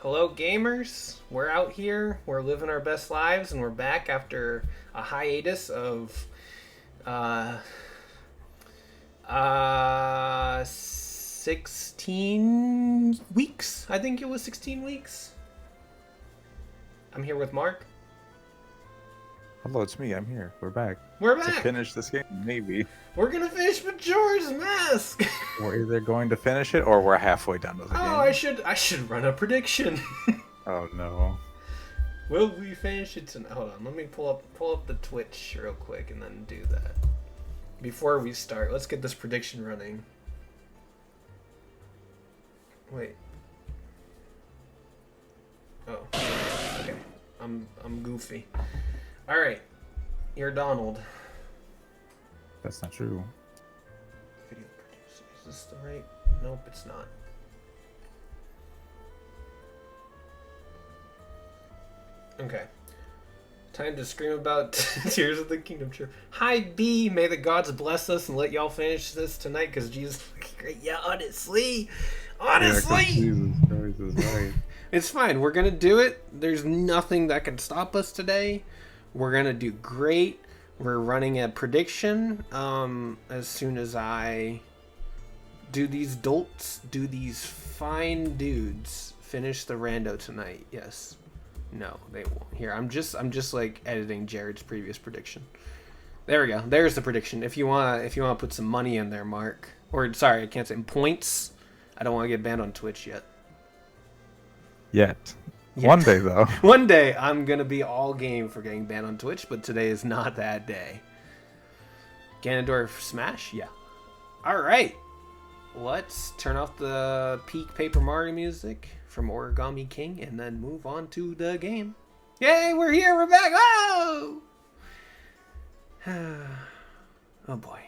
Hello gamers, we're out here, we're living our best lives, and we're back after a hiatus of 16 weeks. I think it was 16 weeks. I'm here with Mark. Hello, it's me. I'm here. We're back. We're back! To finish this game, maybe. We're gonna finish Majora's Mask! We're either going to finish it or we're halfway done with the game. Oh, I should run a prediction. Oh no. Will we finish it tonight? Hold on, let me pull up the Twitch real quick and then do that. Before we start, let's get this prediction running. Wait. Oh, okay. I'm goofy. All right, you're Donald. That's not true. Video producer. Is this the right? Nope, it's not. Okay. Time to scream about Tears of the Kingdom True. Hi, B. May the gods bless us and let y'all finish this tonight because Jesus is great. Yeah, honestly. Yeah, Jesus Christ is right. It's fine. We're going to do it. There's nothing that can stop us today. We're going to do great. We're running a prediction as soon as I do these fine dudes finish the rando tonight. Yes. No, they won't. Here, I'm just like editing Jared's previous prediction. There we go. There's the prediction. If you wanna put some money in there, Mark. Or sorry, I can't say points. I don't want to get banned on Twitch yet. Yet. One day though. One day I'm gonna be all game for getting banned on Twitch, but today is not that day. Ganondorf smash? Yeah. Alright. Let's turn off the peak Paper Mario music from Origami King and then move on to the game. Yay, we're here, we're back! Oh! Oh boy.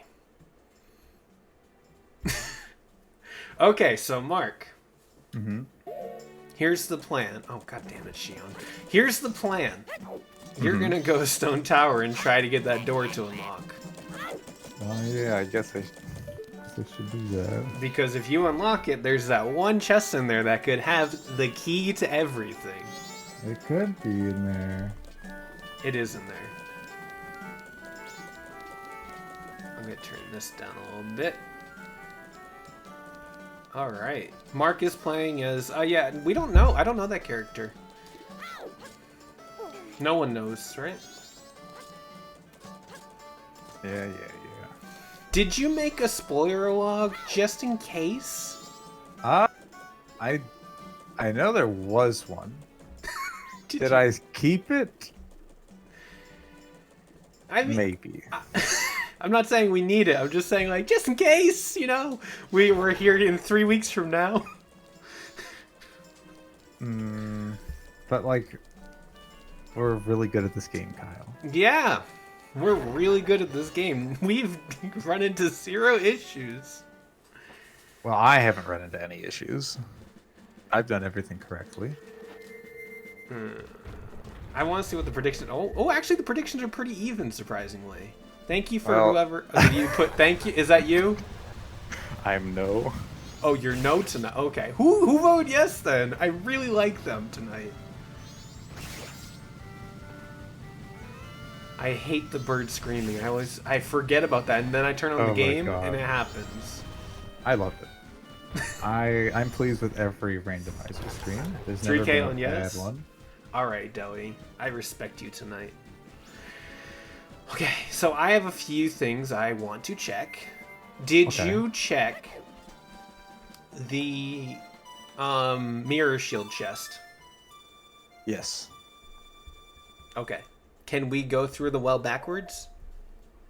Okay, so Mark. Mm-hmm. Here's the plan. Oh, god damn it, Shion. Here's the plan. You're gonna go to Stone Tower and try to get that door to unlock. Oh yeah, I guess I should do that. Because if you unlock it, there's that one chest in there that could have the key to everything. It could be in there. It is in there. I'm gonna turn this down a little bit. Alright. Mark is playing as... yeah, we don't know. I don't know that character. No one knows, right? Yeah. Did you make a spoiler log just in case? I know there was one. Did I keep it? I mean, maybe. I'm not saying we need it. I'm just saying, like, just in case, you know, we're here in 3 weeks from now. But like, we're really good at this game, Kyle. Yeah, we're really good at this game. We've run into 0 issues. Well, I haven't run into any issues. I've done everything correctly. I want to see what the prediction... Oh, actually, the predictions are pretty even, surprisingly. Thank you for whoever... Did you put... Thank you. Is that you? I'm no. Oh, you're no tonight. Okay. Who voted yes, then? I really like them tonight. I hate the bird screaming. I forget about that, and then I turn on Oh the my game, God. and it happens. I loved it. I'm pleased with every randomizer stream. There's never 3K been a on bad yes? one. Alright, Doey. I respect you tonight. Okay, so I have a few things I want to check. Did you check the mirror shield chest? Yes. Okay. Can we go through the well backwards?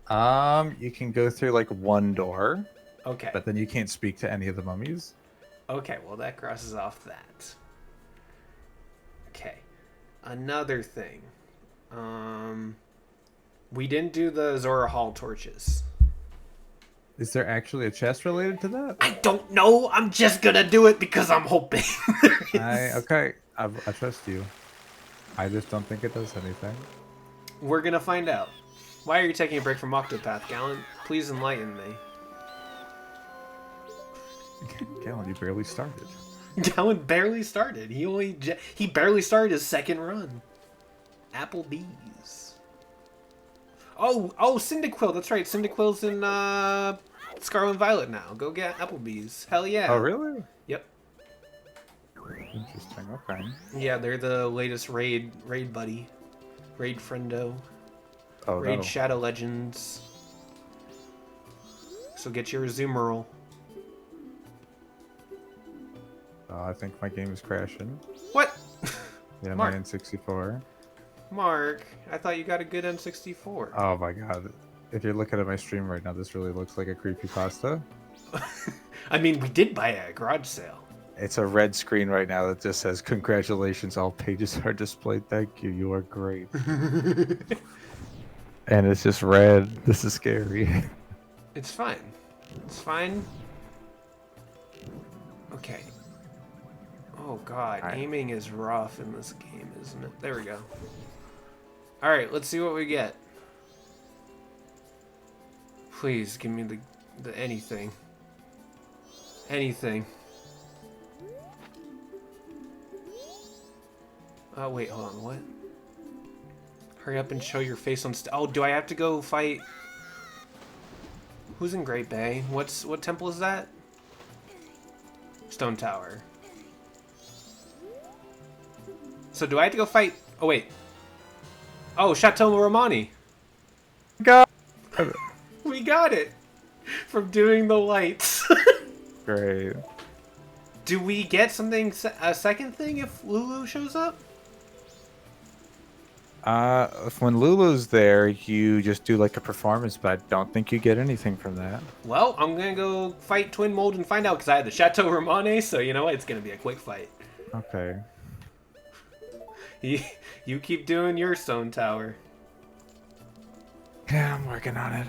You can go through like one door, Okay. but then you can't speak to any of the mummies. Okay, well that crosses off that. Okay. Another thing. We didn't do the Zora Hall torches. Is there actually a chest related to that? I don't know. I'm just gonna do it because I'm hoping there is. Okay, I trust you. I just don't think it does anything. We're gonna find out. Why are you taking a break from Octopath, Gallant? Please enlighten me. Galen, you barely started. Gallant barely started. He barely started his second run. Applebee's. Oh, Cyndaquil. That's right. Cyndaquil's in Scarlet and Violet now. Go get Applebee's. Hell yeah. Oh, really? Yep. Interesting. Okay. Yeah, they're the latest raid buddy. Raid friendo. Oh, Raid no. Shadow Legends. So get your Azumarill. I think my game is crashing. What? Yeah, Mark. my N64. Mark, I thought you got a good N64. Oh my god. If you're looking at my stream right now, this really looks like a creepypasta. I mean, we did buy it at a garage sale. It's a red screen right now that just says, "Congratulations, all pages are displayed. Thank you. You are great." And it's just red. This is scary. It's fine. It's fine. Okay. Oh god, Alright. aiming is rough in this game, isn't it? There we go. Alright, let's see what we get. Please, give me the anything. Anything. Oh, wait, hold on, what? Hurry up and show your face on oh, do I have to go fight? Who's in Great Bay? What temple is that? Stone Tower. So do I have to go fight? Oh wait. Oh, Chateau Romani. God. We got it from doing the lights. Great. Do we get something a second thing if Lulu shows up? When Lulu's there, you just do like a performance, but I don't think you get anything from that. Well, I'm gonna go fight Twin Mold and find out because I had the Chateau Romani, so you know what? It's gonna be a quick fight. Okay. You keep doing your Stone Tower. Yeah, I'm working on it.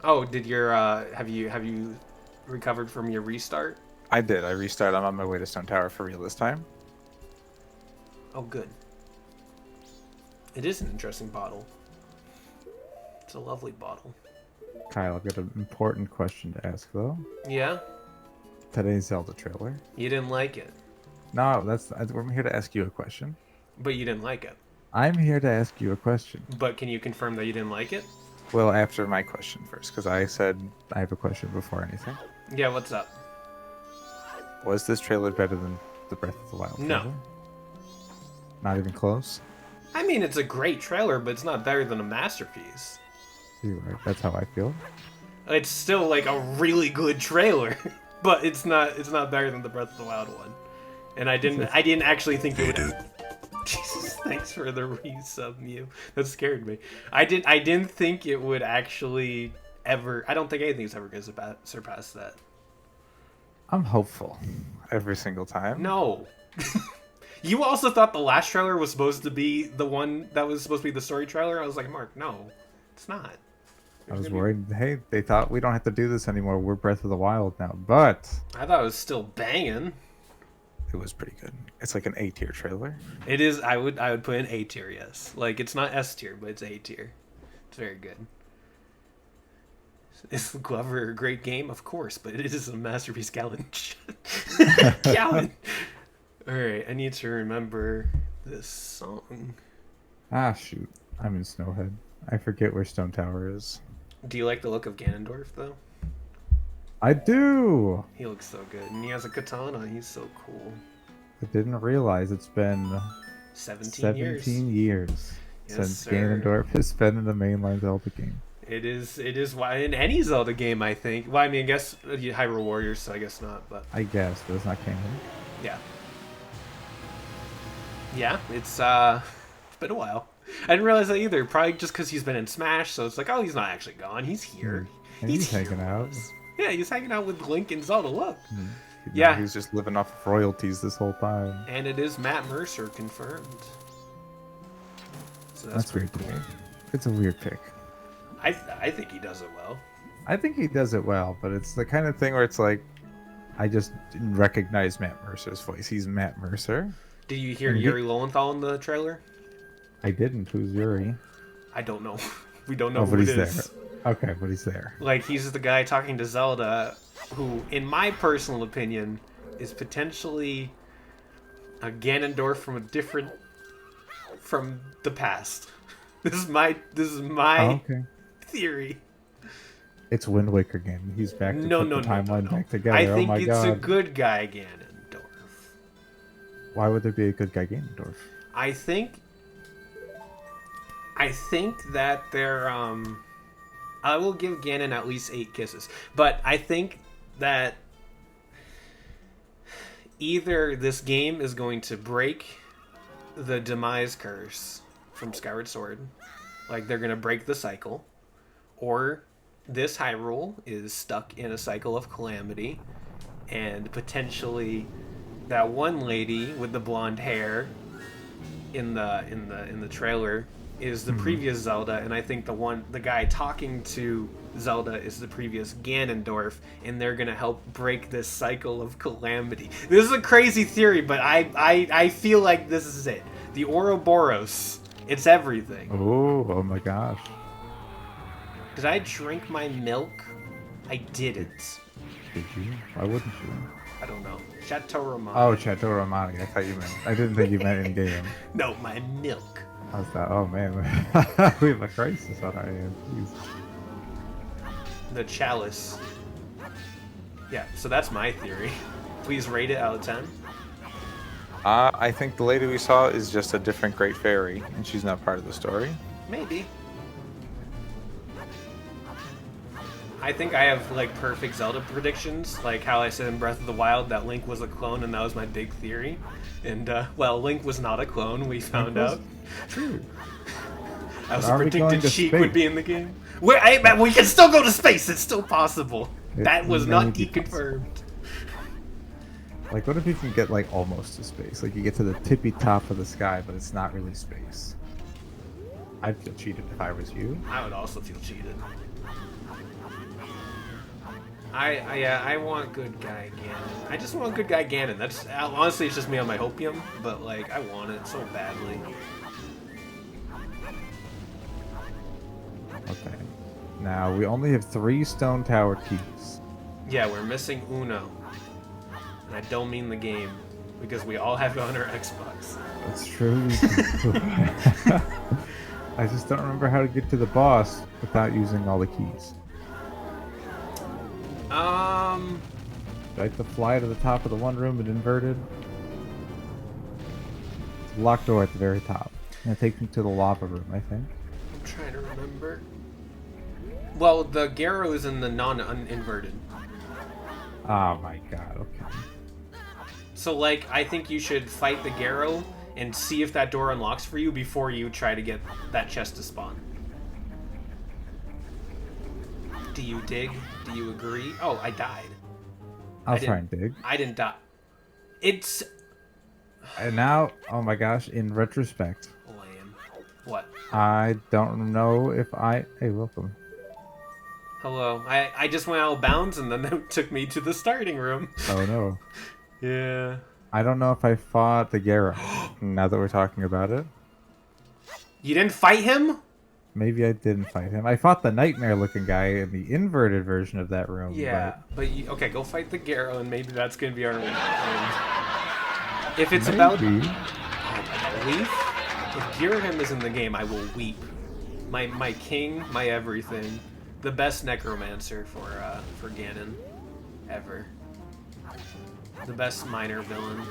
Oh, did your have you recovered from your restart? I did. I restarted. I'm on my way to Stone Tower for real this time. Oh, good. It is an interesting bottle. It's a lovely bottle. Kyle, I've got an important question to ask, though. Yeah? Today's Zelda trailer. You didn't like it. No, I'm here to ask you a question. But you didn't like it. I'm here to ask you a question. But can you confirm that you didn't like it? Well, after my question first, because I said I have a question before anything. Yeah, what's up? Was this trailer better than the Breath of the Wild No. trailer? Not even close? I mean, it's a great trailer, but it's not better than a masterpiece. You're right. That's how I feel. It's still like a really good trailer, but it's not better than the Breath of the Wild one. And I didn't actually think it would. Jesus, thanks for the resub, Mew. That scared me. I didn't think it would actually ever. I don't think anything's ever gonna surpass that. I'm hopeful every single time. No. You also thought the last trailer was supposed to be the one that was supposed to be the story trailer? I was like, Mark, no, it's not. I was worried. Hey, they thought we don't have to do this anymore. We're Breath of the Wild now. But I thought it was still banging. it was pretty good. It's like an A tier trailer. It is. I would put in A tier. Yes, like it's not S tier, but it's A tier. It's very good. Is Glover a great game? Of course, but it is a masterpiece, Gallon. Gallon. All right, I need to remember this song. Ah, shoot. I'm in Snowhead. I forget where Stone Tower is. Do you like the look of Ganondorf, though? I do! He looks so good. And he has a katana. He's so cool. I didn't realize it's been 17 years. 17 years Yes, since sir. Ganondorf has been in the mainline Zelda game. It is why in any Zelda game, I think. Well, I mean, I guess Hyrule Warriors, so I guess not, but I guess, but it's not canon. yeah. Yeah, it's been a while. I didn't realize that either. Probably just because he's been in Smash, so it's like, oh, he's not actually gone. He's here. And he's here hanging with out. us. Yeah, he's hanging out with Link and Zelda. Look. Yeah. He's just living off of royalties this whole time. And it is Matt Mercer confirmed. So That's pretty weird to cool. me. It's a weird pick. I think he does it well. I think he does it well, but it's the kind of thing where it's like, I just didn't recognize Matt Mercer's voice. He's Matt Mercer. Did you hear And Yuri Lowenthal in the trailer? I didn't. Who's Yuri? I don't know. We don't know Oh, who but it he's is. there. Okay, but he's there. Like, he's the guy talking to Zelda, who, in my personal opinion, is potentially a Ganondorf from the past. This is my Oh, okay. theory. It's Wind Waker again. He's back to No, put no, the no, timeline no. back together. I Oh think my it's god. a good guy Ganondorf. Why would there be a good guy Ganondorf? I think that they're I will give Ganon at least 8 kisses. But I think that either this game is going to break the demise curse from Skyward Sword, like they're going to break the cycle, or this Hyrule is stuck in a cycle of calamity, and potentially that one lady with the blonde hair in the trailer is the previous Zelda, and I think the guy talking to Zelda is the previous Ganondorf, and they're gonna help break this cycle of calamity. This is a crazy theory, but I feel like this is it. The Ouroboros, it's everything. Oh my gosh. Did I drink my milk? I didn't. Did you? Why wouldn't you? I don't know. Chateau Romano. Oh, Chateau Romani. I thought you meant. I didn't think you meant in game. No, my milk. How's that? Oh man, we have a crisis on our hands. Jeez. The chalice. Yeah, so that's my theory. Please rate it out of 10. I think the lady we saw is just a different Great Fairy, and she's not part of the story. Maybe. I think I have like perfect Zelda predictions, like how I said in Breath of the Wild that Link was a clone, and that was my big theory. And well, Link was not a clone. We found out. True. I also Are we going predicted to Sheik space? would be in the game. We can still go to space. It's still possible. It That was may not be deconfirmed. Like, what if you can get like almost to space? Like, you get to the tippy top of the sky, but it's not really space. I'd feel cheated if I was you. I would also feel cheated. I want good guy Ganon. I just want good guy Ganon. That's honestly, it's just me on my hopium, but like I want it so badly. Okay. Now we only have 3 Stone Tower keys. Yeah, we're missing Uno, and I don't mean the game because we all have it on our Xbox. That's true. I just don't remember how to get to the boss without using all the keys. Do I have to fly to the top of the one room and inverted? It's a locked door at the very top. And it takes me to the lava room, I think. I'm trying to remember. Well, the Garrow is in the non-inverted. Oh my god, okay. So, like, I think you should fight the Garrow and see if that door unlocks for you before you try to get that chest to spawn. Do you dig? Do you agree? Oh, I died. I'll try and dig. I didn't die. It's... And now, oh my gosh, in retrospect, lame. What? I don't know if I... Hey, welcome. Hello. I just went out of bounds and then it took me to the starting room. Oh no. Yeah. I don't know if I fought the Garrow, now that we're talking about it. You didn't fight him? Maybe I didn't fight him. I fought the nightmare-looking guy in the inverted version of that room. Yeah, but you, okay, go fight the Garrow, and maybe that's gonna be our win. If it's Maybe. about... Oh, my God, Leaf? If Girahim is in the game, I will weep. My king, my everything. The best necromancer for Ganon ever. The best minor villain.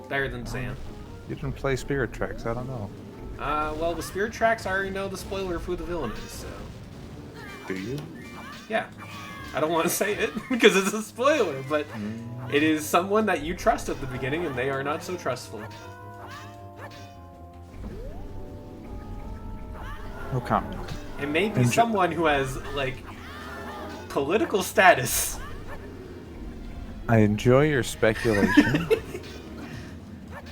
Better than Sam. You didn't play Spirit Tracks, I don't know. Well, the Spirit Tracks, I already know the spoiler of who the villain is, so... Do you? Yeah. I don't want to say it, because it's a spoiler, but it is someone that you trust at the beginning, and they are not so trustful. No comment. It may be someone who has, like, political status. I enjoy your speculation.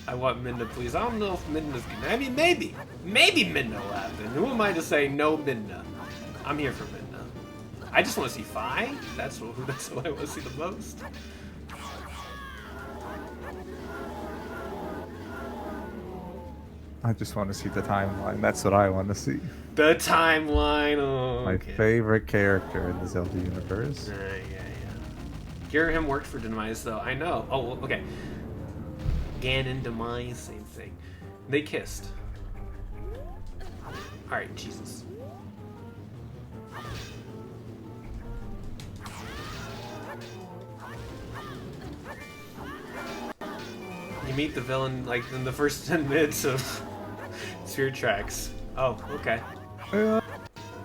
I want Midna, please. I don't know if Midna's gonna... I mean, maybe. Maybe Midna will happen. Who am I to say no Midna? I'm here for Midna. I just want to see Fi. That's what I want to see the most. I just want to see the timeline. That's what I want to see. The timeline. Oh, My favorite character in the Zelda universe. Yeah. Girahim worked for Demise, though. I know. Oh, okay. Ganon, Demise, same thing. They kissed. Alright, Jesus. You meet the villain, like, in the first 10 minutes of Spirit Tracks. Oh, okay.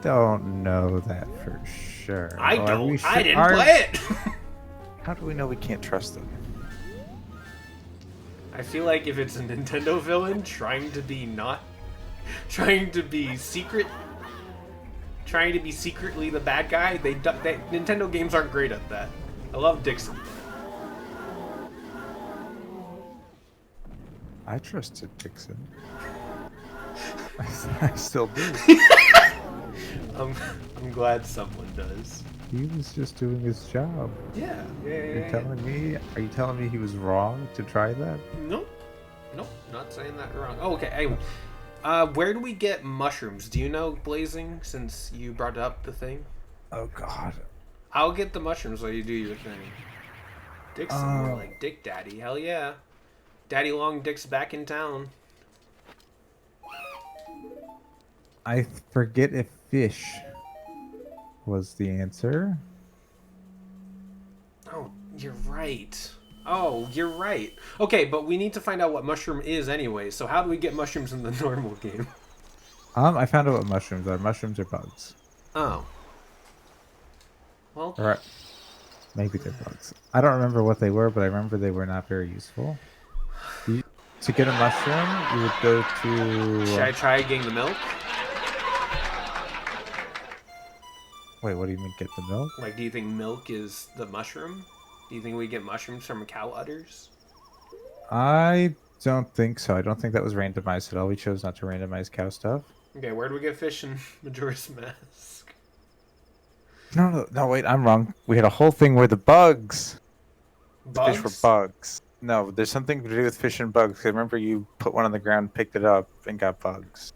Don't know that for sure. I don't. I didn't play it! How do we know we can't trust them? I feel like if it's a Nintendo villain trying to be secretly the bad guy, Nintendo games aren't great at that. I love Dixon. I trusted Dixon. I still do. I'm glad someone does. He was just doing his job. Yeah. You're telling me? Are you telling me he was wrong to try that? Nope, not saying that wrong. Oh, okay. Anyway, where do we get mushrooms? Do you know, Blazing? Since you brought up the thing. Oh God. I'll get the mushrooms while you do your thing. Dixon, more like Dick Daddy. Hell yeah. Daddy Long Dick's back in town. I forget if fish was the answer. Oh, you're right. Okay, but we need to find out what mushroom is anyway, so how do we get mushrooms in the normal game? I found out what mushrooms are. Mushrooms are bugs. Oh. Well... Or maybe they're bugs. I don't remember what they were, but I remember they were not very useful. To get a mushroom, you would go to... Should I try getting the milk? Wait, what do you mean get the milk? Like, do you think milk is the mushroom? Do you think we get mushrooms from cow udders? I don't think so. I don't think that was randomized at all. We chose not to randomize cow stuff. Okay, where do we get fish in Majora's Mask? No, wait, I'm wrong. We had a whole thing where the bugs. Bugs? Fish were bugs. No, there's something to do with fish and bugs. I remember you put one on the ground, picked it up, and got bugs.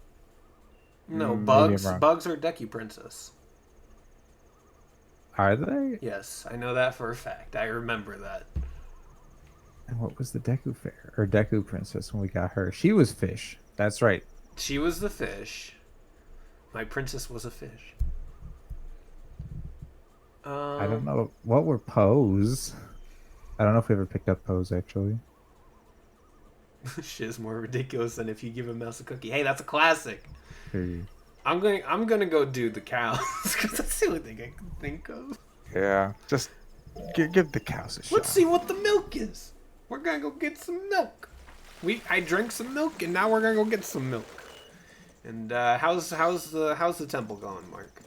No, Maybe bugs. I'm wrong. Bugs are Deku Princess. Are they? Yes, I know that for a fact. I remember that. And what was the Deku Fair or Deku Princess when we got her? She was fish. That's right. She was the fish. My princess was a fish. I don't know what were Pose. I don't know if we ever picked up Pose actually. Shit is more ridiculous than if you give a mouse a cookie. Hey, that's a classic. Hey. I'm gonna go do the cows because that's the only thing I can think of. Yeah, just give the cows a shot. Let's see what the milk is. We're gonna go get some milk. I drank some milk, and now we're gonna go get some milk. And how's the temple going, Mark?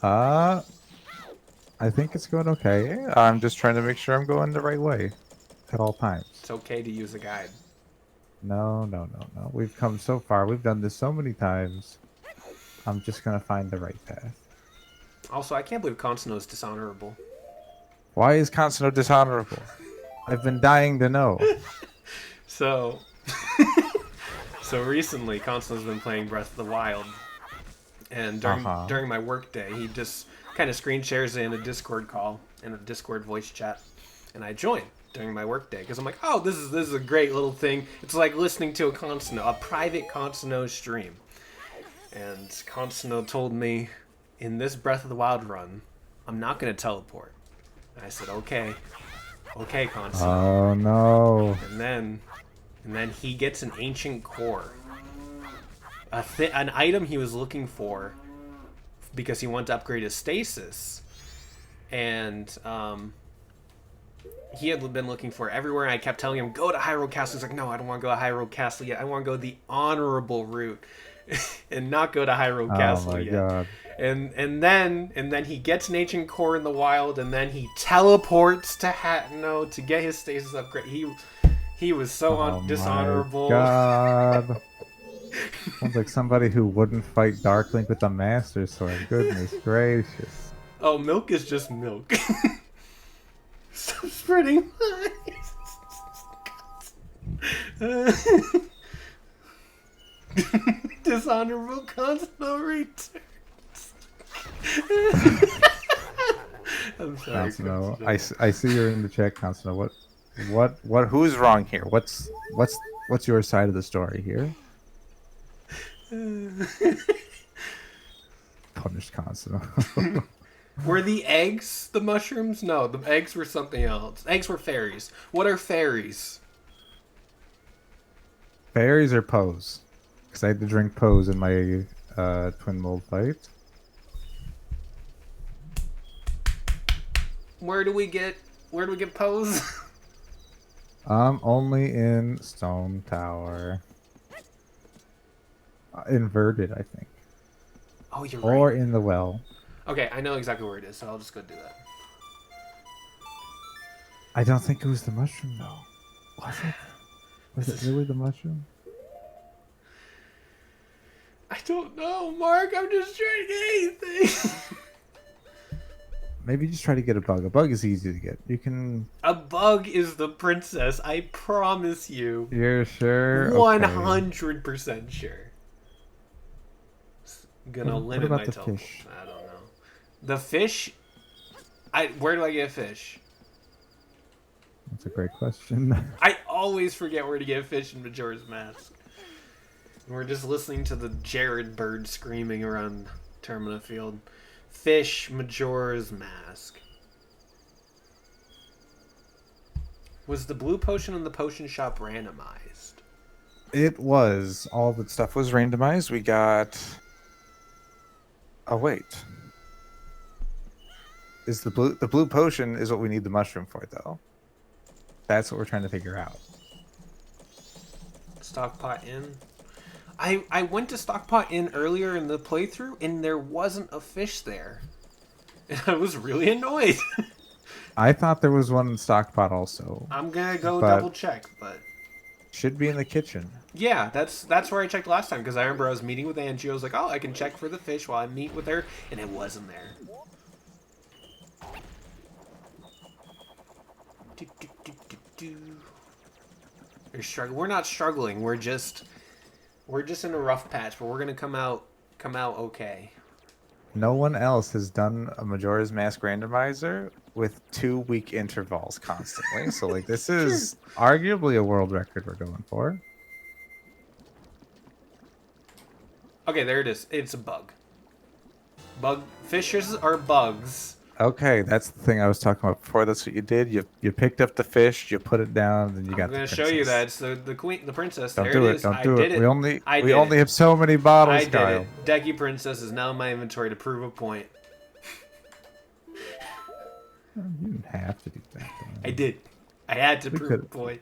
I think it's going okay. I'm just trying to make sure I'm going the right way At all times. It's okay to use a guide. No. We've come so far. We've done this so many times. I'm just gonna find the right path. Also, I can't believe Constantine is dishonorable. Why is Constantine dishonorable? I've been dying to know. So recently, Constantine's been playing Breath of the Wild, and during my work day, he just kind of screen shares in a Discord call and a Discord voice chat, and I join. during my workday because I'm like, oh, this is a great little thing. It's like listening to a private Constano stream. And Constano told me, in this Breath of the Wild run, I'm not gonna teleport. And I said, okay, Constano. Oh no. And then he gets an ancient core, an item he was looking for because he wanted to upgrade his stasis, and he had been looking for it everywhere, and I kept telling him, go to Hyrule Castle. He's like, no, I don't want to go to Hyrule Castle yet. I want to go the honorable route and not go to Hyrule Castle yet. God. And then he gets an ancient core in the wild, and then he teleports to Hatno to get his stasis upgrade. He was so dishonorable. God. Sounds like somebody who wouldn't fight Dark Link with the Master Sword. Goodness gracious. Oh, milk is just milk. Stop spreading lies. Dishonorable constant returns. I'm sorry. Constano, I see you're in the chat, Constano. What? Who's wrong here? What's your side of the story here? Punished Constano. Were the eggs the mushrooms? No, the eggs were something else. Eggs were fairies. What are fairies? Fairies or pose? Because I had to drink pose in my twin mold fight. Where do we get pose? Only in Stone Tower. Inverted, I think. Oh, you're Or right. in the well. Okay, I know exactly where it is, so I'll just go do that. I don't think it was the mushroom, though. Was it? Was it really the mushroom? I don't know, Mark. I'm just trying to get anything. Maybe just try to get a bug. A bug is easy to get. You can... A bug is the princess. I promise you. You're sure? 100% sure. Gonna What limit about my the total. fish? I don't know. The fish? Where do I get fish? That's a great question. I always forget where to get fish in Majora's Mask. We're just listening to the Jared bird screaming around Termina Field. Fish, Majora's Mask. Was the blue potion in the potion shop randomized? It was. All the stuff was randomized. We got... Oh, wait. Is the blue potion is what we need the mushroom for, though. That's what we're trying to figure out. Stockpot Inn. I went to Stockpot Inn earlier in the playthrough, and there wasn't a fish there. And I was really annoyed. I thought there was one in Stockpot also. I'm gonna go But- double check, but... Should be in the kitchen. Yeah, that's where I checked last time, because I remember I was meeting with Angie. I was like, oh, I can check for the fish while I meet with her, and it wasn't there. You're struggling. We're not struggling. We're just in a rough patch, but we're gonna come out okay. No one else has done a Majora's Mask randomizer with 2-week intervals constantly. So, like, this is arguably a world record we're going for. Okay, there it is. It's a bug. Fishes are bugs. Okay, that's the thing I was talking about before. That's what you did. You picked up the fish, you put it down, then you got I'm the gonna show you princess. that. It's the queen, the princess. Don't there do it it. is. Don't I do did it. it. We only I we did only it. have so many bottles, I did Kyle. it. Decky Princess is now in my inventory to prove a point. You didn't have to do that. Though. I did. I had to We prove a could- point.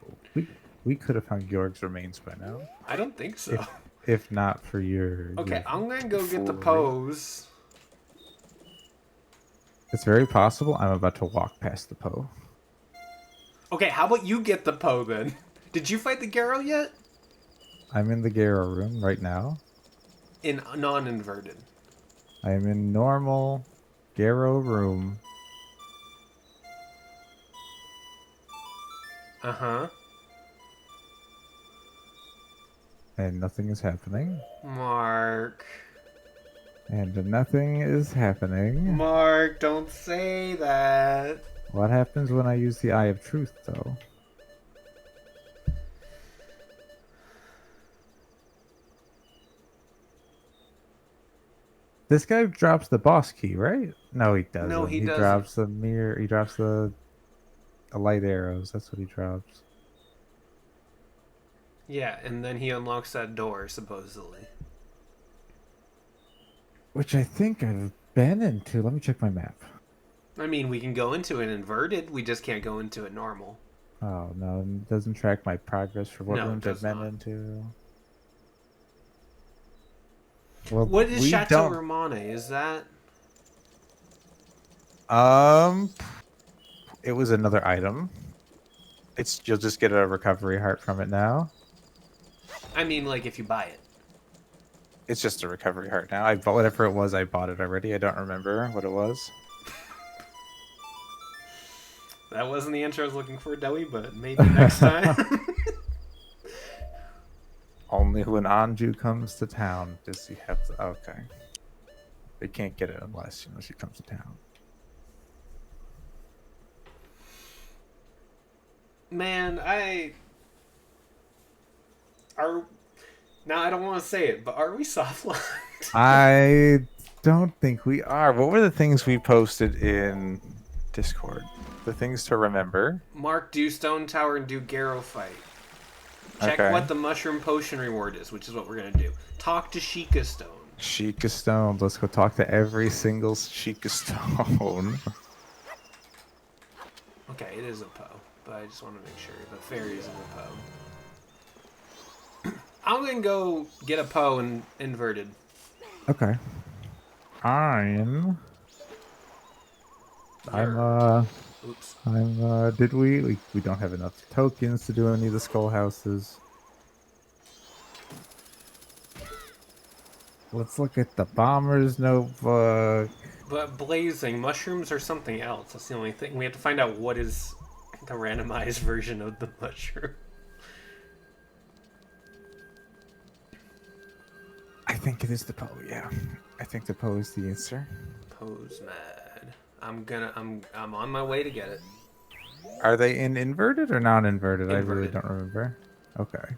We could have found Georg's remains by now, I don't think so. if not for your. Okay, your- I'm gonna go get the foolery. pose. It's very possible I'm about to walk past the Poe. Okay, how about you get the Poe then? Did you fight the Garrow yet? I'm in the Garo room right now. In non-inverted. I'm in normal Garo room. Uh-huh. And nothing is happening. Mark. And nothing is happening. Mark, don't say that. What happens when I use the Eye of Truth, though? This guy drops the boss key, right? No, he doesn't. No, he He doesn't. drops the mirror. He drops the light arrows. That's what he drops. Yeah, and then he unlocks that door, supposedly. Which I think I've been into. Let me check my map. I mean, we can go into it inverted, we just can't go into it normal. Oh, no. It doesn't track my progress for what No, it rooms I've does been not. into. Well, What is we Chateau don't- Romane? Is that... It was another item. You'll just get a recovery heart from it now. I mean, like, if you buy it. It's just a recovery heart now. I bought whatever it was. I bought it already. I don't remember what it was. That wasn't the answer I was looking for, Deli, but maybe next time. Only when Anju comes to town does he have to. Okay. They can't get it unless she comes to town. Man, Now, I don't want to say it, but are we soft locked? I don't think we are. What were the things we posted in Discord? The things to remember. Mark, do Stone Tower and do Garrow fight. Check Okay. what the mushroom potion reward is, which is what we're going to do. Talk to Sheikah Stone. Sheikah Stone. Let's go talk to every single Sheikah Stone. Okay, it is a Poe, but I just want to make sure the fairy is in a Poe. I'm going to go get a Poe and inverted. Okay. I'm Oops. did we don't have enough tokens to do any of the skull houses. Let's look at the bomber's notebook. But blazing mushrooms are something else. That's the only thing. We have to find out what is the randomized version of the mushroom. I think it is the Poe, yeah. I think the Poe is the answer. Poe's mad. I'm on my way to get it. Are they in inverted or non-inverted? I really Inverted. don't remember. Okay.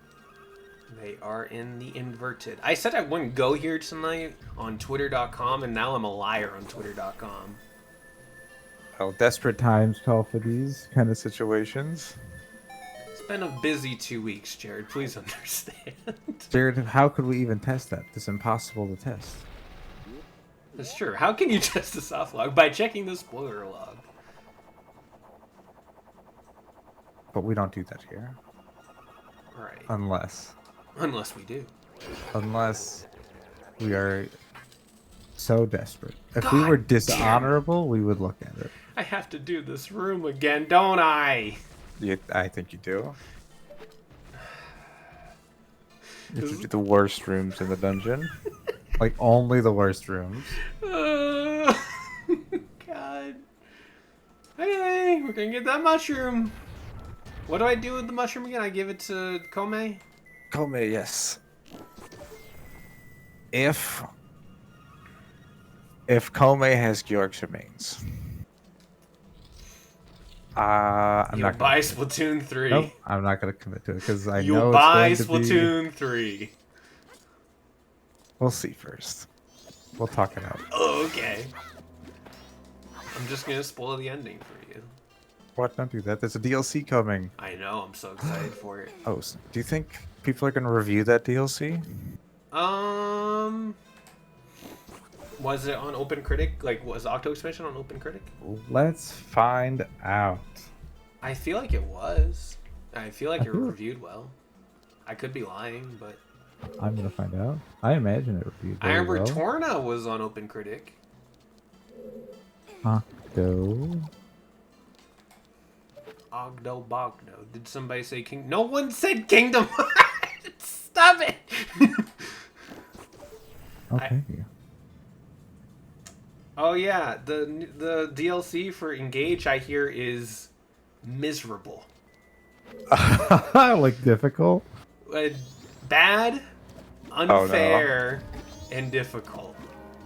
They are in the inverted. I said I wouldn't go here tonight on Twitter.com, and now I'm a liar on Twitter.com. Oh, desperate times call for these kind of situations. It's been a busy 2 weeks, Jared. Please understand. Jared, how could we even test that? It's impossible to test. That's true. How can you test a soft log? By checking the spoiler log. But we don't do that here. Right. Unless Unless we do. we are so desperate. If we God were damn. dishonorable, we would look at it. I have to do this room again, don't I? I think you do. You have to do the worst rooms in the dungeon. Like, only the worst rooms. God. Hey, we're gonna get that mushroom. What do I do with the mushroom again? I give it to Kome? Kome, yes. If Kome has Georg's remains, I'm You'll not buy gonna, Splatoon 3. Nope, I'm not going to commit to it because I You'll know buy it's going to be... Splatoon 3. We'll see first. We'll talk it out. Oh, okay. I'm just gonna spoil the ending for you. What? Don't do that. There's a DLC coming. I know, I'm so excited for it. Oh, do you think people are going to review that DLC? Was it on Open Critic? Like, was Octo Expansion on Open Critic? Let's find out. I feel like it was. I feel like I it feel- reviewed well. I could be lying, but I'm going to find out. I imagine it reviewed I very remember well. Torna was on Open Critic. Octo. Ogdo Bogdo. Did somebody say King? No one said Kingdom Hearts! Stop it! Okay. Oh yeah, the DLC for Engage I hear is miserable. Like difficult? Bad, unfair, and difficult.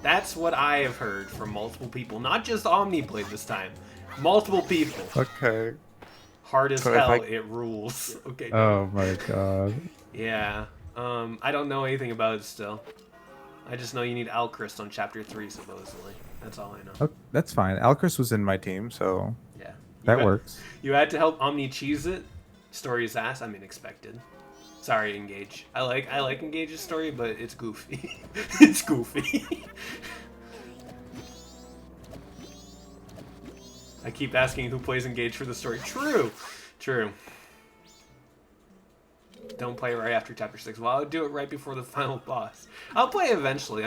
That's what I have heard from multiple people. Not just Omniblade this time. Multiple people. Okay. Hard as So if hell, I- it rules. Okay. Oh my god. Yeah. I don't know anything about it still. I just know you need Alchrist on chapter 3, supposedly. That's all I know. Oh, that's fine. Alcris was in my team, so Yeah. that works. You had to help Omni cheese it. Story's ass. I mean, expected. Sorry, Engage. I like Engage's story, but it's goofy. It's goofy. I keep asking who plays Engage for the story. True. True. Don't play right after chapter 6. Well, I'll do it right before the final boss. I'll play eventually.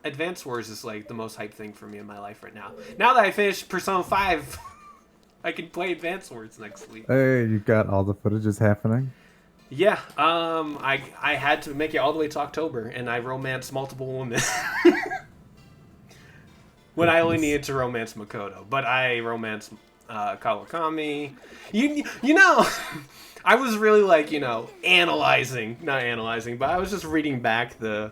Advance Wars is like the most hype thing for me in my life right now. Now that I finished Persona 5, I can play Advance Wars next week. Hey, you got all the footages happening? Yeah, I had to make it all the way to October, and I romanced multiple women. When I only needed to romance Makoto, but I romanced Kawakami. You know, I was really like, not analyzing, but I was just reading back the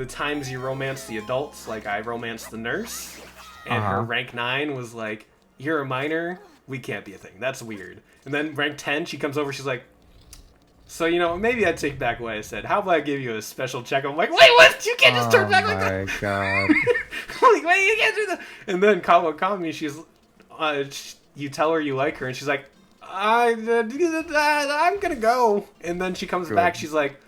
times you romance the adults. Like I romanced the nurse, and her rank 9 was like, "You're a minor, we can't be a thing. That's weird." And then rank 10, she comes over, she's like, "So maybe I take back what I said. How about I give you a special check?" I'm like, "Wait, what? You can't just turn back like that." Oh my god. I'm like, "Wait, you can't do that." And then Kawakami, you tell her you like her, and she's like, I'm gonna go. And then she comes back, she's like,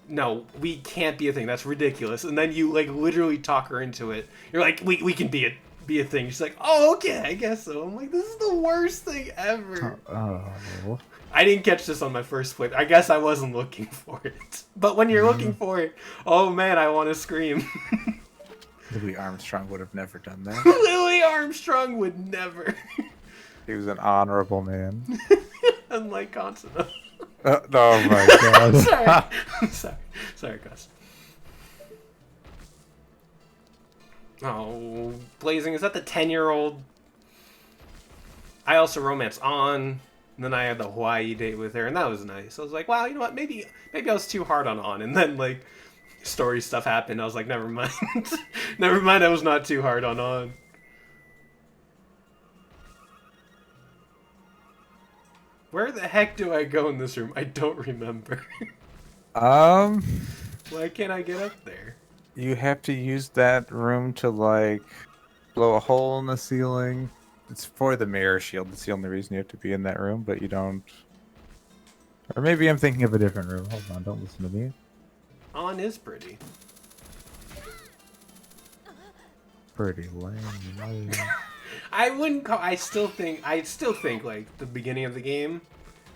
"No, we can't be a thing. That's ridiculous." And then you like literally talk her into it. You're like, we can be a thing. She's like, "Oh, okay, I guess so." I'm like, this is the worst thing ever. Oh. I didn't catch this on my first play. I guess I wasn't looking for it. But when you're looking for it, oh man, I want to scream. Louis Armstrong would have never done that. Louis Armstrong would never. He was an honorable man. Unlike Consuelo. Oh my god. Sorry, Gus. Oh, Blazing, is that the 10-year-old? I also romanced On. And then I had the Hawaii date with her, and that was nice. I was like, wow, you know what? Maybe I was too hard on. And then, like, story stuff happened. I was like, never mind. Never mind, I was not too hard on. Where the heck do I go in this room? I don't remember. Why can't I get up there? You have to use that room to, like, blow a hole in the ceiling. It's for the mirror shield. That's the only reason you have to be in that room, but you don't. Or maybe I'm thinking of a different room. Hold on, don't listen to me. On is pretty. Pretty lame. I wouldn't call. I still think like the beginning of the game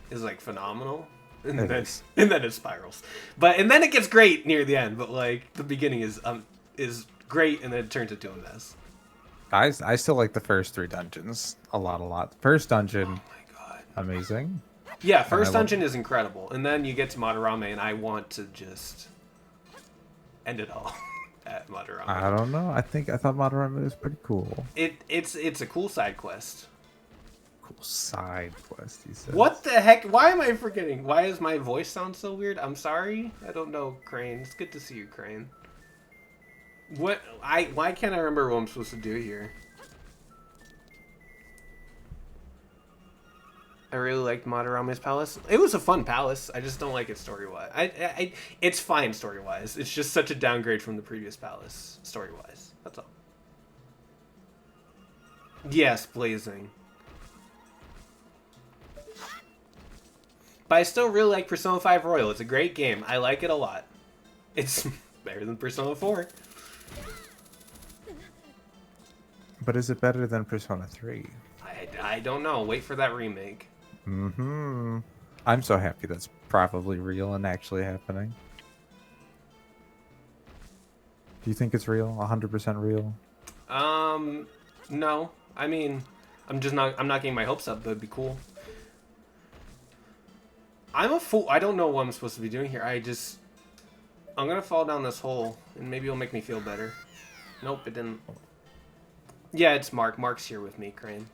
is like phenomenal, and then it spirals. And then it gets great near the end. But like the beginning is great, and then it turns into a mess. I still like the first 3 dungeons a lot. The first dungeon, Oh my god, amazing. yeah, first dungeon is incredible, and then you get to Madarame, and I want to just end it all at Madarame. I don't know. I thought Majora was pretty cool. It's a cool side quest. Cool side quest, he says. What the heck? Why am I forgetting? Why does my voice sound so weird? I'm sorry. I don't know, Crane. It's good to see you, Crane. Why can't I remember what I'm supposed to do here? I really liked Madarame's palace. It was a fun palace. I just don't like it story-wise. It's fine story-wise. It's just such a downgrade from the previous palace story-wise. That's all. Yes, Blazing. But I still really like Persona 5 Royal. It's a great game. I like it a lot. It's better than Persona 4. But is it better than Persona 3? I don't know. Wait for that remake. Mm-hmm. I'm so happy that's probably real and actually happening. Do you think it's real? 100% real? No. I mean, I'm not getting my hopes up, but it'd be cool. I'm a fool. I don't know what I'm supposed to be doing here. I'm gonna fall down this hole, and maybe it'll make me feel better. Nope, it didn't. Yeah, it's Mark. Mark's here with me, Crane.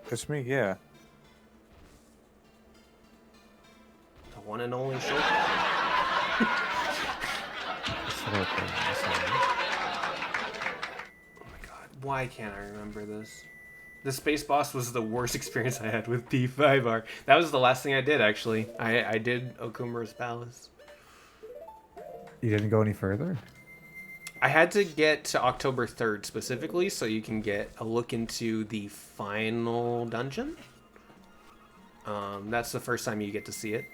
It's me, yeah. The one and only show. Oh my god, why can't I remember this? The space boss was the worst experience I had with P5R. That was the last thing I did, actually. I did Okumura's Palace. You didn't go any further? I had to get to October 3rd specifically, so you can get a look into the final dungeon. That's the first time you get to see it.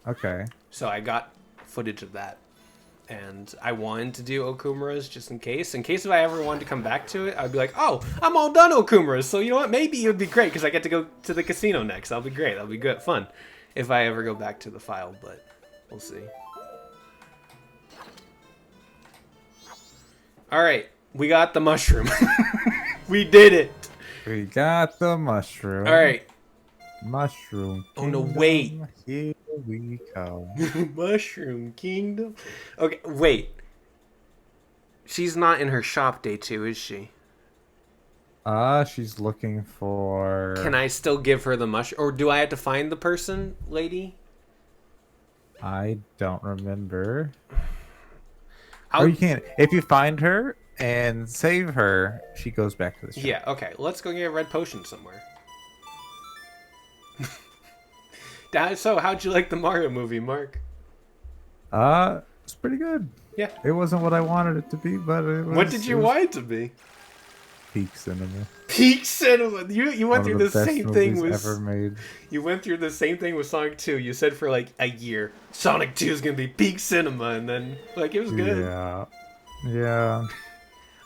Okay. So I got footage of that. And I wanted to do Okumura's just in case. In case if I ever wanted to come back to it, I'd be like, oh, I'm all done Okumura's. So you know what? Maybe it would be great because I get to go to the casino next. That'll be great. That'll be good fun if I ever go back to the file, but we'll see. All right. We got the mushroom. We did it. We got the mushroom. All right. Mushroom. Oh, no, Kingdom, wait. Here we come. Mushroom Kingdom. Okay, wait. She's not in her shop day 2, is she? She's looking for... Can I still give her the mushroom? Or do I have to find the person, lady? I don't remember. I'll... Or you can't. If you find her and save her, she goes back to the shop. Yeah, okay. Let's go get a red potion somewhere. So, how'd you like the Mario movie, Mark? It's pretty good. Yeah. It wasn't what I wanted it to be, but it was... What did you want it to be? Peak cinema. Peak cinema. You went One through of the the best same thing movies with... ever made. You went through the same thing with Sonic 2. You said for like a year, Sonic 2 is gonna be peak cinema, and then like it was good. Yeah.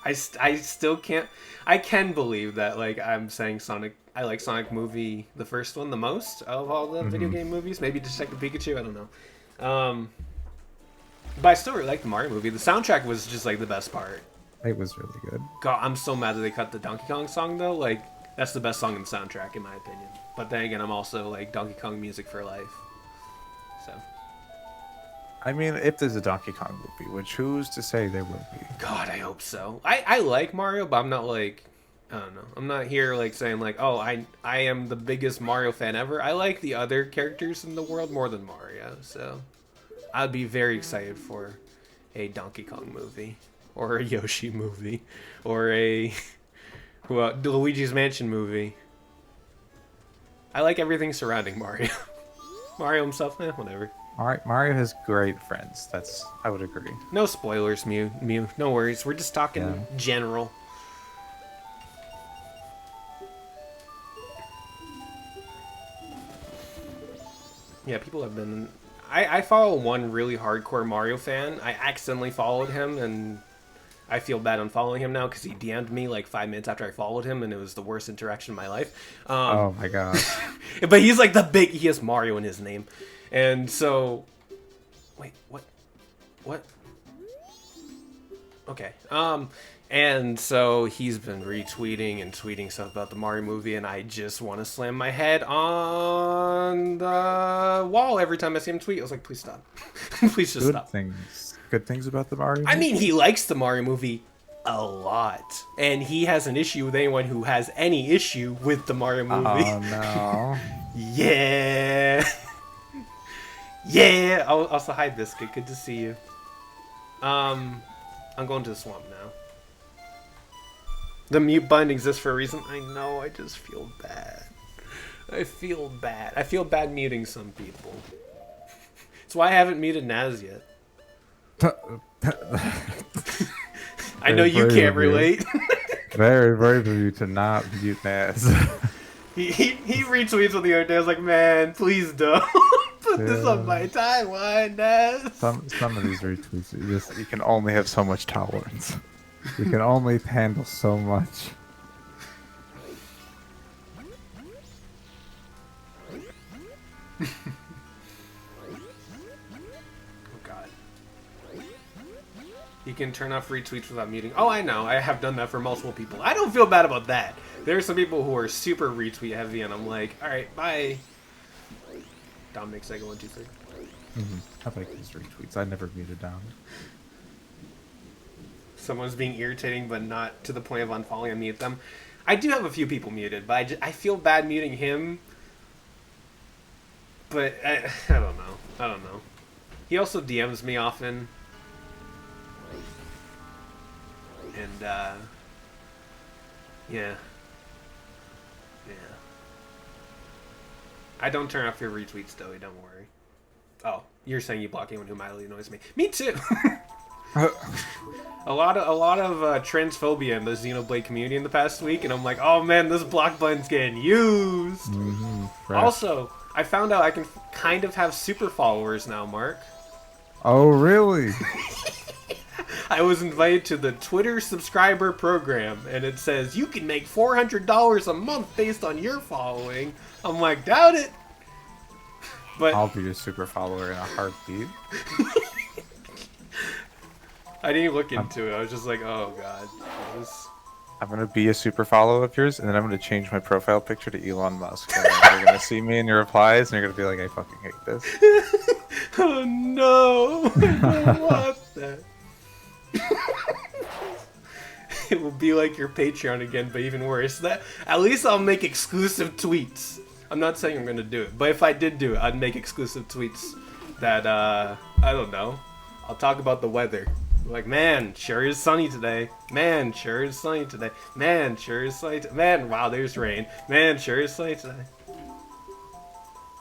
I still can't. I can believe that. Like I'm saying, Sonic. I like Sonic movie, the first one, the most of all the video game movies. Maybe Detective Pikachu. I don't know. But I still really like the Mario movie. The soundtrack was just like the best part. It was really good. God, I'm so mad that they cut the Donkey Kong song though. Like that's the best song in the soundtrack in my opinion. But then again, I'm also like Donkey Kong music for life. So. I mean, if there's a Donkey Kong movie, which who's to say there will be? God, I hope so. I like Mario, but I'm not like, I don't know. I'm not here like saying like, oh, I am the biggest Mario fan ever. I like the other characters in the world more than Mario, so I'd be very excited for a Donkey Kong movie or a Yoshi movie or a Luigi's Mansion movie. I like everything surrounding Mario. Mario himself, whatever. All right, Mario has great friends. I would agree. No spoilers, Mew. No worries. We're just talking general. Yeah, people have been... I follow one really hardcore Mario fan. I accidentally followed him, and I feel bad unfollowing him now because he DM'd me like 5 minutes after I followed him, and it was the worst interaction of my life. Oh my god. But he's like he has Mario in his name. And so... Wait, what? Okay. And so he's been retweeting and tweeting stuff about the Mario movie, and I just want to slam my head on the wall every time I see him tweet. I was like, please stop. Please just stop. Good things about the Mario movie? I mean, he likes the Mario movie a lot. And he has an issue with anyone who has any issue with the Mario movie. Oh no. Yeah. Yeah. Also, hi, Biscuit. Good to see you. I'm going to the swamp now. The mute button exists for a reason. I know. I just feel bad. I feel bad. I feel bad muting some people. That's why I haven't muted Naz yet. I know you can't relate. Very brave of you to not mute Naz. He retweets on the other day. I was like, man, please don't put this on my timeline, Naz. Some of these retweets, You can only have so much tolerance. you can only handle so much. Oh god. You can turn off retweets without muting. Oh, I know. I have done that for multiple people. I don't feel bad about that. There are some people who are super retweet heavy, and I'm like, alright, bye. Dominic Sega 123. I like these retweets. I never muted down. Someone's being irritating, but not to the point of unfollowing and mute them. I do have a few people muted, but I feel bad muting him. But I don't know. I don't know. He also DMs me often. And, yeah. I don't turn off your retweets, though. Don't worry. Oh, you're saying you block anyone who mildly annoys me. Me too. a lot of transphobia in the Xenoblade community in the past week, and I'm like, oh man, this block button's getting used. Right. Also, I found out I can kind of have super followers now, Mark. Oh, really? I was invited to the Twitter subscriber program, and it says you can make $400 a month based on your following. I'm like, doubt it. But I'll be a super follower in a heartbeat. I didn't look into it. I was just like, oh god. I'm gonna be a super follower of yours, and then I'm gonna change my profile picture to Elon Musk. And then you're gonna see me in your replies, and you're gonna be like, I fucking hate this. Oh no! I don't want that. It will be like your Patreon again, but even worse. That at least I'll make exclusive tweets. I'm not saying I'm gonna do it, but if I did do it, I'd make exclusive tweets that I don't know. I'll talk about the weather. Like, man, sure is sunny today. Man, sure is sunny today. Man, sure is sunny. Man, wow, there's rain. Man, sure is sunny today.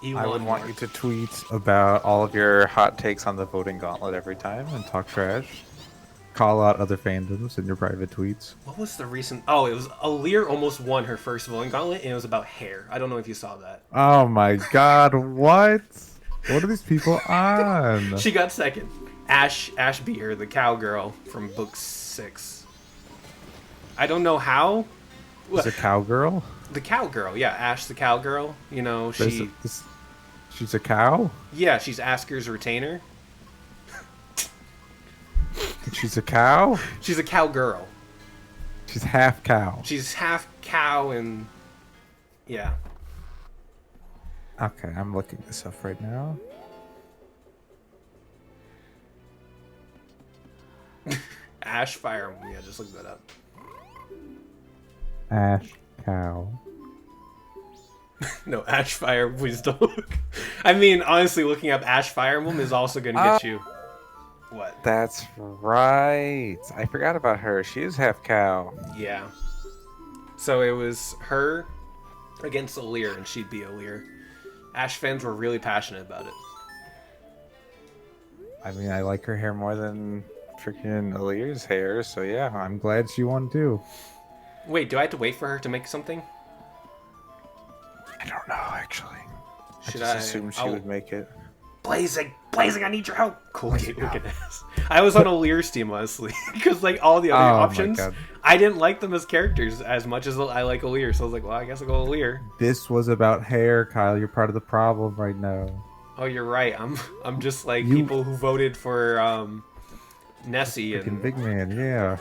I would want you to tweet about all of your hot takes on the voting gauntlet every time and talk trash. Call out other fandoms in your private tweets. What was the recent? Oh, it was Alear almost won her first voting gauntlet, and it was about hair. I don't know if you saw that. Oh my god, what? What are these people on? She got second. Ash beat her, the cowgirl from book 6. I don't know how. Is a cowgirl? The cowgirl, yeah, Ash the cowgirl. You know, She's a cow? Yeah, she's Asker's retainer. She's a cow? She's a cowgirl. She's half cow. She's half cow and... yeah. Okay, I'm looking this up right now. Ash Fire. Yeah, just look that up. Ash cow. No, Ash Fire, please don't look. I mean, honestly, looking up Ash Fire Emblem is also going to get you... What? That's right. I forgot about her. She is half cow. Yeah. So it was her against Alear, and she'd be Alear. Ash fans were really passionate about it. I mean, I like her hair more than freaking Alear's hair, so yeah, I'm glad she won too. Wait, do I have to wait for her to make something? I don't know, actually. Should I just assumed she would make it. Blazing, I need your help. Cool, look at this. I was on Alear's team, honestly, because like all the other options, I didn't like them as characters as much as I like Alear. So I was like, well, I guess I'll go Alear. This was about hair, Kyle. You're part of the problem right now. Oh, you're right. I'm just like people who voted for Nessie and big man. Yeah.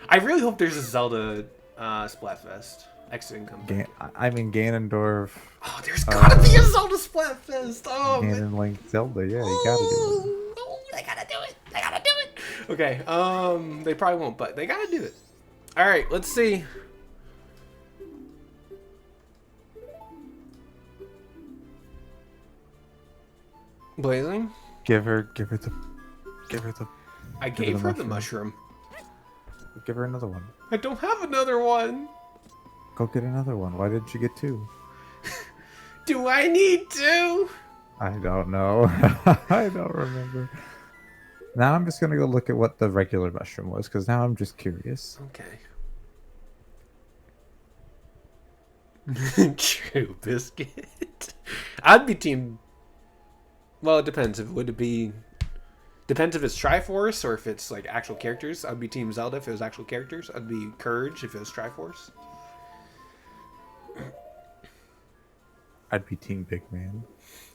I really hope there's a Zelda Splatfest. X-Income. I mean Ganondorf. Oh, there's gotta be a Zelda Splatfest. Oh, Ganon Link Zelda. Yeah, you gotta do it. They gotta do it. They gotta do it. Okay. They probably won't, but they gotta do it. All right. Let's see. Blazing. Give her the. I gave her the mushroom. Give her another one. I don't have another one. Go get another one. Why didn't you get 2? Do I need to? I don't know. I don't remember. Now I'm just gonna go look at what the regular mushroom was, because now I'm just curious. Okay. True biscuit. I'd be team. Well, it depends. Depends if it's Triforce or if it's like actual characters. I'd be team Zelda if it was actual characters. I'd be Courage if it was Triforce. I'd be team Big Man.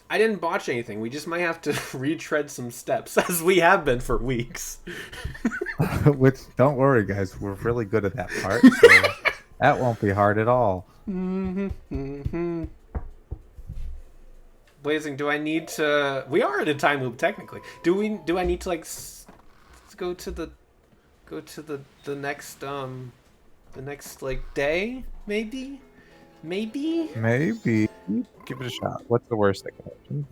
I didn't botch anything. We just might have to retread some steps, as we have been for weeks. Which, don't worry, guys. We're really good at that part, so that won't be hard at all. Blazing, do I need to... We are in a time loop, technically. Do I need to, like, go to the next, like, day? Maybe? Maybe? Maybe. Give it a shot. What's the worst that can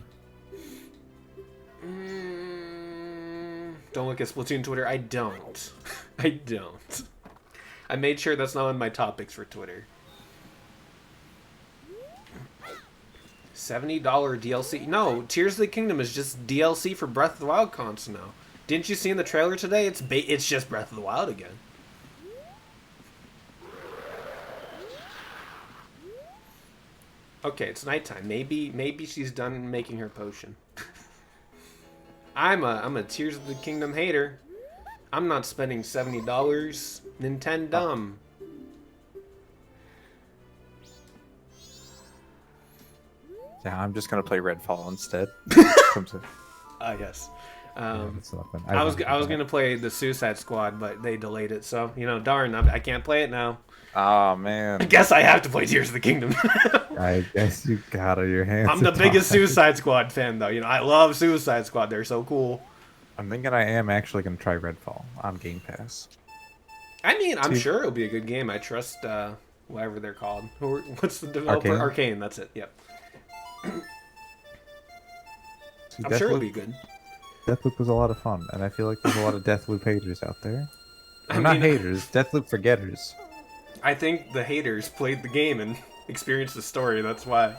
happen? Don't look at Splatoon Twitter. I don't. I don't. I made sure that's not on my topics for Twitter. $70 DLC. No, Tears of the Kingdom is just DLC for Breath of the Wild console now. Didn't you see in the trailer today? It's just Breath of the Wild again. Okay, it's nighttime. Maybe she's done making her potion. I'm a Tears of the Kingdom hater. I'm not spending $70. Nintendo. Yeah, I'm just gonna play Redfall instead. Yes. It's nothing. I was gonna play the Suicide Squad, but they delayed it. So darn, I can't play it now. Oh man. I guess I have to play Tears of the Kingdom. I guess you got on your hands. I'm the biggest Suicide Squad fan, though. I love Suicide Squad. They're so cool. I'm thinking I am actually gonna try Redfall on Game Pass. I mean, I'm sure it'll be a good game. I trust whatever they're called. What's the developer? Arcane. That's it. Yep. See, I'm sure it'll be good. Deathloop was a lot of fun, and I feel like there's a lot of Deathloop haters out there. I'm not haters, Deathloop forgetters. I think the haters played the game and experienced the story. That's why.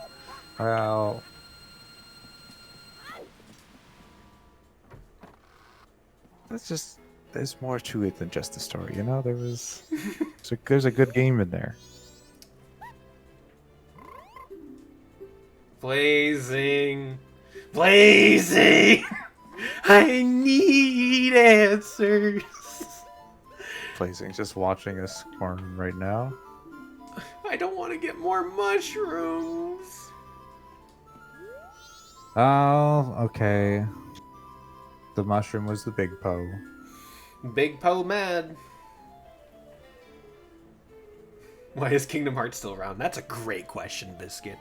Well, there's more to it than just the story, there's a good game in there. Blazing. I need answers. Blazing's just watching us squirm right now. I don't want to get more mushrooms. Oh, okay. The mushroom was the big Poe. Big Poe mad. Why is Kingdom Hearts still around? That's a great question, Biscuit.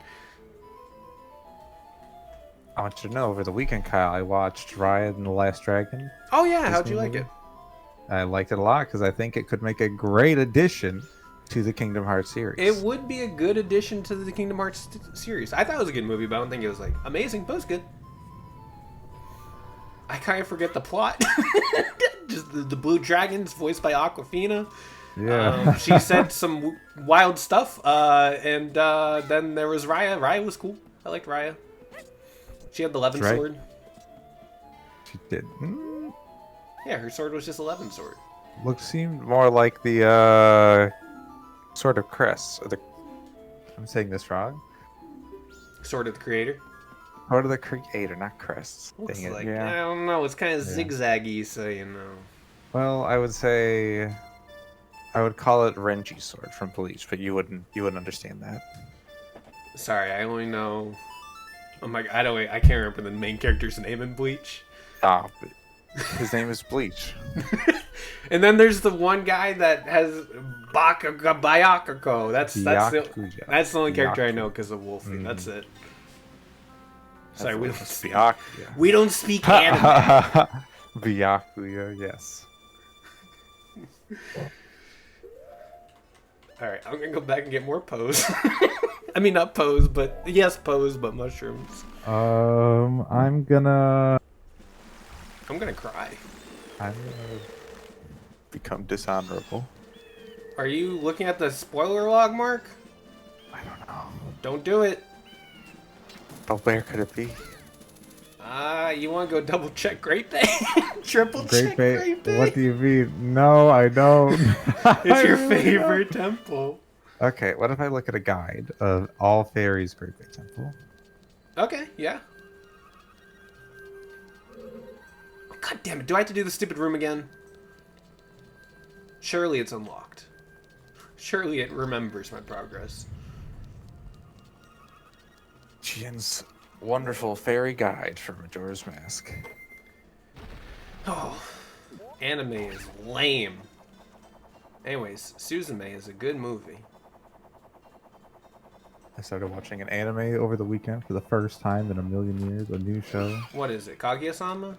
I want you to know, over the weekend, Kyle, I watched Raya and the Last Dragon. Oh yeah, how'd you Disney like movie. it? I liked it a lot because I think it could make a great addition to the Kingdom Hearts series. It would be a good addition to the Kingdom Hearts series. I thought it was a good movie, but I don't think it was like amazing, but it was good. I kind of forget the plot. Just the blue dragons voiced by Awkwafina. Yeah. She said some wild stuff, and then there was Raya. Raya was cool. I liked Raya. She had the Levin sword. She did. Yeah, her sword was just a Levin sword. Seemed more like the sword of Crest. I'm saying this wrong. Sword of the Creator. Sword of the Creator, not Crest. Looks Dang it. like, Yeah. I don't know. It's kind of Yeah. zigzaggy, so Well, I would say I would call it Renji's sword from Bleach, but you wouldn't understand that. Sorry, I only know. Oh my! I can't remember the main character's name in Bleach. Ah, but his name is Bleach. And then there's the one guy that has Bayakako. That's the only character I know because of Wolfie. That's it. Sorry, we don't speak anime. Byakuya, yes. All right, I'm gonna go back and get more pose. I mean, not pose, but yes, pose, but mushrooms. I'm gonna cry. I'm gonna become dishonorable. Are you looking at the spoiler log, Mark? I don't know. Don't do it. But where could it be? You want to go double check Great Bay? Triple Great check Bay. Great Bay? What do you mean? No, I don't. It's your favorite temple. Okay, what if I look at a guide of all fairies Great Bay Temple? Okay, yeah. God damn it, do I have to do the stupid room again? Surely it's unlocked. Surely it remembers my progress. Jian's wonderful fairy guide for Majora's Mask. Oh, anime is lame. Anyways, Suzume is a good movie. I started watching an anime over the weekend for the first time in a million years. A new show. What is it, Kaguya-sama?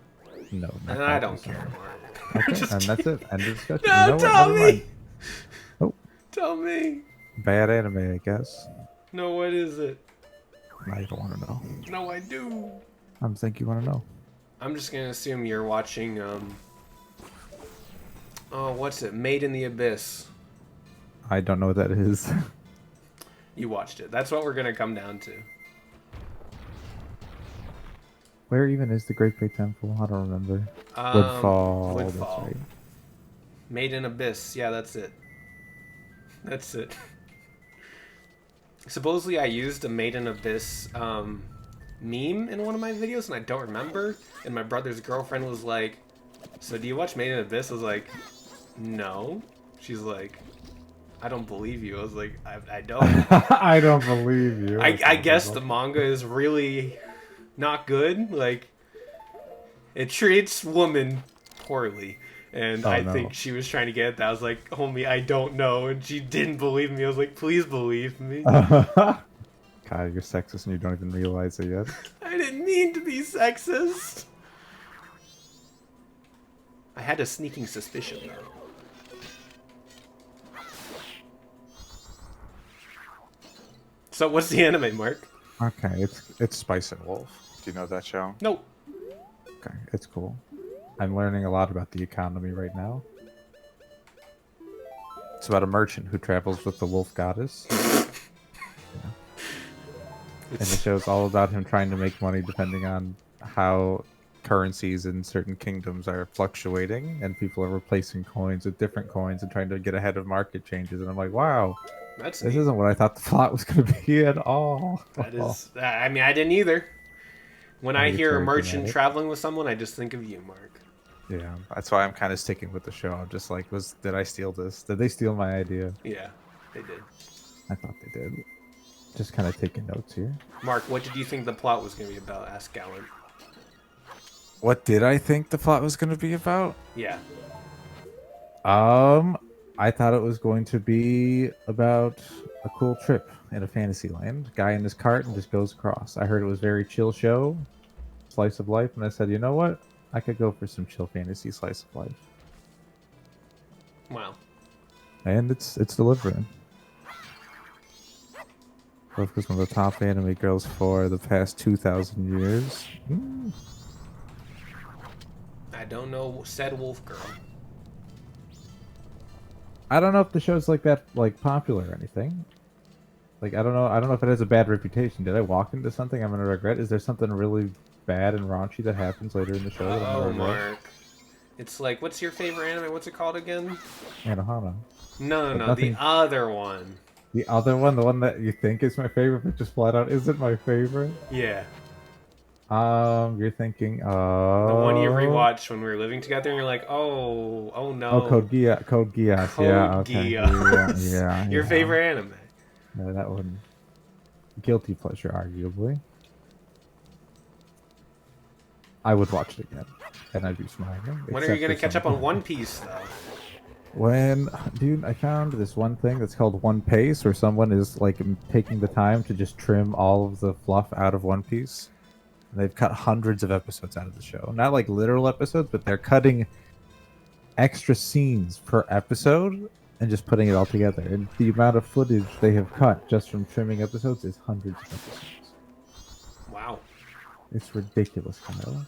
No. And I don't care, Mark. Okay, and that's it. End of discussion. No, You know what? tell Never me! mind. Oh, Tell me! bad anime, I guess. No, what is it? Now you don't want to know. No, I do. I'm think you want to know. I'm just gonna assume you're watching, oh, what's it? Made in the Abyss. I don't know what that is. You watched it. That's what we're gonna come down to. Where even is the Great Bay Temple? I don't remember. Um, Woodfall. Woodfall. That's right. Made in Abyss. Yeah, that's it. That's it. Supposedly I used a Made in Abyss meme in one of my videos, and I don't remember. And my brother's girlfriend was like, so do you watch Made in Abyss? I was like, no. She's like, I don't believe you. I was like, I don't. I don't believe you. I guess the manga is really not good. Like, it treats women poorly. And I think she was trying to get at that. I was like, homie, I don't know. And she didn't believe me. I was like, please believe me. God, you're sexist and you don't even realize it yet. I didn't mean to be sexist. I had a sneaking suspicion, though. So what's the anime, Mark? Okay, it's Spice and Wolf. Do you know that show? No. Okay, it's cool. I'm learning a lot about the economy right now. It's about a merchant who travels with the wolf goddess. Yeah. And the show's all about him trying to make money depending on how currencies in certain kingdoms are fluctuating, and people are replacing coins with different coins and trying to get ahead of market changes. And I'm like, wow, That's this neat. isn't what I thought the plot was going to be at all. That is. I mean, I didn't either. When I It's hear a very merchant dramatic. traveling with someone, I just think of you, Mark. Yeah, That's why I'm kind of sticking with the show. I'm just like, did I steal this? did they steal my idea? Yeah, they did. I thought they did. Just kind of taking notes here. Mark, what did you think the plot was going to be about? Ask Gallant. What did I think the plot was going to be about? Yeah. I thought it was going to be about a cool trip in a fantasy land. Guy in his cart and just goes across. I heard it was very chill show, slice of life, and I said, you know what? I could go for some chill fantasy slice of life. Wow. And it's delivering. Both was one of the top anime girls for the past 2,000 years. I don't know said wolf girl. I don't know if the show's like that, like popular or anything. Like I don't know if it has a bad reputation. Did I walk into something I'm gonna regret? Is there something really bad and raunchy that happens later in the show that I'm Oh, gonna regret? Mark. It's like, what's your favorite anime? What's it called again? Anohana. No, But nothing- the other one. The other one, the one that you think is my favorite, but just flat out isn't my favorite. Yeah. You're thinking The one you of rewatched when we were living together, and you're like, oh no. Oh, Code Geass. Code Yeah, okay. Geass. Yeah. Your favorite anime. No, that one. Guilty pleasure, arguably. I would watch it again, and I'd be smiling. When are you gonna catch up on One Piece, though? When, dude, I found this one thing that's called One Piece, where someone is like taking the time to just trim all of the fluff out of One Piece. And they've cut hundreds of episodes out of the show. Not like literal episodes, but they're cutting extra scenes per episode and just putting it all together. And the amount of footage they have cut just from trimming episodes is hundreds of episodes. Wow. It's ridiculous, Kyle.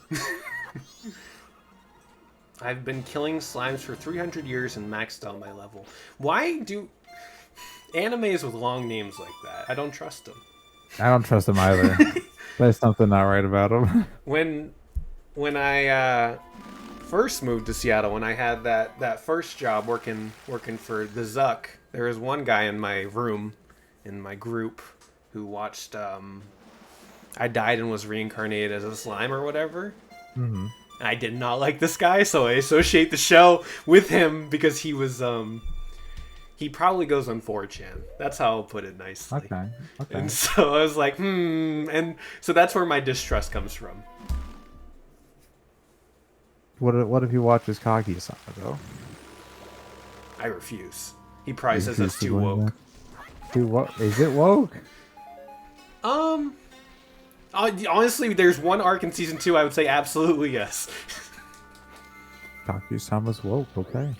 I've been killing slimes for 300 years and maxed out my level. Why do animes with long names like that? I don't trust them. I don't trust them either. There's something not right about them. When I first moved to Seattle, when I had that first job working for the Zuck, there was one guy in my room, in my group, who watched I died and was reincarnated as a slime or whatever. Mm-hmm. And I did not like this guy, so I associate the show with him because he was he probably goes on 4chan. That's how I'll put it nicely. Okay. And so I was like, and so that's where my distrust comes from. What if he watches Kaguya-sama, though? I refuse. He probably says that's too woke. Too woke? Is it woke? Honestly, there's one arc in season 2 I would say absolutely yes. Kaguya-sama's woke, okay.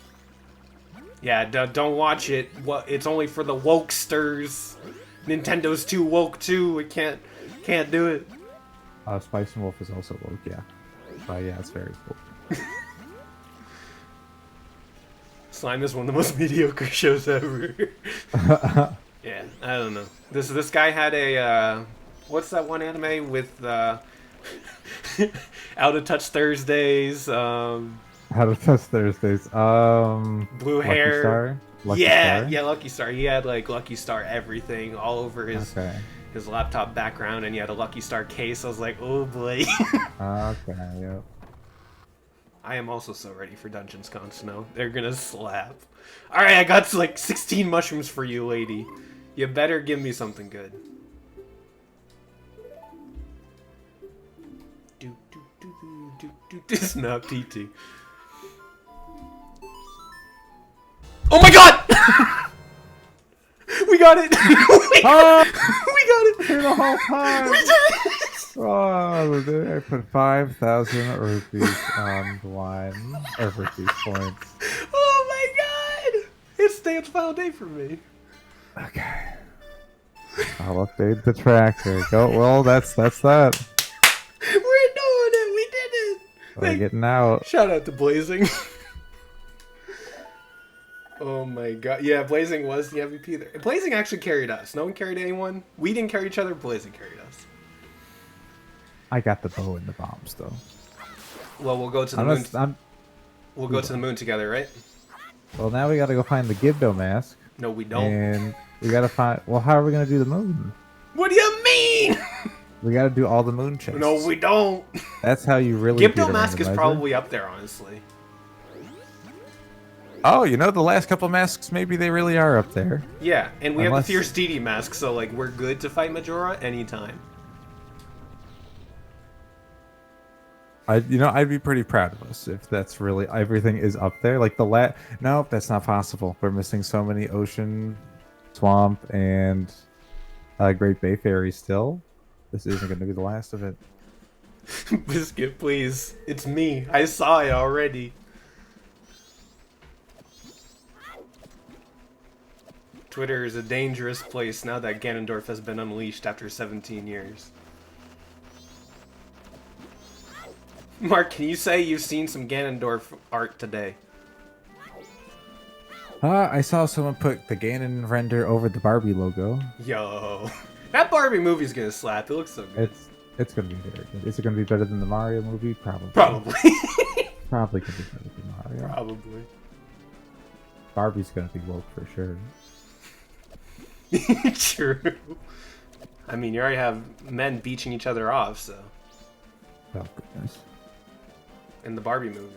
Yeah, don't watch it. It's only for the wokesters. Nintendo's too woke too. It can't do it. Spice and Wolf is also woke, yeah. Yeah, it's very woke. Slime is one of the most mediocre shows ever. Yeah, I don't know. This guy had a what's that one anime with Out of Touch Thursdays. How to test Thursdays. Blue Lucky hair. Star. Lucky yeah, Star? yeah, Lucky Star. He had like Lucky Star everything all over Okay. his laptop background, and he had a Lucky Star case. I was like, oh boy. Okay. Yep. I am also so ready for Dungeons Con Snow. They're gonna slap. All right, I got like 16 mushrooms for you, lady. You better give me something good. Snap TT. Oh my god! We got it! We got it! Through the whole time. We did it! Oh, I put 5,000 rupees on the line. Or rupees points. Oh my god! It's Stan's final day for me. Okay. I'll update the tracker. Go. Well, that's that. We're doing it! We did it! We're getting out. Shout out to Blazing. Oh my god. Yeah, Blazing was the MVP there. Blazing actually carried us. No one carried anyone. We didn't carry each other. Blazing carried us. I got the bow and the bombs though. Well, we'll go to the moon. We'll go to the moon together, right? Well, now we gotta go find the Gibdo mask. No, we don't. And we gotta find. Well, how are we gonna do the moon? What do you mean? We gotta do all the moon chests. No, we don't. That's how you really. Gibdo mask is randomizer. probably up there, honestly. Oh, you know, the last couple masks, maybe they really are up there. Yeah, and we have Unless- the Fierce DD mask, so like we're good to fight Majora anytime. I'd be pretty proud of us if that's really everything is up there. Like nope, that's not possible. We're missing so many ocean, swamp, and Great Bay Fairies still. This isn't going to be the last of it. Biscuit, please. It's me. I saw it already. Twitter is a dangerous place now that Ganondorf has been unleashed after 17 years. Mark, can you say you've seen some Ganondorf art today? I saw someone put the Ganon render over the Barbie logo. Yo. That Barbie movie's gonna slap. It looks so good. It's gonna be very good. Is it gonna be better than the Mario movie? Probably. Probably. Probably gonna be better than Mario. Probably. Barbie's gonna be woke for sure. True. I mean, you already have men beaching each other off, so. Oh goodness. In the Barbie movie.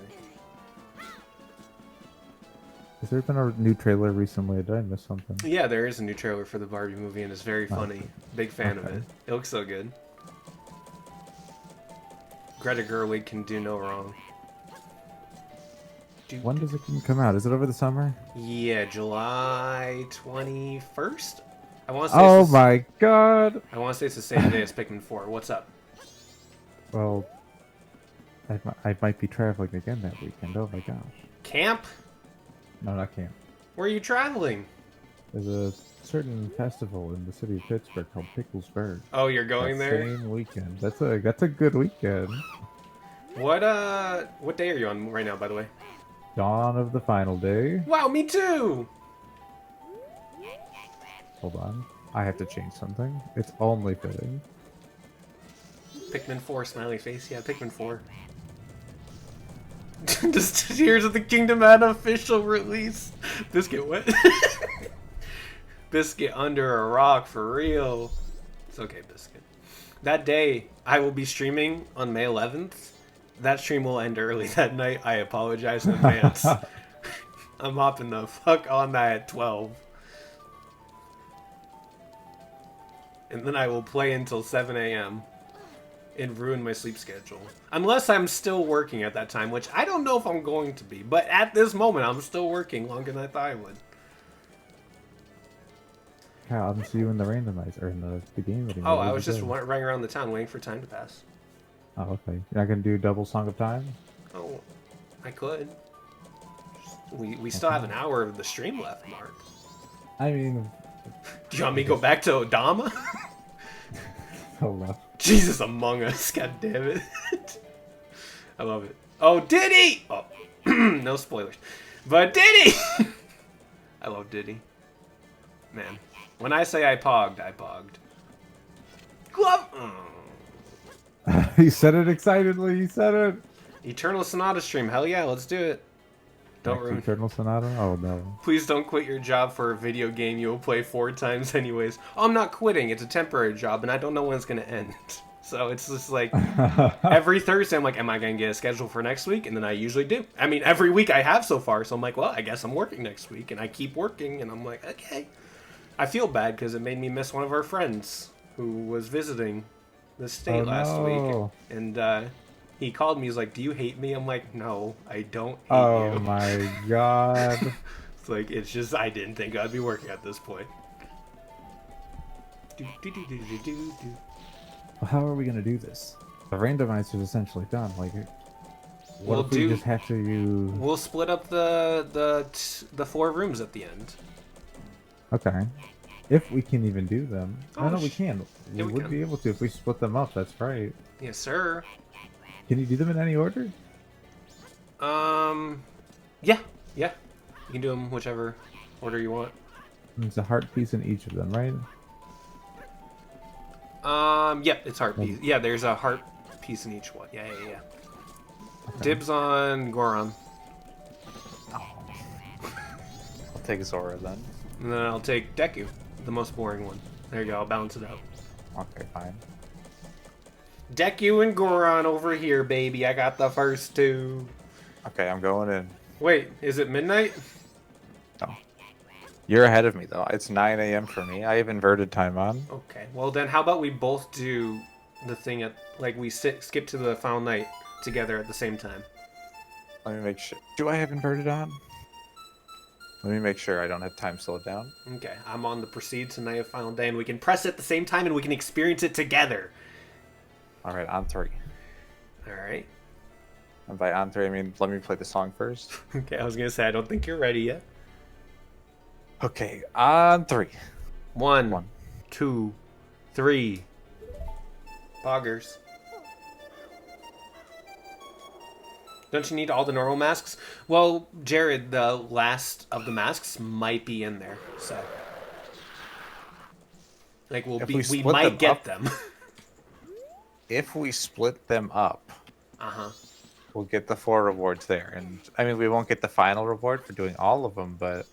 Has there been a new trailer recently? Did I miss something? Yeah, there is a new trailer for the Barbie movie, and it's very funny. Okay. Big fan of Okay. it. It looks so good. Greta Gerwig can do no wrong. When does it come out? Is it over the summer? Yeah, July 21st? I want to say Oh it's my god! I want to say it's the same day as Pikmin 4. What's up? Well, I might be traveling again that weekend. Oh my gosh. Camp? No, not camp. Where are you traveling? There's a certain festival in the city of Pittsburgh called Picklesburg. Oh, you're going That there? Same weekend. That's a good weekend. What day are you on right now, by the way? Dawn of the final day. Wow, me too! Hold on. I have to change something. It's only fitting. Pikmin 4, smiley face. Yeah, Pikmin 4. Just Tears of the Kingdom had official release. Biscuit what? Biscuit under a rock for real. It's okay, Biscuit. That day, I will be streaming on May 11th. That stream will end early that night. I apologize in advance. I'm hopping the fuck on that at 12. And then I will play until 7 a.m. and ruin my sleep schedule. Unless I'm still working at that time, which I don't know if I'm going to be. But at this moment, I'm still working longer than I thought I would. Yeah, I'll see you in the randomizer, or in the game. Oh, I was just running around the town waiting for time to pass. Oh, okay. You're not gonna do double Song of Time? Oh, I could. We still have an hour of the stream left, Mark. I mean... Do you want me to go back to Odama? Oh, no. Jesus, Among Us, god damn it. I love it. Oh, Diddy! Oh, no spoilers. But Diddy! I love Diddy. Man, when I say I pogged, I pogged. Glove! Oh. He said it excitedly. He said it. Eternal Sonata stream. Hell yeah, let's do it. Don't Next ruin. Eternal Sonata. Oh no. Please don't quit your job for a video game you will play 4 times anyways. Oh, I'm not quitting. It's a temporary job, and I don't know when it's gonna end. So it's just like every Thursday, I'm like, am I gonna get a schedule for next week? And then I usually do. I mean, every week I have so far. So I'm like, well, I guess I'm working next week, and I keep working, and I'm like, okay. I feel bad because it made me miss one of our friends who was visiting the state last week, and he called me. He's like, "Do you hate me?" I'm like, "No, I don't hate you." Oh my god. It's like, it's just I didn't think I'd be working at this point. Well, how are we gonna do this? The randomizer is essentially done. Like, what if we just have to use? We'll split up the 4 rooms at the end. Okay. If we can even do them. Oh, no, we can. yeah, we we would can. be able to if we split them up. That's right. Yes, sir. Can you do them in any order? Yeah. You can do them whichever order you want. There's a heart piece in each of them, right? Yep, it's heart piece. Yeah, there's a heart piece in each one. Yeah. Okay. Dibs on Goron. I'll take Zora then. And then I'll take Deku, the most boring one. There you go, I'll balance it out. Okay, fine. Deku and Goron over here, baby. I got the first 2. Okay, I'm going in. Wait, is it midnight? No. You're ahead of me, though. It's 9 a.m. for me. I have inverted time on. Okay, well then how about we both do the thing at, like, we skip to the final night together at the same time. Let me make sure. Do I have inverted on? Let me make sure I don't have time slowed down. Okay, I'm on the proceed to night of final day, and we can press it at the same time and we can experience it together. All right, on 3. Alright. And by on 3, I mean, let me play the song first. Okay, I was gonna say, I don't think you're ready yet. Okay, on 3. 1, 2, 3. Poggers. Don't you need all the normal masks? Well, Jared, the last of the masks might be in there, so like we might get them. If we split them up, Uh-huh. we'll get the 4 rewards there. And I mean, we won't get the final reward for doing all of them, but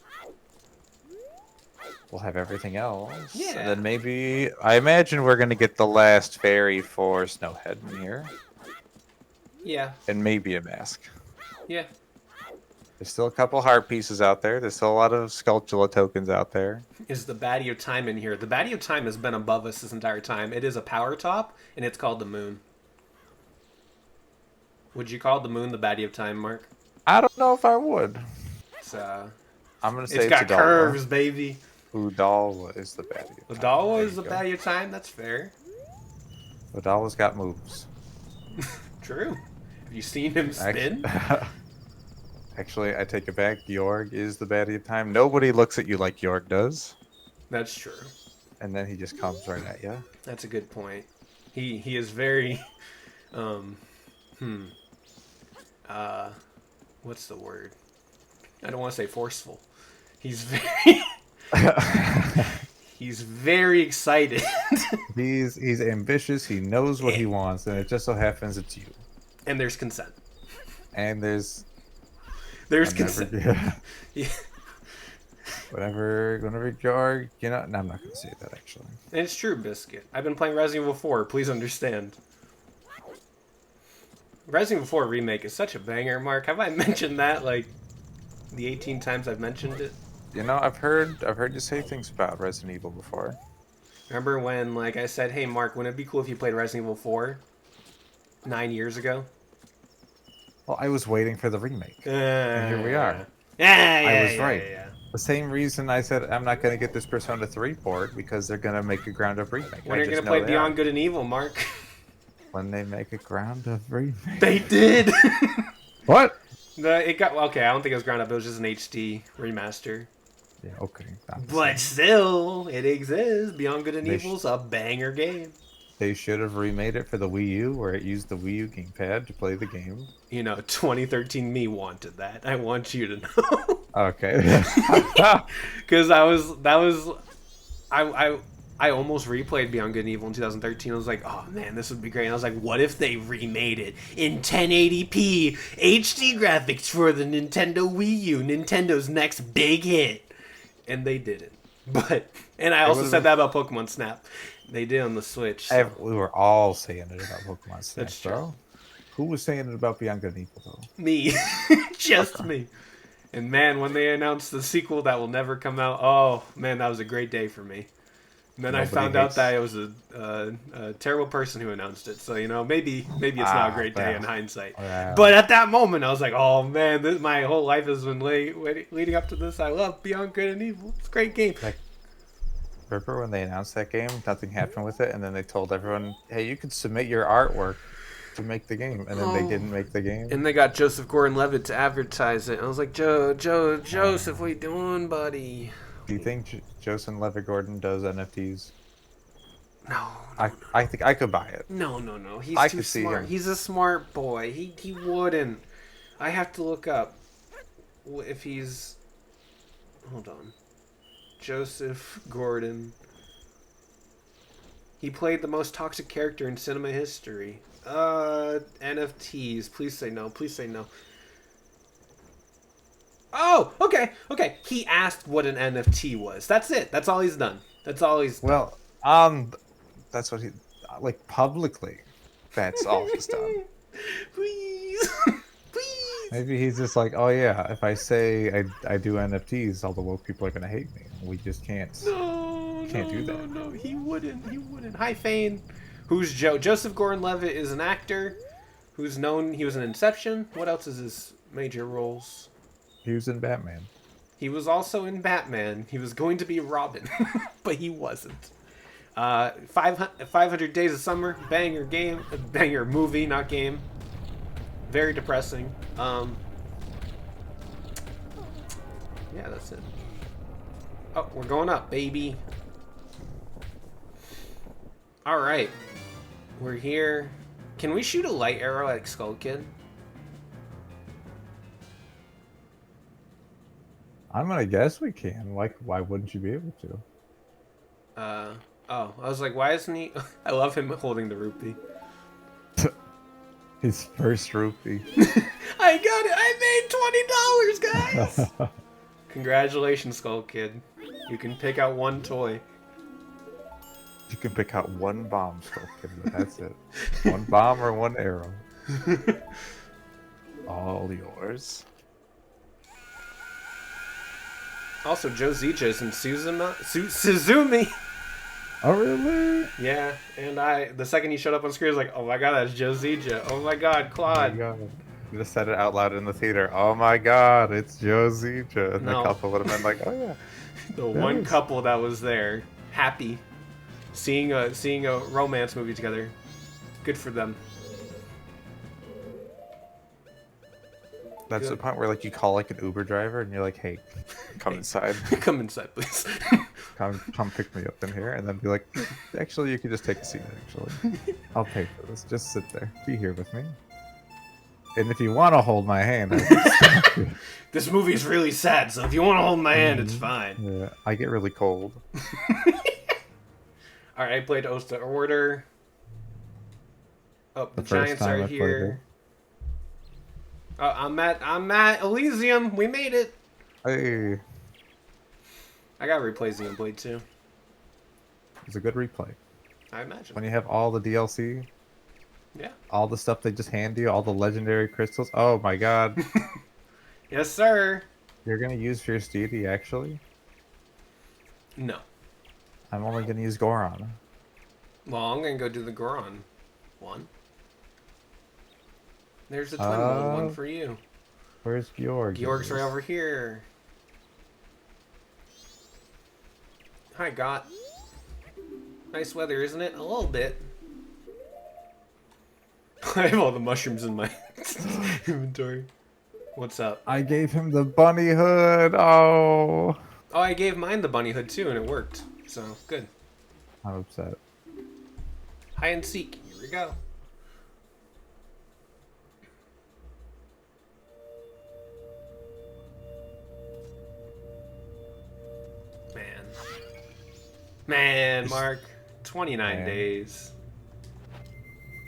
we'll have everything else. Yeah. And then maybe, I imagine we're going to get the last fairy for Snowhead in here. Yeah. And maybe a mask. Yeah. There's still a couple heart pieces out there. There's still a lot of Skulltula tokens out there. Is the baddie of time in here? The baddie of time has been above us this entire time. It is a power top, and it's called the moon. Would you call the moon the baddie of time, Mark? I don't know if I would. It's I'm going to say it's got Udalwa. curves, baby. Udalwa is the baddie of time. Udalwa There is you the go. baddie of time. That's fair. Udalwa's got moves. True. Have you seen him spin? Actually, I take it back. Yorg is the baddie of time. Nobody looks at you like Yorg does. That's true. And then he just comes right at you. That's a good point. He is very, what's the word? I don't want to say forceful. He's very, he's very excited. He's ambitious. He knows what he wants, and it just so happens it's you. And there's consent. And there's consent. Yeah. Whenever Yorg, no, I'm not going to say that actually. And it's true, Biscuit. I've been playing Resident Evil 4. Please understand. Resident Evil 4 Remake is such a banger, Mark. Have I mentioned that, like, the 18 times I've mentioned it? I've heard you say things about Resident Evil before. Remember when, like, I said, hey, Mark, wouldn't it be cool if you played Resident Evil 4 9 years ago? Well, I was waiting for the remake. And here we are. I was right. The same reason I said I'm not going to get this Persona 3 port, because they're going to make a ground-up remake. When are you going to play Beyond Good and Evil, Mark? When they make a ground-up remake. They did! What? It got, okay, I don't think it was ground up. It was just an HD remaster. Yeah, okay. But still, it exists. Beyond Good and They Evil's a banger game. They should have remade it for the Wii U, where it used the Wii U gamepad to play the game. 2013 me wanted that. I want you to know. Okay. Because I I almost replayed Beyond Good and Evil in 2013. I was like, oh man, this would be great. And I was like, what if they remade it in 1080p HD graphics for the Nintendo Wii U, Nintendo's next big hit? And they didn't. And I also said that about Pokemon Snap. They did on the Switch. So. We were all saying it about Pokemon Snap, That's true. bro. Who was saying it about Beyond Good and Evil, though? Me. Just me. And man, when they announced the sequel that will never come out, oh man, that was a great day for me. And then I found out that it was a terrible person who announced it. So, maybe it's not a great day in hindsight. Yeah. But at that moment, I was like, oh man, my whole life has been leading up to this. I love Beyond Good and Evil. It's a great game. Remember when they announced that game? Nothing happened with it, and then they told everyone, hey, you can submit your artwork to make the game. And then they didn't make the game. And they got Joseph Gordon-Levitt to advertise it. I was like, Joseph, what you doing, buddy? Do you think Joseph Levitt-Gordon does NFTs? No. I think I could buy it. No. He's too smart. He's a smart boy. He wouldn't. I have to look up if he's... Hold on. Joseph Gordon. He played the most toxic character in cinema history. NFTs. Please say no. Please say no. Oh, okay. He asked what an NFT was. That's it. That's all he's done. That's all he's done. Well, that's what he, like, publicly, that's all he's done. Please. Maybe he's just like, oh yeah, if I say I do NFTs, all the woke people are gonna hate me. We just can't do that. No, he wouldn't. Hi, Fane. Who's Joe? Joseph Gordon-Levitt is an actor who's known. He was in Inception. What else is his major roles? He was in Batman. He was also in Batman. He was going to be Robin, but he wasn't. 500 Days of Summer, banger movie, not game. Very depressing. Yeah, that's it. Oh, we're going up, baby. All right, we're here. Can we shoot a light arrow at Skull Kid? I'm gonna guess we can. Like, why wouldn't you be able to? Oh, I was like, why isn't he? I love him holding the rupee. His first rupee. I got it! I made $20, guys! Congratulations, Skull Kid. You can pick out one toy. You can pick out one bomb, Skull Kid, but that's it. One bomb or one arrow. All yours. Also, Joe Zita's in Suzumi. Oh, really? Yeah, and the second he showed up on screen, I was like, oh my god, that's Joe Zita. Oh my god, Claude. Oh my god. You just said it out loud in the theater. Oh my god, it's Joe Zita. And the couple would have been like, oh yeah. The one couple that was there, happy, seeing a romance movie together. Good for them. That's the point where, like, you call, like, an Uber driver and you're like, hey, come inside. Come inside, please. Come pick me up in here. And then be like, actually, you can just take a seat, actually. I'll pay for this. Just sit there. Be here with me. And if you want to hold my hand, I can stop you. This movie is really sad, so if you want to hold my hand, it's fine. Yeah, I get really cold. Alright, I played Osta Order. Oh, the Giants are here. Oh, I'm at Elysium. We made it. Hey. I gotta replay Xenoblade 2. It's a good replay. I imagine. When you have all the DLC. Yeah. All the stuff they just hand you, all the legendary crystals. Oh my god. Yes, sir. You're gonna use Fierce Deity, actually? No. I'm only gonna use Goron. Well, I'm gonna go do the Goron one. There's a twin one for you. Where's Georg? Georg's right over here. Hi, Got. Nice weather, isn't it? A little bit. I have all the mushrooms in my inventory. What's up? I gave him the bunny hood. Oh. Oh, I gave mine the bunny hood too, and it worked. So, good. I'm upset. Hide and seek. Here we go. Man. Man, Mark, 29 Man. days.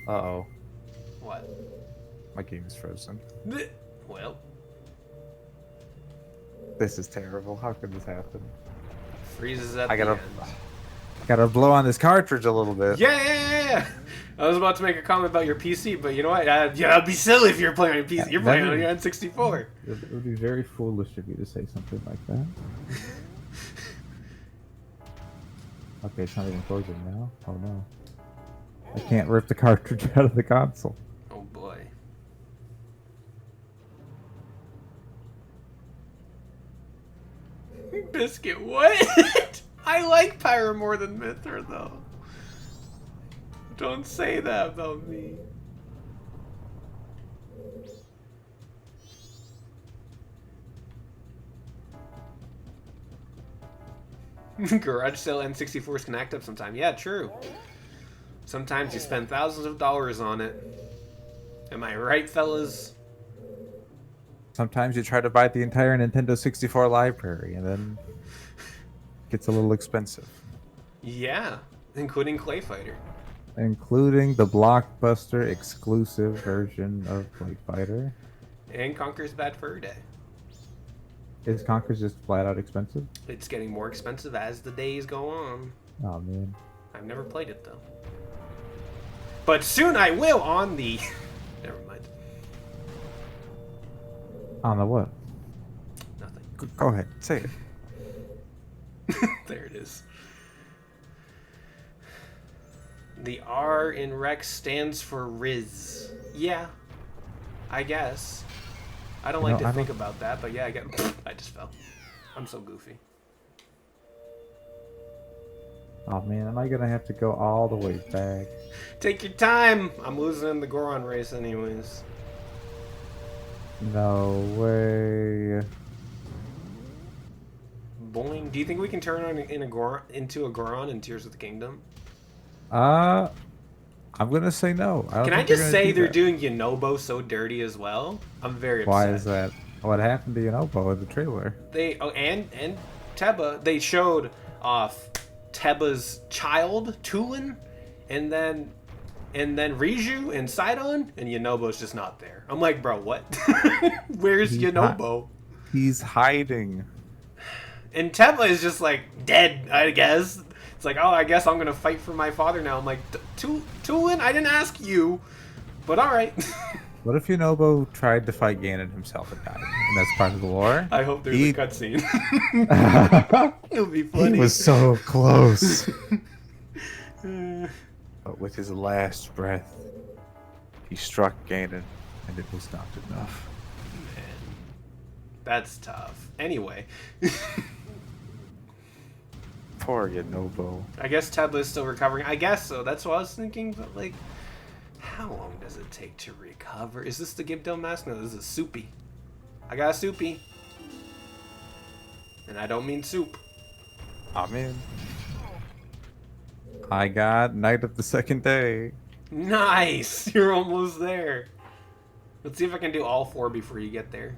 Uh-oh. What? My game is frozen. Well, This is terrible. How could this happen? freezes at I the gotta, end. gotta blow on this cartridge a little bit. Yeah! I was about to make a comment about your PC, but you know what? Yeah, it'd be silly if you're playing on your PC. You're playing on your N64. It would be very foolish of you to say something like that. Okay, it's not even frozen now. Oh no. I can't rip the cartridge out of the console. Oh boy. Biscuit, what? I like Pyra more than Mithra, though. Don't say that about me. Garage sale N64s can act up sometime. Yeah, true. Sometimes you spend thousands of dollars on it. Am I right, fellas? Sometimes you try to buy the entire Nintendo 64 library, and then it gets a little expensive. Yeah, including Clay Fighter. Including the blockbuster exclusive version of Clay Fighter. And Conker's Bad Fur Day. Is Conker's just flat out expensive? It's getting more expensive as the days go on. Oh man. I've never played it though. But soon I will on the... Never mind. On the what? Nothing. Go ahead, say it. There it is. The R in Rex stands for Riz. Yeah. I guess. I don't like to think about that, but yeah, I get... I just fell. I'm so goofy. Oh man, am I gonna have to go all the way back? Take your time! I'm losing in the Goron race anyways. No way. Boing. Do you think we can turn on into a Goron in Tears of the Kingdom? I'm gonna say no. I don't Can I think they're just gonna say do they're that. doing Yonobo so dirty as well? I'm very upset. Why is that? What happened to Yonobo in the trailer? They and Teba, they showed off Teba's child, Tulin, and then Riju and Sidon, and Yonobo's just not there. I'm like, bro, what? Where's Yonobo? He's hiding. And Teba is just like dead, I guess. It's like, oh, I guess I'm gonna fight for my father now. I'm like, Tulin, I didn't ask you, but all right. What if Yonobo tried to fight Ganon himself and died? And that's part of the lore? I hope there's a cutscene. It'll be He funny. was so close. But with his last breath, he struck Ganon, and it was not enough. Man, that's tough. Anyway, Poor Yonobo. I guess Teba is still recovering. I guess so. That's what I was thinking. But like, how long does it take to recover? Is this the Gibdo mask? No, this is Soupy. I got a Soupy, and I don't mean soup. Amen. I got Night of the Second Day. Nice. You're almost there. Let's see if I can do all 4 before you get there.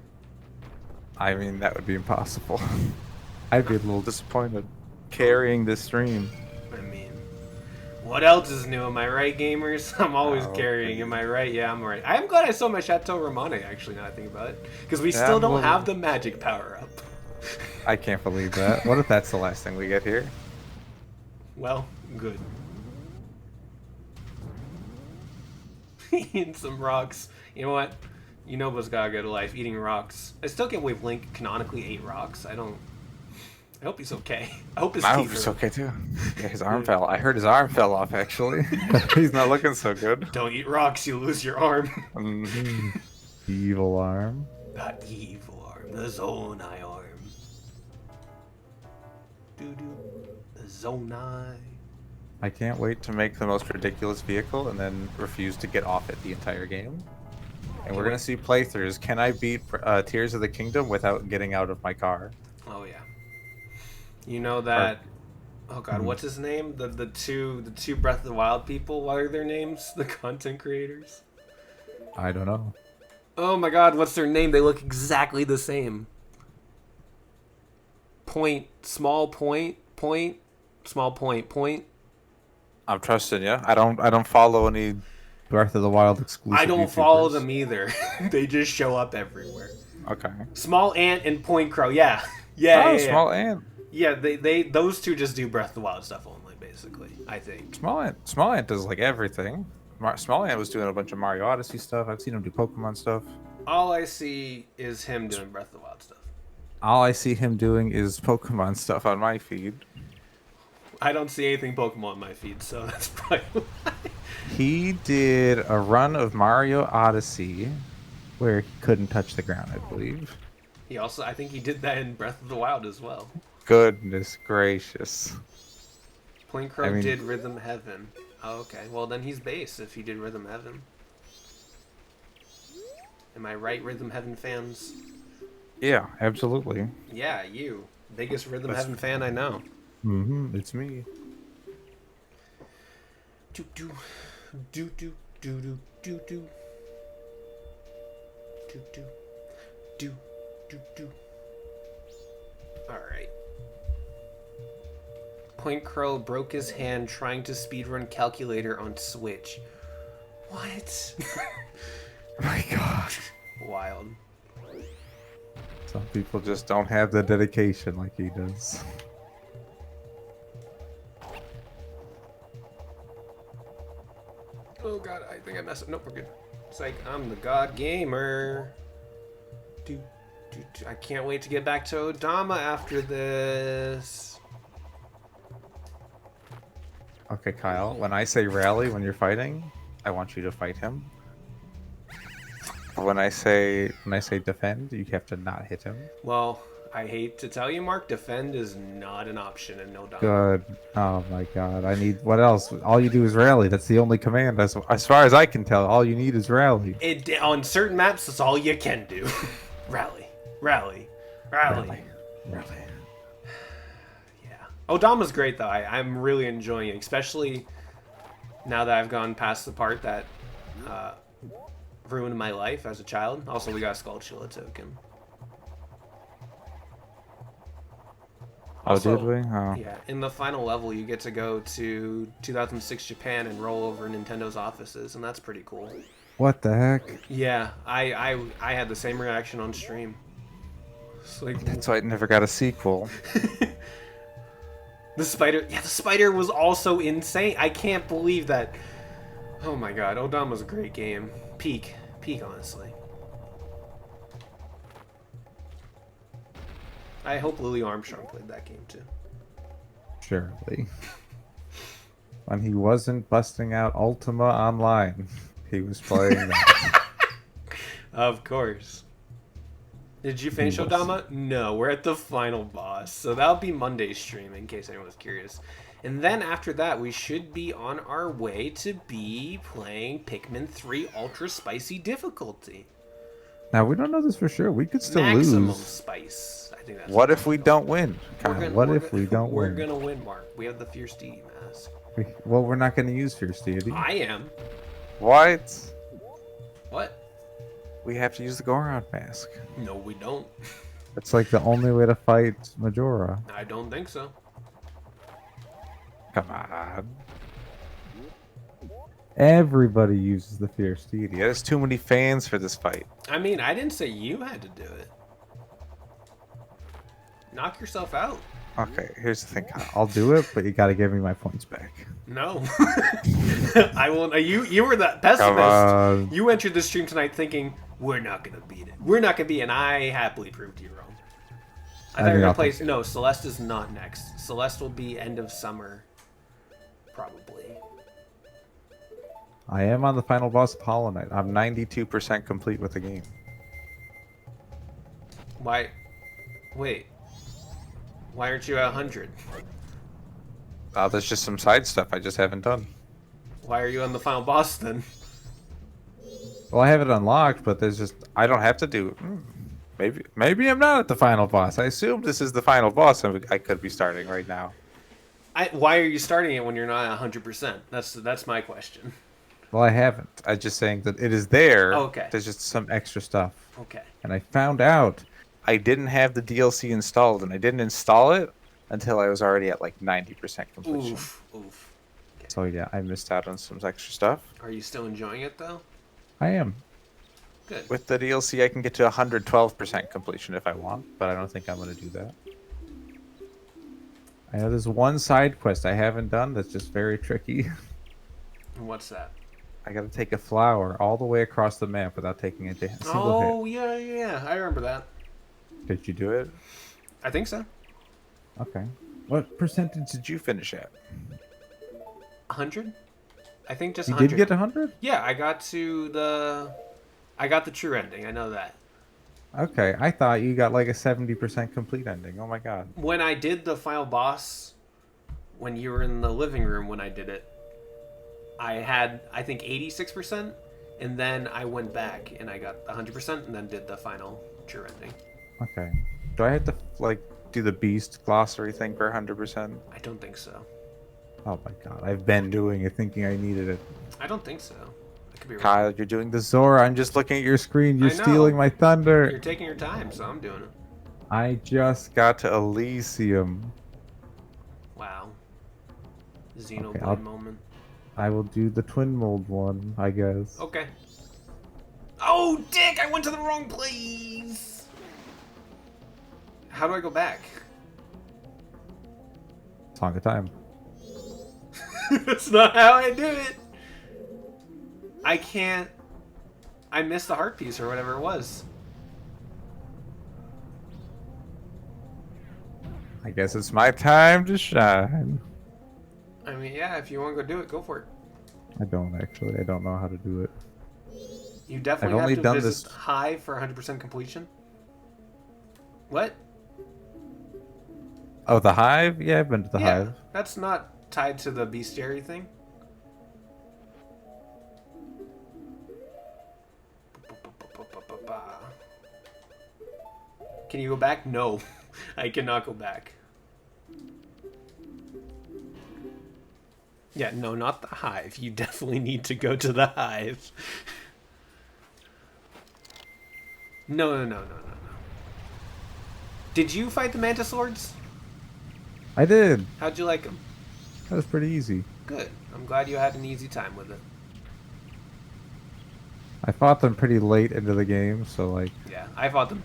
I mean, that would be impossible. I'd be a little disappointed carrying this stream. I mean, what else is new? Am I right, gamers? I'm always Oh, carrying. please. Am I right? Yeah, I'm right. I'm glad I saw my Chateau Romane, actually, now that I think about it. Because we Yeah, still don't well- have the magic power up. I can't believe that. What if that's the last thing we get here? Well, good. Eating some rocks. You know what? Yonobo's got a good life, eating rocks. I still can't believe Link canonically ate rocks. I hope he's okay. I hope his I teeth hope it's are... okay too. Yeah, his arm fell. I heard his arm fell off actually. He's not looking so good. Don't eat rocks, you lose your arm. Mhm. Evil arm. The evil arm. The Zonai arm. Doo-doo. The Zonai. I can't wait to make the most ridiculous vehicle and then refuse to get off it the entire game. And we're gonna see playthroughs. Can I beat Tears of the Kingdom without getting out of my car? Oh yeah. You know that... Oh god, what's his name? The two Breath of the Wild people? What are their names? The content creators? I don't know. Oh my god, what's their name? They look exactly the same. Point, small point, point. Small point. I'm trusting you. I don't follow any. Breath of the Wild exclusive. I don't follow them either. They just show up everywhere. Okay. Small Ant and Point Crow. Yeah. Yeah. Small ant. Yeah, they those two just do Breath of the Wild stuff only, basically. I think. Small ant does like everything. Small ant was doing a bunch of Mario Odyssey stuff. I've seen him do Pokemon stuff. All I see is him doing Breath of the Wild stuff. All I see him doing is Pokemon stuff on my feed. I don't see anything Pokemon on my feed, so that's probably why. He did a run of Mario Odyssey where he couldn't touch the ground, I believe. He also, I think he did that in Breath of the Wild as well. Goodness gracious. Point Crow did Rhythm Heaven. Oh, okay. Well, then he's base if he did Rhythm Heaven. Am I right, Rhythm Heaven fans? Yeah, absolutely. Yeah, you. Biggest Rhythm Heaven fan I know. Mm-hmm. It's me. Do do do do do do do do do do do do do. All right. Point Crow broke his hand trying to speedrun Calculator on Switch. What? Oh my god. Wild. Some people just don't have the dedication like he does. Oh god, I think I messed up. Nope, we're good. It's like, I'm the god gamer. I can't wait to get back to Odama after this. Okay, Kyle, when I say rally when you're fighting, I want you to fight him. When I say defend, you have to not hit him. Well, I hate to tell you, Mark, defend is not an option in No Dama. Good. Oh my god. I need what else? All you do is rally. That's the only command. As far as I can tell, all you need is rally. On certain maps, that's all you can do. Rally. Rally. Yeah. Odama's great, though. I'm really enjoying it, especially now that I've gone past the part that ruined my life as a child. Also, we got a Skulltula token. Also, did we? Oh. Yeah. In the final level, you get to go to 2006 Japan and roll over Nintendo's offices, and that's pretty cool. What the heck? Yeah, I had the same reaction on stream. It's like, That's why it never got a sequel. the spider was also insane. I can't believe that. Oh my god, Odama's a great game. Peak, honestly. I hope Louis Armstrong played that game too. Surely. When he wasn't busting out Ultima Online, he was playing that. Of course. Did you finish Odama? No, we're at the final boss. So that'll be Monday's stream in case anyone's curious. And then after that, we should be on our way to be playing Pikmin 3 Ultra Spicy difficulty. Now, we don't know this for sure. We could still Maximum lose. spice. I think that's What if we don't win? What if we don't We're win? gonna win, Mark. We have the Fierce Deity mask. Well, we're not going to use Fierce Deity. I am. What? What? We have to use the Goron mask. No, we don't. It's like the only way to fight Majora. I don't think so. Come on. Everybody uses the Fierce Deity. Yeah, there's too many fans for this fight. I mean, I didn't say you had to do it. Knock yourself out. Okay, here's the thing, Kyle. I'll do it, but you got to give me my points back. No. I won't. You were the Come pessimist. on. You entered the stream tonight thinking, we're not going to beat it. We're not going to beat it. And I happily proved you wrong. I thought you were going to play... No, Celeste is not next. Celeste will be end of summer. Probably. I am on the final boss, Hollow Knight. I'm 92% complete with the game. Why? Wait. Why aren't you at 100? There's just some side stuff I just haven't done. Why are you on the final boss then? Well, I have it unlocked, but there's just... I don't have to do... Maybe I'm not at the final boss. I assume this is the final boss and I could be starting right now. Why are you starting it when you're not at 100%? That's my question. Well, I haven't. I'm just saying that it is there. Okay. There's just some extra stuff. Okay. And I found out... I didn't have the DLC installed and I didn't install it until I was already at like 90% completion. Oof, oof. So yeah, I missed out on some extra stuff. Are you still enjoying it though? I am. Good. With the DLC, I can get to 112% completion if I want, but I don't think I'm going to do that. I know there's one side quest I haven't done that's just very tricky. And what's that? I got to take a flower all the way across the map without taking a single hit. Oh, yeah. I remember that. Did you do it? I think so. Okay. What percentage did you finish at? 100? I think just You 100. did get 100? Yeah, I got the true ending. I know that. Okay, I thought you got like a 70% complete ending. Oh my god. When I did the final boss, when you were in the living room when I did it, I had, I think, 86%, and then I went back and I got 100% and then did the final true ending. Okay. Do I have to like do the beast glossary thing for 100%? I don't think so. Oh my god. I've been doing it thinking I needed it. I don't think so. I could be wrong. Kyle, you're doing The Zora, I'm just looking at your screen. You're I know. stealing my You're thunder. taking your time, so I'm doing it. I just got to Elysium. Wow. Xenoblade Okay, I'll- moment. I will do the twin mold one, I guess. Okay. Oh, dick! I went to the wrong place! How do I go back? Song of Time. That's not how I do it! I can't... I missed the heart piece or whatever it was. I guess it's my time to shine. I mean, yeah, if you want to go do it, go for it. I don't actually. I don't know how to do it. You definitely I've only have to done visit this- Hive for 100% completion. What? Oh, the Hive? Yeah, I've been to the yeah, Hive. that's not tied to the bestiary thing. Can you go back? No, I cannot go back. Yeah, no, not the Hive. You definitely need to go to the Hive. No. Did you fight the Mantis Lords? I did. How'd you like them? That was pretty easy. Good. I'm glad you had an easy time with it. I fought them pretty late into the game, so like... Yeah, I fought them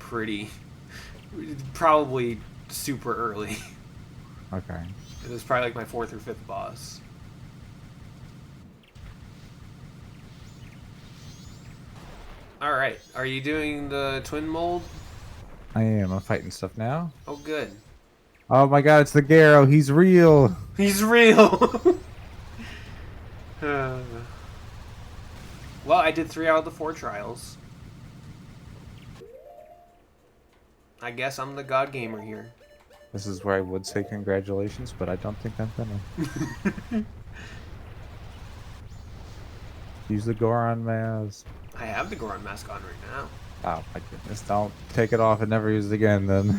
probably super early. Okay. It was probably like my 4th or 5th boss. Alright, are you doing the twin mold? I am. I'm fighting stuff now. Oh, good. Oh my god, it's the Garo. He's real. He's real! Well, I did 3 out of the 4 trials. I guess I'm the god gamer here. This is where I would say congratulations, but I don't think I'm gonna. Use the Goron mask. I have the Goron mask on right now. Oh my goodness. Don't take it off and never use it again then.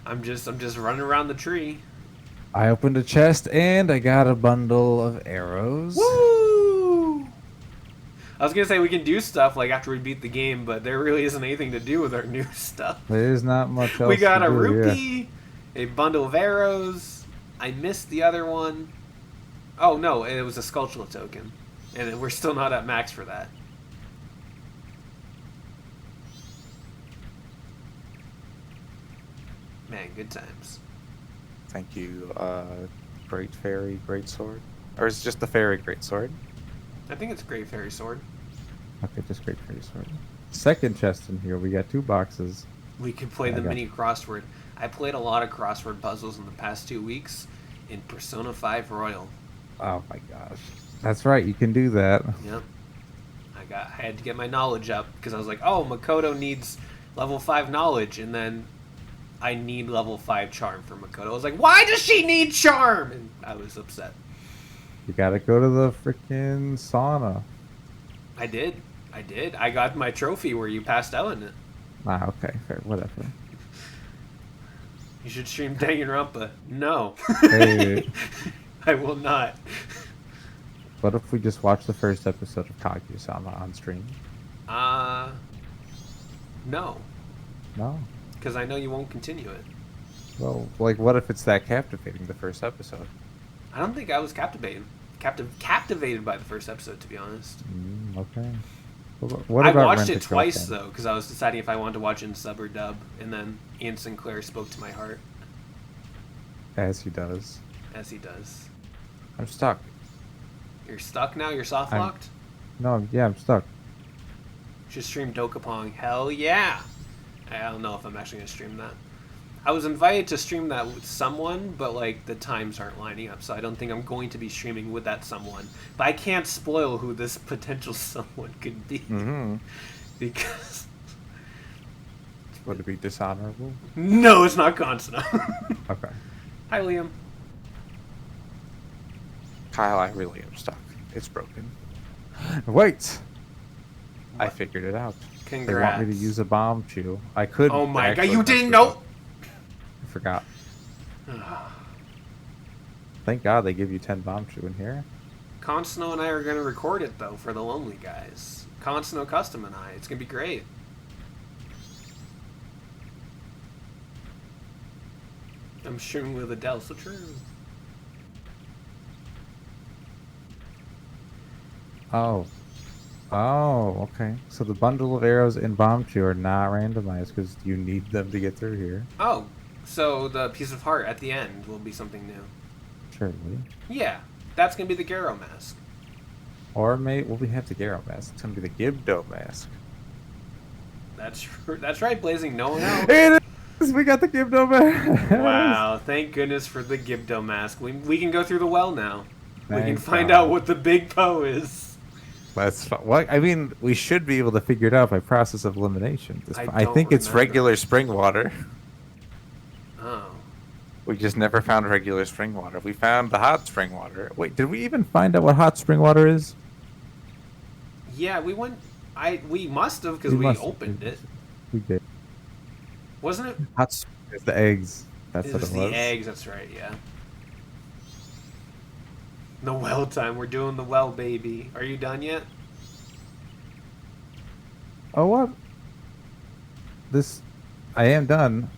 I'm just running around the tree. I opened a chest and I got a bundle of arrows. Woo! I was gonna say we can do stuff like after we beat the game, but there really isn't anything to do with our new stuff. There's not much else We got to a do, rupee, a bundle of arrows. I missed the other one. Oh no, it was a Skulltula token, and we're still not at max for that. Man, good times. Thank you, Great Fairy Great Sword. Or is it just the Fairy Great Sword? I think it's Great Fairy Sword. Okay, just great for your sword. Second chest in here. We got 2 boxes. We could play the mini crossword. I played a lot of crossword puzzles in the past 2 weeks in Persona 5 Royal. Oh my gosh. That's right. You can do that. Yep. I had to get my knowledge up because I was like, oh, Makoto needs level 5 knowledge, and then I need level 5 charm for Makoto. I was like, why does she need charm? And I was upset. You gotta go to the freaking sauna. I did. I got my trophy where you passed out in it. Ah, okay, fair, whatever. You should stream Danganronpa. No. Hey, I will not. what if we just watch the first episode of Kaguya-sama on stream? No. No. Because I know you won't continue it. Well, like, what if it's that captivating, the first episode? I don't think I was captivated by the first episode, to be honest. Okay. What I about watched it Rent-A-Girlfriend? twice though, because I was deciding if I wanted to watch it in sub or dub, and then Ian Sinclair spoke to my heart, As he does. as he does. I'm stuck. You're stuck now. You're soft locked. No, yeah, I'm stuck. Should stream Dokapong. Hell yeah! I don't know if I'm actually gonna stream that. I was invited to stream that with someone, but like the times aren't lining up, so I don't think I'm going to be streaming with that someone. But I can't spoil who this potential someone could be because Would it be dishonorable? no, it's not Constantine. Okay. Hi, Liam. Kyle, I really am stuck. It's broken. Wait! I What? figured it out. Congrats. They want me to use a bomb chew. I could. Oh my god, actually you mess didn't this know? up. I forgot. Thank God they give you 10 bomb chew in here. Constano and I are going to record it, though, for the Lonely Guys. Constano Custom and I. It's going to be great. I'm streaming with Adele, so true. Oh. Oh, okay. So the bundle of arrows in bomb chew are not randomized because you need them to get through here. Oh, so the piece of heart at the end will be something new. Surely. Yeah, that's going to be the Garo mask. Or will we have the Garo mask? It's gonna be the Gibdo mask. That's right, Blazing. No one else. It is! We got the Gibdo mask! Wow, thank goodness for the Gibdo mask. We can go through the well now. We can Thank find God. out what the big Poe is. That's what I mean. We should be able to figure it out by process of elimination. I don't think it's remember. Regular spring water. Oh. We just never found regular spring water. We found the hot spring water. Wait, did we even find out what hot spring water is? Yeah, we went... We must have, because we opened it. We did. Wasn't it? Hot spring is the eggs. That's It what was it was. the eggs, that's right, yeah. The well time. We're doing the well, baby. Are you done yet? Oh, what? I am done.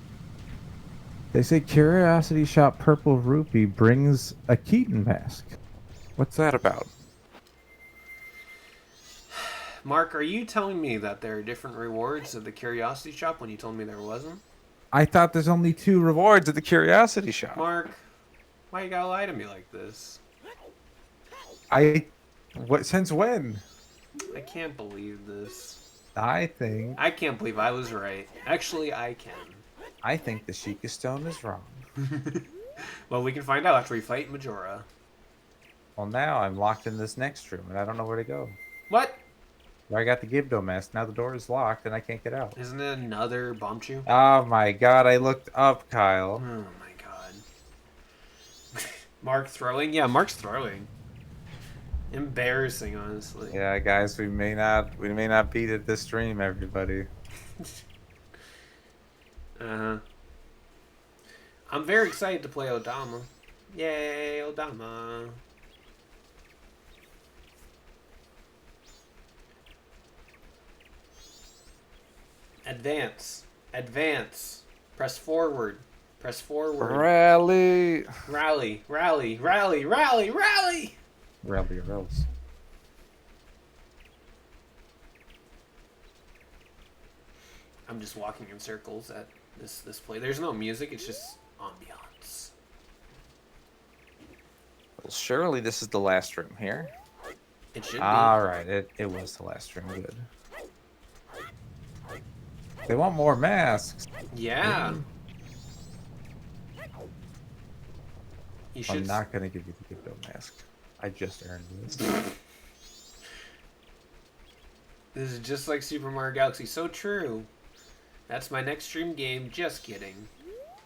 They say Curiosity Shop Purple Rupee brings a Keaton mask. What's that about? Mark, are you telling me that there are different rewards at the Curiosity Shop when you told me there wasn't? I thought there's only 2 rewards at the Curiosity Shop. Mark, why you gotta lie to me like this? Since when? I can't believe this. I can't believe I was right. Actually, I can. think the Sheikah Stone is wrong. Well, we can find out after we fight Majora. Well, now I'm locked in this next room and I don't know where to go. What? I got the Gibdo mask. Now the door is locked and I can't get out. Isn't it another bomb chew? Oh my God! I looked up, Kyle. Oh my god. Mark throwing? Yeah, Mark's throwing. Embarrassing, honestly. Yeah, guys, we may not beat it this stream, everybody. Uh-huh. I'm very excited to play Odama. Yay, Odama. Advance. Advance. Press forward. Press forward. Rally! Rally. Rally. Rally. Rally. Rally. Rally or else. I'm just walking in circles at this play. There's no music. It's just ambiance. Well, surely this is the last room here. It should be. All right, it was the last room. Good. They want more masks. Yeah. You should. I'm not gonna give you the Gibdo mask. I just earned this. This is just like Super Mario Galaxy. So true. That's my next stream game. Just kidding.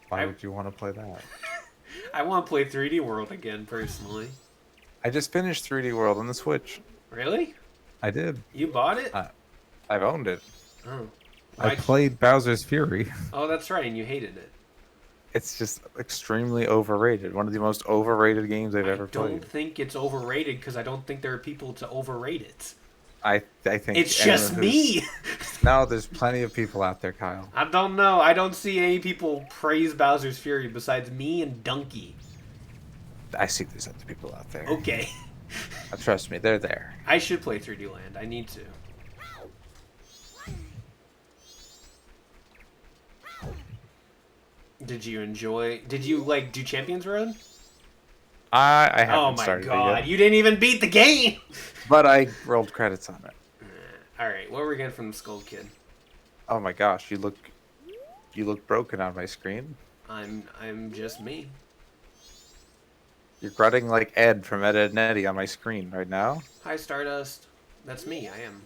Why would you want to play that? I want to play 3D World again, personally. I just finished 3D World on the Switch. Really? I did. You bought it? I've owned it. Oh. I played Bowser's Fury. Oh, that's right, and you hated it. It's just extremely overrated. One of the most overrated games I've ever I don't played. think it's overrated because I don't think there are people to overrate it. I think It's anyone just who's- me. No, there's plenty of people out there, Kyle. I don't know. I don't see any people praise Bowser's Fury besides me and Donkey. I see there's other people out there. Okay. Trust me, they're there. I should play 3D Land. I need to. Did you enjoy? Did you like do Champions Road? I haven't Oh my started it god! yet, You didn't even beat the game. but I rolled credits on it. All right, what were we getting from the Skull Kid? Oh my gosh, you look broken on my screen. I'm just me. You're grunting like Ed from Ed, Ed and Eddie on my screen right now. Hi Stardust. That's me. I am.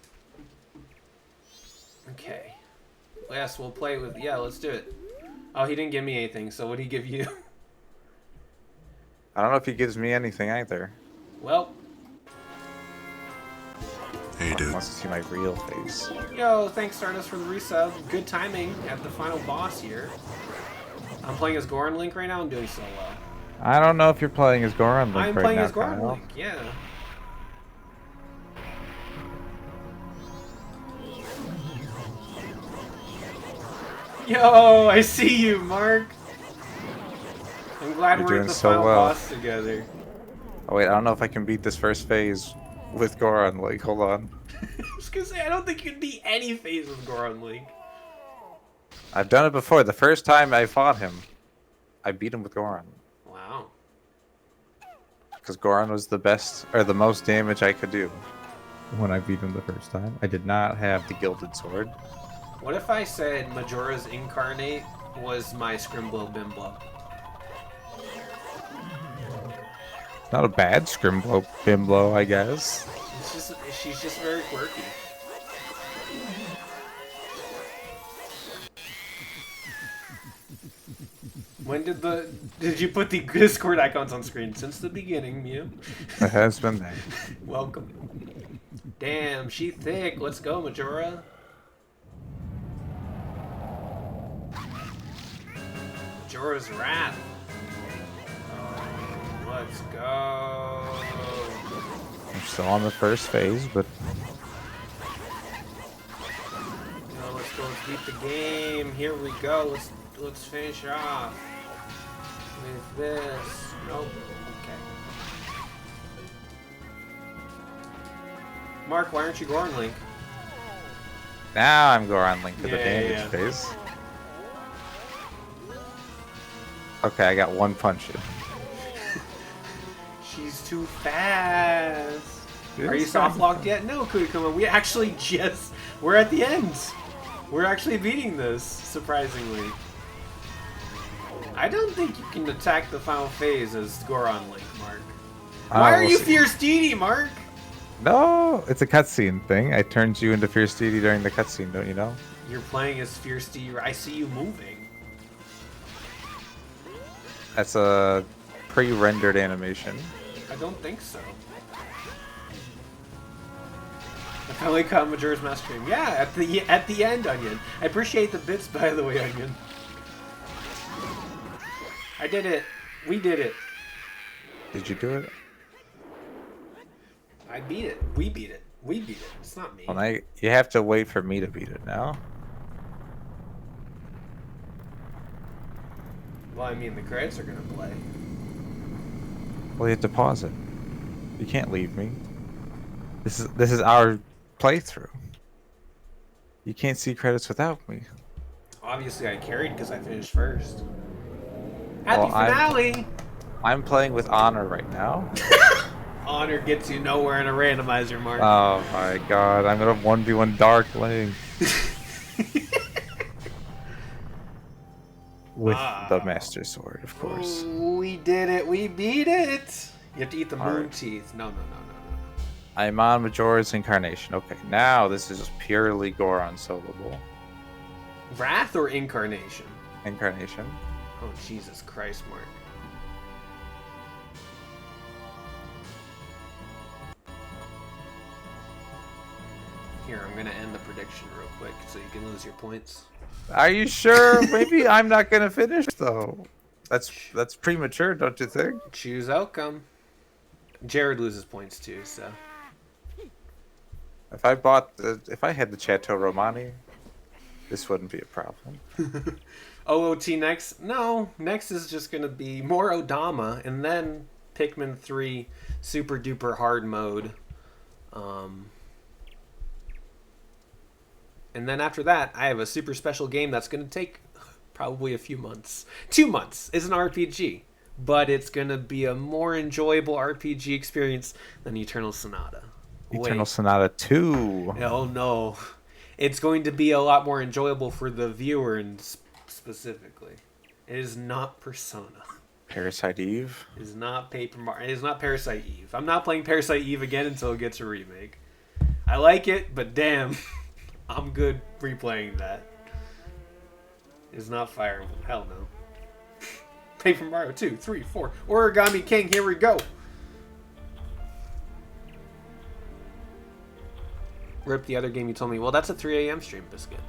Okay. Yes, we'll play with. Yeah, let's do it. Oh, he didn't give me anything. So what did he give you? I don't know if he gives me anything either. Well. Hey, dude. Wants to see my real face. Yo, thanks Stardust for the resub. Good timing at the final boss here. I'm playing as Goron Link right now and doing so well. I don't know if you're playing as Goron Link I'm right playing now, as Goron Kyle. Link, yeah. Yo, I see you, Mark. I'm glad You're we're at doing the so final well. boss together. Oh wait, I don't know if I can beat this first phase with Goron Link. Hold on. I was gonna say, I don't think you can beat any phase with Goron Link. I've done it before. The first time I fought him, I beat him with Goron. Wow. Because Goron was the best, or the most damage I could do. When I beat him the first time. I did not have the Gilded Sword. What if I said Majora's Incarnate was my Scrimblow Bimblow? Not a bad Scrimblow Bimblow, I guess. It's just, she's just very quirky. When did you put the Discord icons on screen? Since the beginning, Mew. It has been there. Welcome. Damn, she thick. Let's go, Majora. Majora's Wrath. Let's go. I'm still on the first phase, but No, let's go. Let's beat the game. Here we go. Let's finish off with this. Nope. Okay. Mark, why aren't you Goron Link? now I'm Goron Link to the Yeah, damage yeah. phase. Okay, I got one punch in. She's too fast. Are you It's soft fine. locked yet? No, Kurikuma. We're at the end. We're actually beating this, surprisingly. I don't think you can attack the final phase as Goron Link, Mark. Why are we'll you see. Fierce Deity, Mark? No, it's a cutscene thing. I turned you into Fierce Deity during the cutscene, don't you know? You're playing as Fierce Deity. I see you moving. That's a pre-rendered animation. I don't think so. I finally caught Majora's Mask stream. Yeah, at the end, Onion. I appreciate the bits, by the way, Onion. I did it. We did it. Did you do it? I beat it. We beat it. We beat it. It's not me. Well, now you have to wait for me to beat it now. Well, I mean, the credits are gonna play. Well, you have to pause it. You can't leave me. This is our playthrough. You can't see credits without me. Obviously, I carried because I finished first. Happy Well, finale! I'm playing with Honor right now. Honor gets you nowhere in a randomizer, Mark. Oh my god, I'm gonna 1v1 Dark Link with the Master Sword, of course. Oh, we did it. We beat it. You have to eat the moon Alright. teeth. No. I'm on Majora's Incarnation. Okay, now this is purely Goron soloable. Wrath or Incarnation? Incarnation. Oh, Jesus Christ, Mark. Here, I'm gonna end the prediction real quick so you can lose your points. Are you sure? Maybe I'm not gonna finish though. That's premature, don't you think? Choose outcome. Jared loses points too, so. If I had the Chateau Romani, this wouldn't be a problem. OOT next? No, next is just going to be more Odama, and then Pikmin 3 super duper hard mode. And then after that, I have a super special game that's going to take probably a few months. 2 months. It's an RPG, but it's going to be a more enjoyable RPG experience than Eternal Sonata. Eternal Sonata 2. Oh no. It's going to be a lot more enjoyable for the viewer and specifically. It is not Persona. Parasite Eve. It is not Paper Mario. It is not Parasite Eve. I'm not playing Parasite Eve again until it gets a remake. I like it, but damn, I'm good replaying that. It's not Fire Emblem. Hell no. Paper Mario 2, 3, 4. Origami King, here we go. Rip the other game you told me. Well, that's a 3 a.m. stream, Biscuit.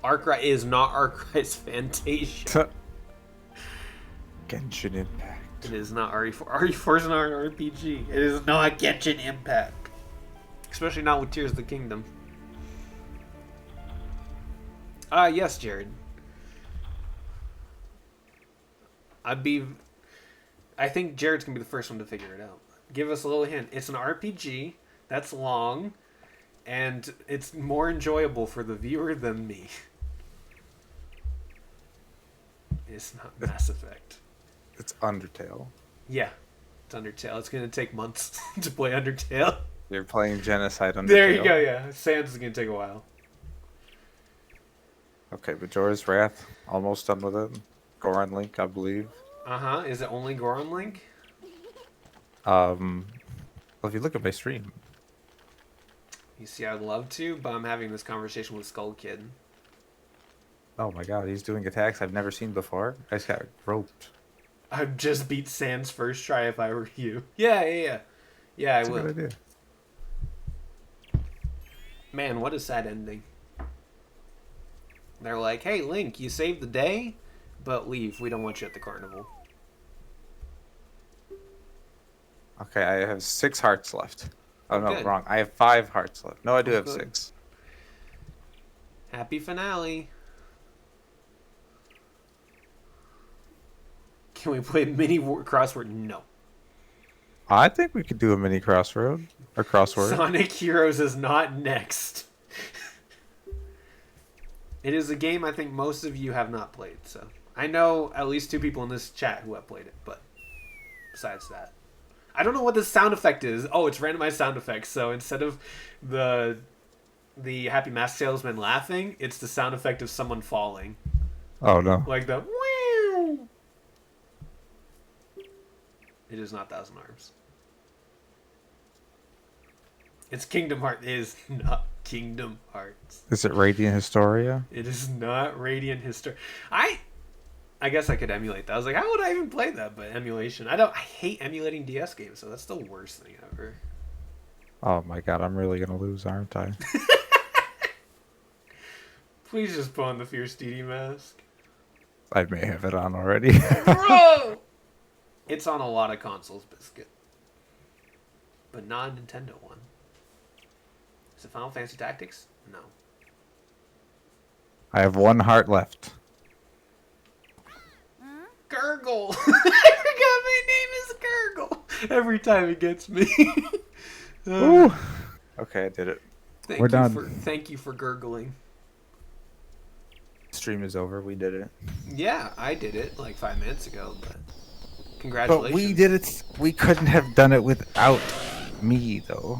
Arcrise is not Arcrise Fantasia. Genshin Impact. It is not RE4. RE4 is not an RPG. It is not Genshin Impact. Especially not with Tears of the Kingdom. Yes, Jared. I think Jared's gonna be the first one to figure it out. Give us a little hint. It's an RPG that's long, and it's more enjoyable for the viewer than me. It's not Mass Effect. It's Undertale. Yeah, it's Undertale. It's gonna take months to play Undertale. You're playing Genocide Undertale. There you go, yeah. Sans is gonna take a while. Okay, Majora's Wrath. Almost done with it. Goron Link, I believe. Uh-huh. Is it only Goron Link? Well, if you look at my stream. You see, I'd love to, but I'm having this conversation with Skull Kid. Oh my god, he's doing attacks I've never seen before. I just got roped. I'd just beat Sans first try if I were you. Yeah, I That's will. a good idea. Man, what a sad ending. They're like, hey, Link, you saved the day, but leave. We don't want you at the carnival. Okay, I have 6 hearts left. Oh, no, Good. wrong. I have 5 hearts left. No, I do have Good. 6. Happy finale. Can we play mini crossword? No. I think we could do a mini crossroad. Or crossword. Sonic Heroes is not next. It is a game I think most of you have not played, so. I know at least 2 people in this chat who have played it, but besides that. I don't know what this sound effect is. Oh, it's randomized sound effects, so instead of the Happy Mask Salesman laughing, it's the sound effect of someone falling. Oh, no. Like the wow. It is not Thousand Arms. It's Kingdom Hearts. It is not Kingdom Hearts. Is it Radiant Historia? It is not Radiant History. I guess I could emulate that. I was like, how would I even play that? But emulation. I hate emulating DS games, so that's the worst thing ever. Oh my god, I'm really gonna lose, aren't I? Please just put on the Fierce DD mask. I may have it on already. Bro! It's on a lot of consoles, Biscuit. But not a Nintendo one. Is it Final Fantasy Tactics? No. I have 1 heart left. Gurgle! I forgot my name is Gurgle! Every time it gets me. Ooh. Okay, I did it. We're done. Thank you for gurgling. Stream is over. We did it. Yeah, I did it like 5 minutes ago, but congratulations. But we did it. We couldn't have done it without me, though.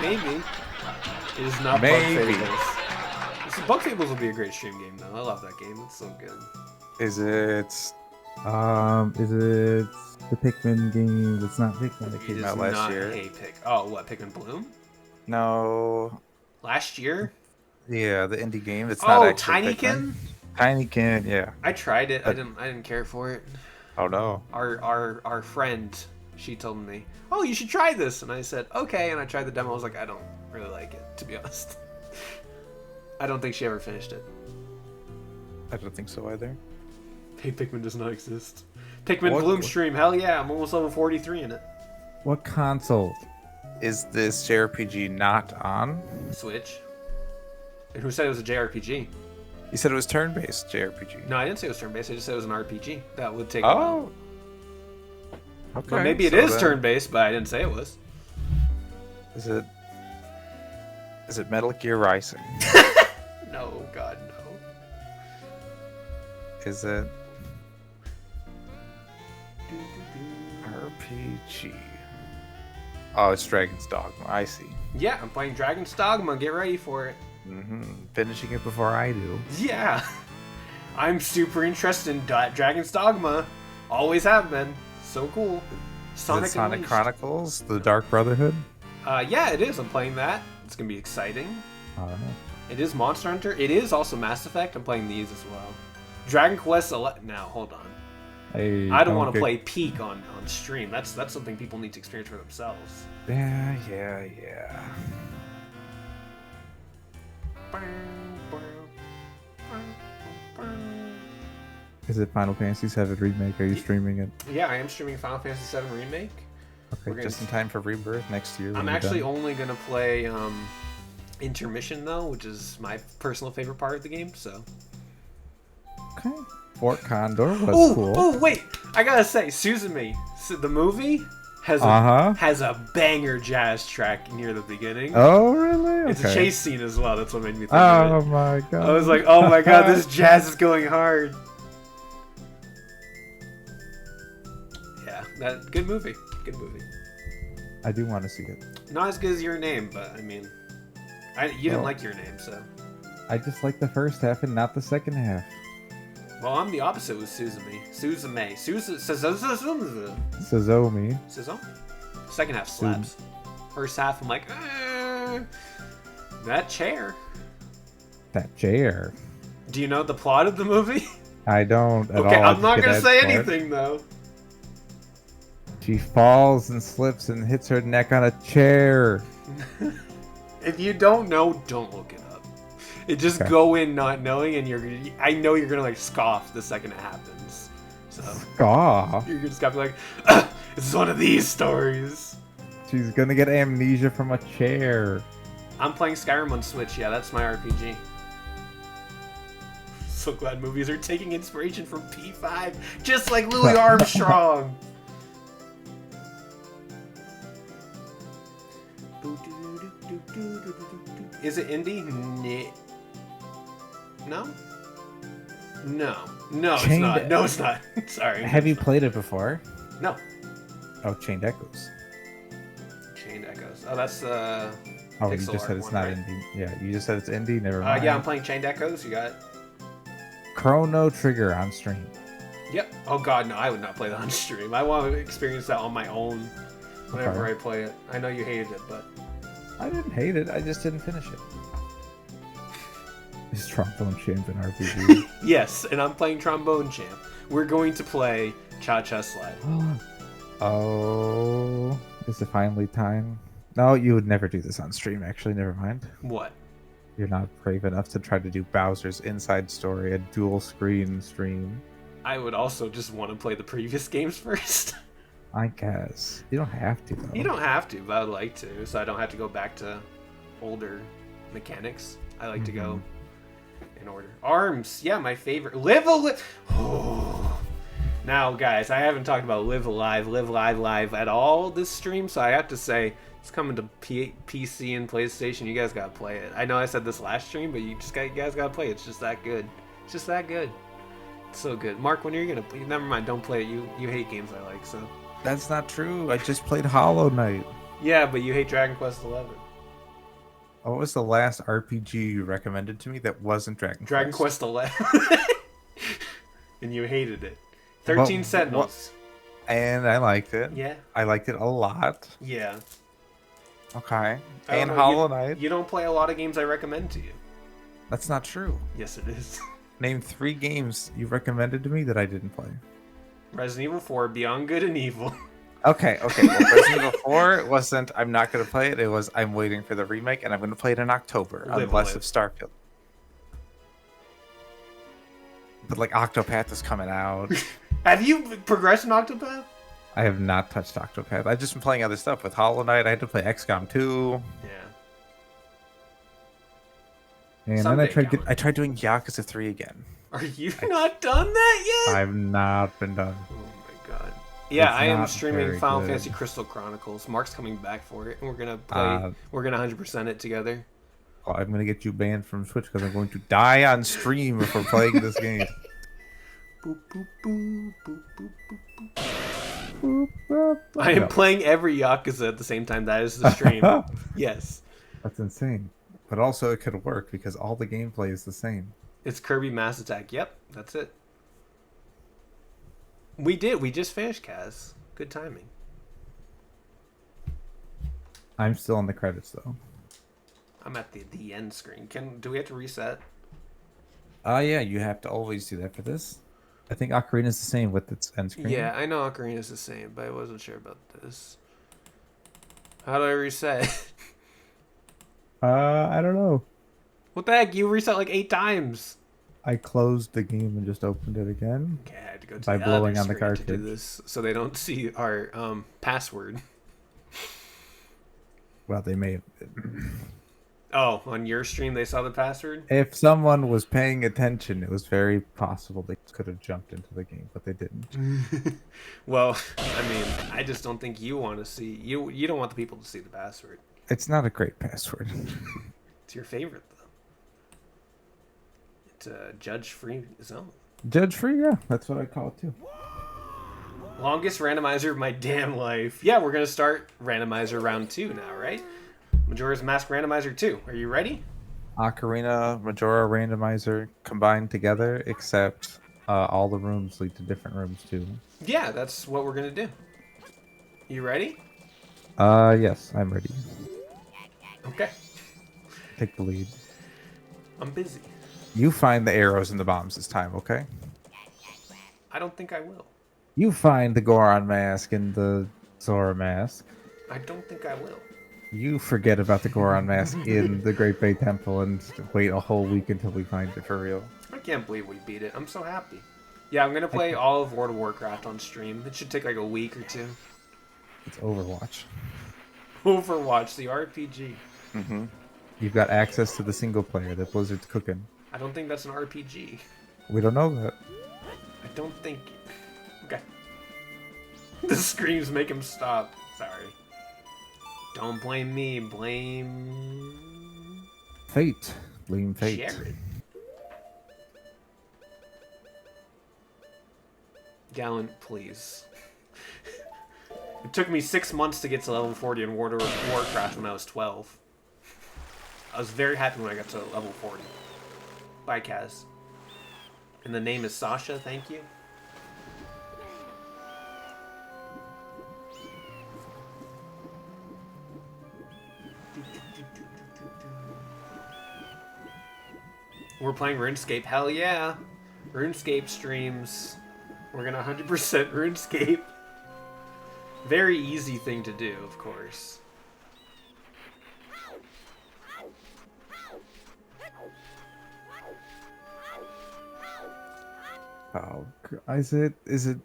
Maybe. It is not Maybe. Bug Fables. Bug Fables will be a great stream game, though. I love that game. It's so good. Is it? Is it the Pikmin game that's not Pikmin that It came is out last not year. a pick. Oh, what? Pikmin Bloom? No. Last year? Yeah, the indie game. It's not Oh, actually Tinykin? Pikmin. Tinykin, yeah. I tried it. I didn't care for it. Oh no. Our friend, she told me, "Oh, you should try this," and I said, "Okay." And I tried the demo. I was like, I don't really like it, to be honest. I don't think she ever finished it. I don't think so either. Hey, Pikmin does not exist. Pikmin What? Bloom stream, hell yeah! I'm almost level 43 in it. What console? Is this JRPG not on? Switch. And who said it was a JRPG? You said it was turn-based JRPG. No, I didn't say it was turn-based. I just said it was an RPG. That would take a while. Oh. Okay. But maybe it so is then- turn-based, but I didn't say it was. Is it Metal Gear Rising? No, God, no. Is it RPG? Oh, it's Dragon's Dogma. I see. Yeah, I'm playing Dragon's Dogma. Get ready for it. Finishing it before I do. Yeah. I'm super interested in Dragon's Dogma. Always have been. So cool. Is it Sonic Unleashed. Chronicles: The Dark Brotherhood? Yeah, it is. I'm playing that. It's going to be exciting. I don't know. It is Monster Hunter. It is also Mass Effect. I'm playing these as well. Dragon Quest 11. Now, hold on. Hey, I don't want to get- play Peak on stream. That's something people need to experience for themselves. Yeah. Is it Final Fantasy VII Remake? Are you streaming it? Yeah, I am streaming Final Fantasy VII Remake. We're Okay, gonna- just in time for Rebirth next year. when I'm you're actually done. only going to play Intermission, though, which is my personal favorite part of the game, so... Okay. Fort Condor was Oh, cool. oh, wait! I gotta say, Suzume, the movie, has Uh-huh. has a banger jazz track near the beginning. Oh, really? It's a Okay. chase scene as well, that's what made me think of Oh it. my god. I was like, oh my god, this jazz is going hard. Yeah, good movie. Good movie. I do want to see it. Not as good as Your Name, but I mean, you didn't Well- like Your Name, so. I just like the first half and not the second half. Well, I'm the opposite with Suzume. Suzume. Suzume. Suzomi. Suzume? Second half slaps. First half, I'm like, that chair. That chair. Do you know the plot of the movie? I don't at all. Okay, I I'm not just gonna get say that part. anything though. She falls and slips and hits her neck on a chair. If you don't know, don't look it up. It just Okay. go in not knowing, and I know you're gonna like scoff the second it happens. So Aw. you're just gonna be like, this is one of these stories. She's gonna get amnesia from a chair. I'm playing Skyrim on Switch. Yeah, that's my RPG. So glad movies are taking inspiration from P5, just like Louis Armstrong. Is it indie? No. No, it's Chained- not. No, it's not. Sorry. Have you played it before? No. Oh, Chained Echoes. Chained Echoes. Oh, that's Oh, you Pixel just said art it's one, not right? indie. Yeah, you just said it's indie. Never mind. yeah, I'm playing Chained Echoes. You got it? Chrono Trigger on stream. Yep. Oh god, no, I would not play that on stream. I want to experience that on my own whenever Okay. I play it. I know you hated it, but I didn't hate it. I just didn't finish it. Is Trombone Champ an RPG? yes, and I'm playing Trombone Champ. We're going to play Cha Cha Slide. Oh, is it finally time? No, you would never do this on stream. Actually, never mind. What? You're not brave enough to try to do Bowser's Inside Story, a dual screen stream. I would also just want to play the previous games first. I guess you don't have to though. You don't have to, but I'd like to, so I don't have to go back to older mechanics. I like to go in order. Arms, yeah, my favorite. Live Oh. Now, guys, I haven't talked about Live Live at all this stream, so I have to say it's coming to PC and PlayStation. You guys gotta play it. I know I said this last stream, but you guys gotta play it. It's just that good. It's just that good. It's so good. Mark, when are you gonna play? Never mind, don't play it. You hate games I like, so. That's not true. I just played Hollow Knight. Yeah, but you hate Dragon Quest 11. What was the last RPG you recommended to me that wasn't Dragon Quest? Dragon Quest 11. And you hated it. 13 What- Sentinels. And I liked it. Yeah. I liked it a lot. Yeah. Okay. I don't And know, Hollow Knight. You don't play a lot of games I recommend to you. That's not true. Yes, it is. Name 3 games you recommended to me that I didn't play. Resident Evil 4, Beyond Good and Evil. Okay. Well, Resident Evil 4 wasn't I'm not going to play it. It was I'm waiting for the remake and I'm going to play it in October Live, unless live. of Starfield. But like Octopath is coming out. Have you progressed in Octopath? I have not touched Octopath. I've just been playing other stuff with Hollow Knight. I had to play XCOM 2. Yeah. And Someday, then Callan. I tried doing Yakuza 3 again. Are you not done that yet? I've not been done. Oh my god. Yeah, It's I am not streaming very Final good. Fantasy Crystal Chronicles. Mark's coming back for it, and we're gonna play. We're gonna 100% it together. Well, I'm going to get you banned from Twitch because I'm going to die on stream if we're playing this game. Boop, boop, boop, boop, boop, boop, boop. Boop, boop, boop. I am No. playing every Yakuza at the same time. That is the stream. Yes. That's insane. But also it could work because all the gameplay is the same. It's Kirby Mass Attack. Yep, that's it. We did. We just finished, Kaz. Good timing. I'm still on the credits though. I'm at the end screen. Do we have to reset? Yeah, you have to always do that for this. I think Ocarina is the same with its end screen. Yeah, I know Ocarina is the same, but I wasn't sure about this. How do I reset? I don't know. What the heck? You reset like 8 times. I closed the game and just opened it again. Okay, I had to go to By the blowing other on the screen to do cartridge. this, so they don't see our password. Well, they may have. Oh, on your stream they saw the password? If someone was paying attention, it was very possible they could have jumped into the game, but they didn't. Well, I mean, I just don't think you want to see you don't want the people to see the password. It's not a great password. It's your favorite though. It's a judge-free zone. Judge free, yeah, that's what I call it too. Longest randomizer of my damn life. Yeah, we're gonna start randomizer round 2 now, right? Majora's Mask Randomizer 2. Are you ready? Ocarina, Majora, Randomizer combined together, except all the rooms lead to different rooms too. Yeah, that's what we're gonna do. You ready? Yes, I'm ready. Okay. Take the lead. I'm busy. You find the arrows and the bombs this time, okay? I don't think I will. You find the Goron mask and the Zora mask. I don't think I will. You forget about the Goron mask in the Great Bay Temple and wait a whole week until we find it for real. I can't believe we beat it. I'm so happy. Yeah, I'm gonna play all of World of Warcraft on stream. It should take like a week or 2. It's Overwatch. Overwatch, the RPG. Mm-hmm. You've got access to the single player that Blizzard's cooking. I don't think that's an RPG. We don't know that. I don't think... Okay. The screams make him stop. Sorry. Don't blame me. Blame... Fate. Blame fate. Jared. Gallant, please. It took me 6 months to get to level 40 in World of Warcraft when I was 12. I was very happy when I got to level 40. Bye, Kaz. And the name is Sasha, thank you. We're playing RuneScape. Hell yeah. RuneScape streams. We're gonna 100% RuneScape. Very easy thing to do, of course. Oh, is it?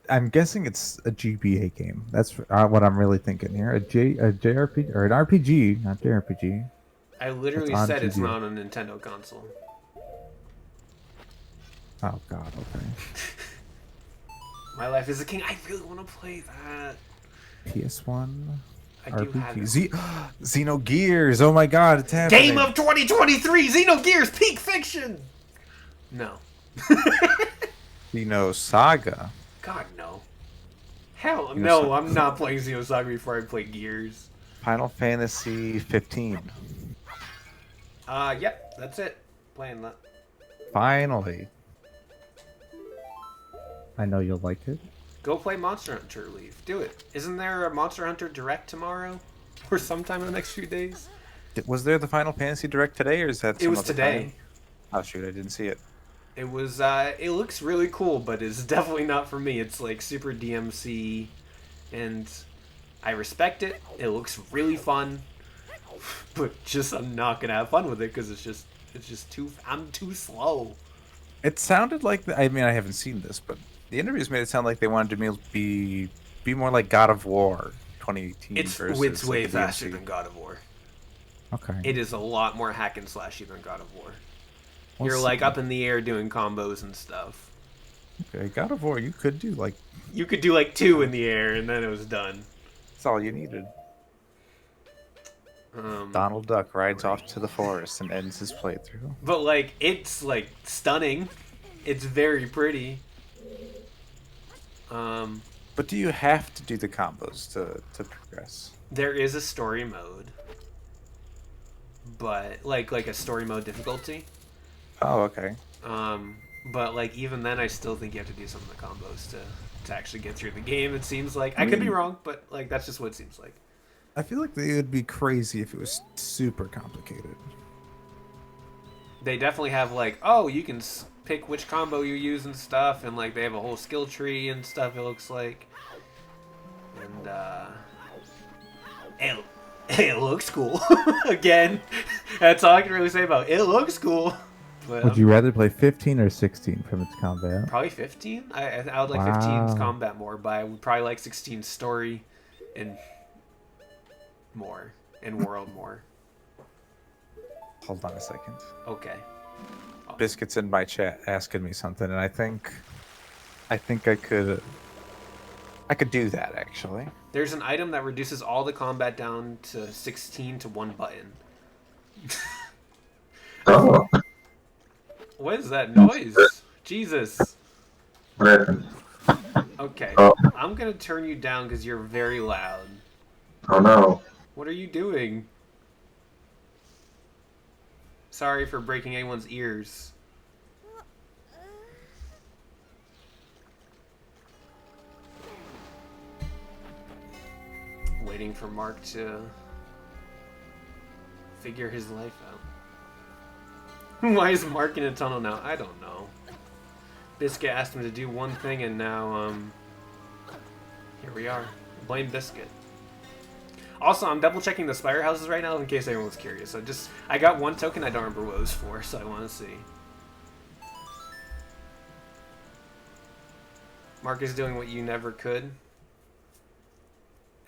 I'm guessing it's a GBA game. That's what I'm really thinking here. A JRPG or an RPG, not JRPG. I literally It's on said it's GBA. not on a Nintendo console. Oh God, okay. My Life is a King. I really want to play that. PS1 I do have RPG. it. Xenogears. Oh my God, it's happening. Game of 2023, Xenogears Peak Fiction. No. Xenosaga. God, no. Hell, Xenosaga. no, I'm not playing Xenosaga before I play Gears. Final Fantasy 15. Yep, that's it. Playing that. Finally. I know you'll like it. Go play Monster Hunter Leaf. Do it. Isn't there a Monster Hunter Direct tomorrow? Or sometime in the next few days? Was there the Final Fantasy Direct today, or is that It some was other today. time? Oh shoot, I didn't see it. It was, it looks really cool, but it's definitely not for me. It's like super DMC, and I respect it. It looks really fun, but just I'm not gonna have fun with it because it's just too, I'm too slow. It sounded like I mean, I haven't seen this, but the interviews made it sound like they wanted to be be more like God of War 2018 It's versus way like, the faster DLC. than God of War. Okay. It is a lot more hack and slashy than God of War. We'll You're see. like up in the air doing combos and stuff. Okay, God of War, you could do like You could do like 2 in the air and then it was done. that's all you needed. Um, Donald Duck rides off to the forest and ends his playthrough. but like it's like stunning. It's very pretty. But do you have to do the combos to progress? There is a story mode, but like a story mode difficulty. Oh, okay. But like even then, I still think you have to do some of the combos to actually get through the game. It seems like I could be wrong, but like that's just what it seems like. I feel like they would be crazy if it was super complicated. They definitely have like, oh, you can pick which combo you use and stuff, and like they have a whole skill tree and stuff. It looks like, and it looks cool. Again, that's all I can really say about it. It looks cool. But, Would you rather play 15 or 16 from its combat? probably 15. I would like Wow. 15's combat more, but I would probably like 16's story and more and world more. Hold on a second. Okay. Biscuit's in my chat asking me something, and I think I could do that actually. There's an item that reduces all the combat down to 16 to 1 button. Oh, What is that noise? Jesus. what happened? Okay. Oh. I'm gonna turn you down because you're very loud. Oh no. What are you doing? Sorry for breaking anyone's ears. Waiting for Mark to figure his life out. Why is Mark in a tunnel now? I don't know. Biscuit asked him to do one thing and now, here we are. Blame Biscuit. Also, I'm double checking the spire houses right now in case everyone's curious. I got one token, I don't remember what it was for, so I want to see. Mark is doing what you never could.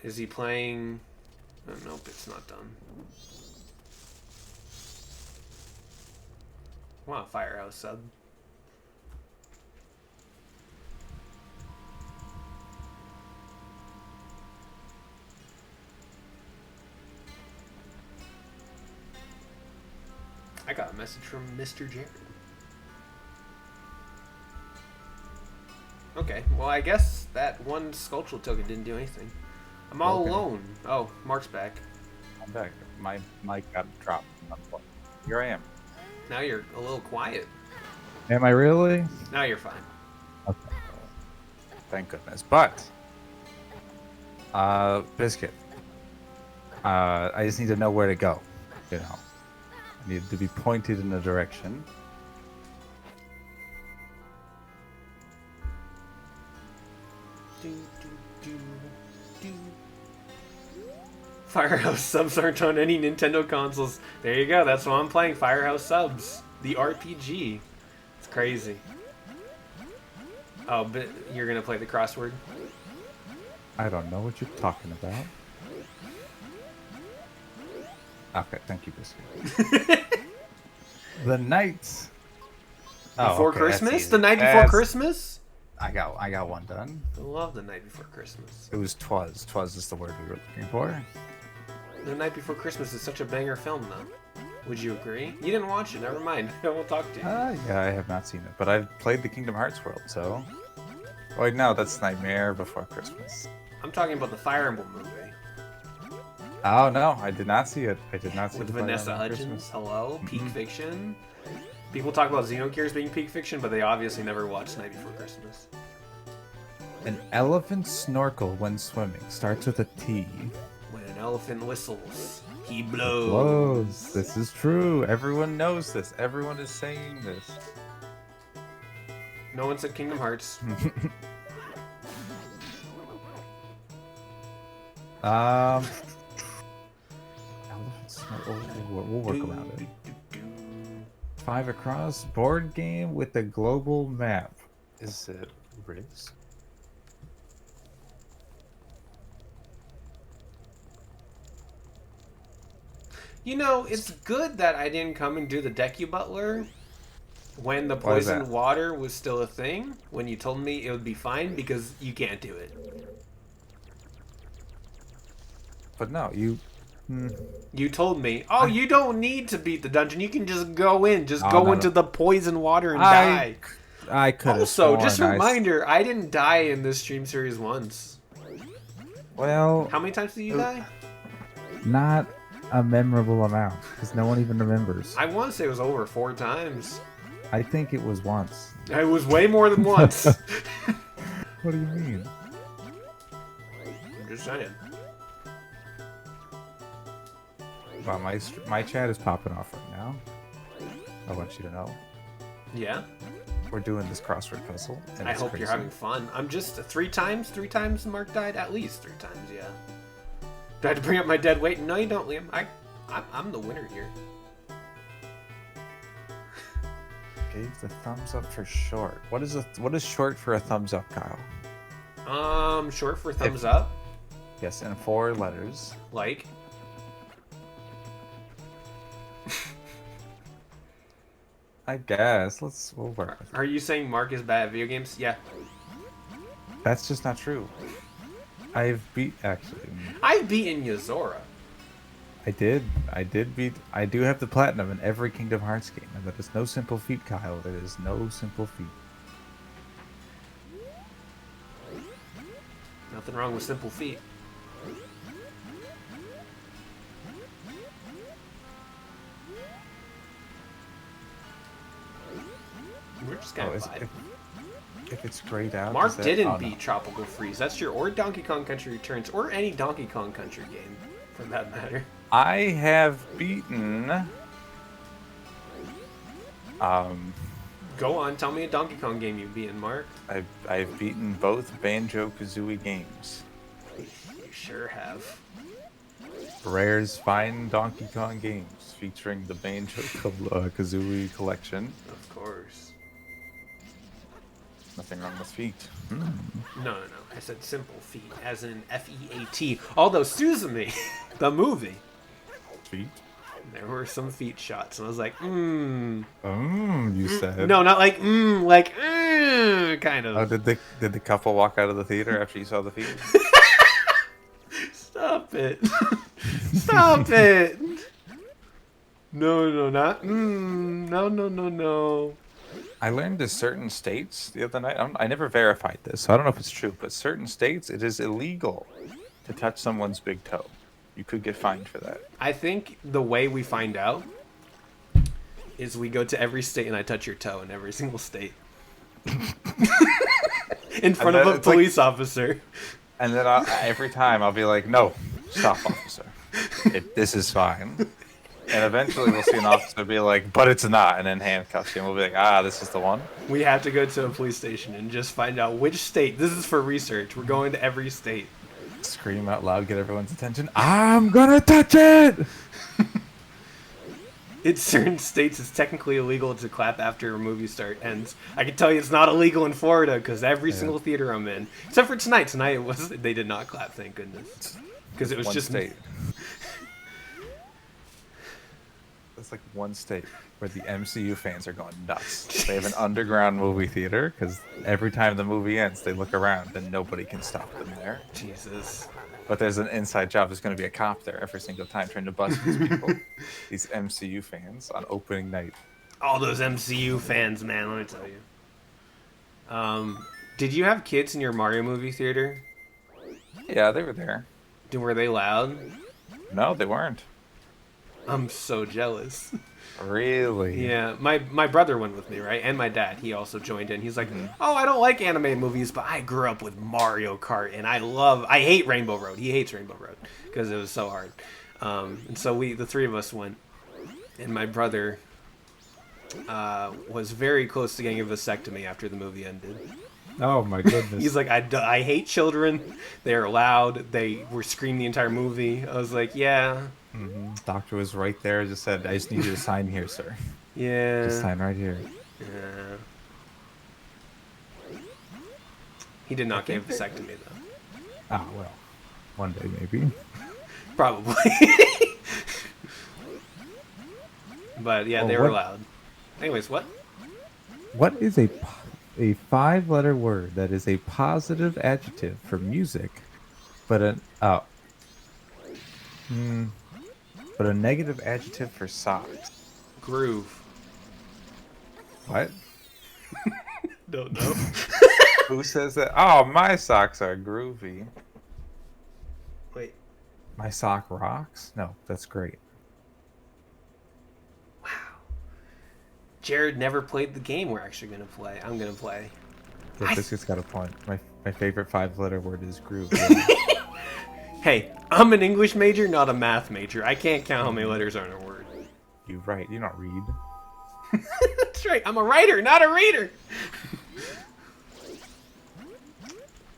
Is he playing? Oh, nope, it's not done. Wow, Firehouse sub. I got a message from Mr. Jared. Okay, well I guess that one sculptural token didn't do anything. I'm all Okay. alone. Oh, Mark's back. I'm back. My mic got dropped. Here I am. Now you're a little quiet. Am I really? Now you're fine. Okay. Thank goodness. But Biscuit. I just need to know where to go. You know. I need to be pointed in a direction. Firehouse subs aren't on any Nintendo consoles. There you go. That's what I'm playing. Firehouse subs. The RPG. It's crazy. Oh, but you're going to play the crossword? I don't know what you're talking about. Okay, thank you, Biscuit. The night Before okay, that's Christmas? easy. The night before That's- Christmas? I got one done. I love The Night Before Christmas. It was twas. Twas is the word we were looking for. The Night Before Christmas is such a banger film, though. Would you agree? You didn't watch it. Never mind. I won't talk to you. Yeah, I have not seen it, but I've played the Kingdom Hearts world, so. Wait, no, that's Nightmare Before Christmas. I'm talking about the Fire Emblem movie. Oh no, I did not see it. I did not see With the Fire Vanessa Emblem Hudgens. Christmas. Hello? Peak fiction? People talk about Xenogears being peak fiction, but they obviously never watched Night Before Christmas. An elephant snorkel when swimming starts with a T. When an elephant whistles, he blows. Blows. This is true. Everyone knows this. Everyone is saying this. No one said Kingdom Hearts. Elephant snorkel. We'll work around it. 5 across board game with a global map. Is it Riz? You know, it's good that I didn't come and do the Deku Butler when the Why is poison that? water was still a thing. When you told me it would be fine because you can't do it. But no, you. You told me, oh, you don't need to beat the dungeon. You can just go in. Just Oh, go no, into no. the poison water and I die. I could have Also, sworn just a reminder, I didn't die in this stream series once. Well, How many times did you die? not a memorable amount because no one even remembers. I want to say it was over 4 times. I think it was once. It was way more than once. What do you mean? I'm just saying. Wow, my chat is popping off right now. I want you to know. Yeah, we're doing this crossword puzzle. And I it's hope crazy. you're having fun. I'm just 3 times. 3 times Mark died. At least 3 times. Yeah. Do I have to bring up my dead weight? No, you don't, Liam. I'm the winner here. Gave the thumbs up for short. What is short for a thumbs up, Kyle? Short for thumbs up. Yes, and 4 letters. Like. I guess. We'll work with it. Are you saying Mark is bad at video games? Yeah. That's just not true. I've actually. I've beaten Yazora. I did beat. I do have the platinum in every Kingdom Hearts game, and that is no simple feat, Kyle. That is no simple feat. Nothing wrong with simple feet. We're just kind of vibing. If it's grayed out. Mark didn't no. beat Tropical Freeze. That's true. Or Donkey Kong Country Returns, or any Donkey Kong Country game, for that matter. I have beaten. Go on, tell me a Donkey Kong game you've beaten, Mark. I've beaten both Banjo-Kazooie games. You sure have. Rare's fine Donkey Kong games, featuring the Banjo-Kazooie collection. Of course. Nothing wrong with feet. No. I said simple feet, as in F-E-A-T. Although, Suzume, the movie, Feet? there were some feet shots, and I was like, You said. No, not like, kind of. Oh, did the couple walk out of the theater after you saw the feet? Stop it. Stop it. No, not, no. I learned that certain states the other night. I never verified this, so I don't know if it's true. But certain states, it is illegal to touch someone's big toe. You could get fined for that. I think the way we find out is we go to every state and I touch your toe in every single state. In front of a police officer. And then every time I'll be like, "No, stop, officer. This is fine." And eventually we'll see an officer be like, "But it's not," and then handcuffs you, and we'll be like, "This is the one." We have to go to a police station and just find out which state. This is for research. We're going to every state. Scream out loud, get everyone's attention. I'm gonna touch it. In certain states, it's technically illegal to clap after a movie start ends. I can tell you it's not illegal in Florida because every single theater I'm in, except for tonight. Tonight it was they did not clap. Thank goodness, because it was One just state. That's like one state where the MCU fans are going nuts. They have an underground movie theater because every time the movie ends, they look around and nobody can stop them there. Jesus. But there's an inside job. There's going to be a cop there every single time trying to bust these people, these MCU fans, on opening night. All those MCU fans, man. Let me tell you. Did you have kids in your Mario movie theater? Yeah, they were there. Were they loud? No, they weren't. I'm so jealous. Really? Yeah, my brother went with me, right? And my dad, he also joined in. He's like, "Oh, I don't like animated movies, but I grew up with Mario Kart, and I hate Rainbow Road." He hates Rainbow Road because it was so hard. And so the 3 of us went, and my brother was very close to getting a vasectomy after the movie ended. Oh my goodness. He's like, I hate children. They're loud. They were screaming the entire movie. I was like, yeah. Mm-hmm. Doctor was right there. Just said, "I just need you to sign here, sir. Yeah. Just sign right here." Yeah. He did not get a vasectomy, though. Ah, well. One day, maybe. Probably. But yeah, Oh, they were what- loud. Anyways, what? What is a 5-letter word that is a positive adjective for music, but but a negative adjective for socks? Groove. What? Don't know. Who says that? Oh, my socks are groovy. Wait. My sock rocks? No, that's great. Wow. Jared never played the game we're actually gonna play. I'm gonna play. Yeah, Biscuit's got a point. My favorite 5-letter word is groove. Hey, I'm an English major, not a math major. I can't count how many letters are in a word. You write, you don't read. That's right. I'm a writer, not a reader.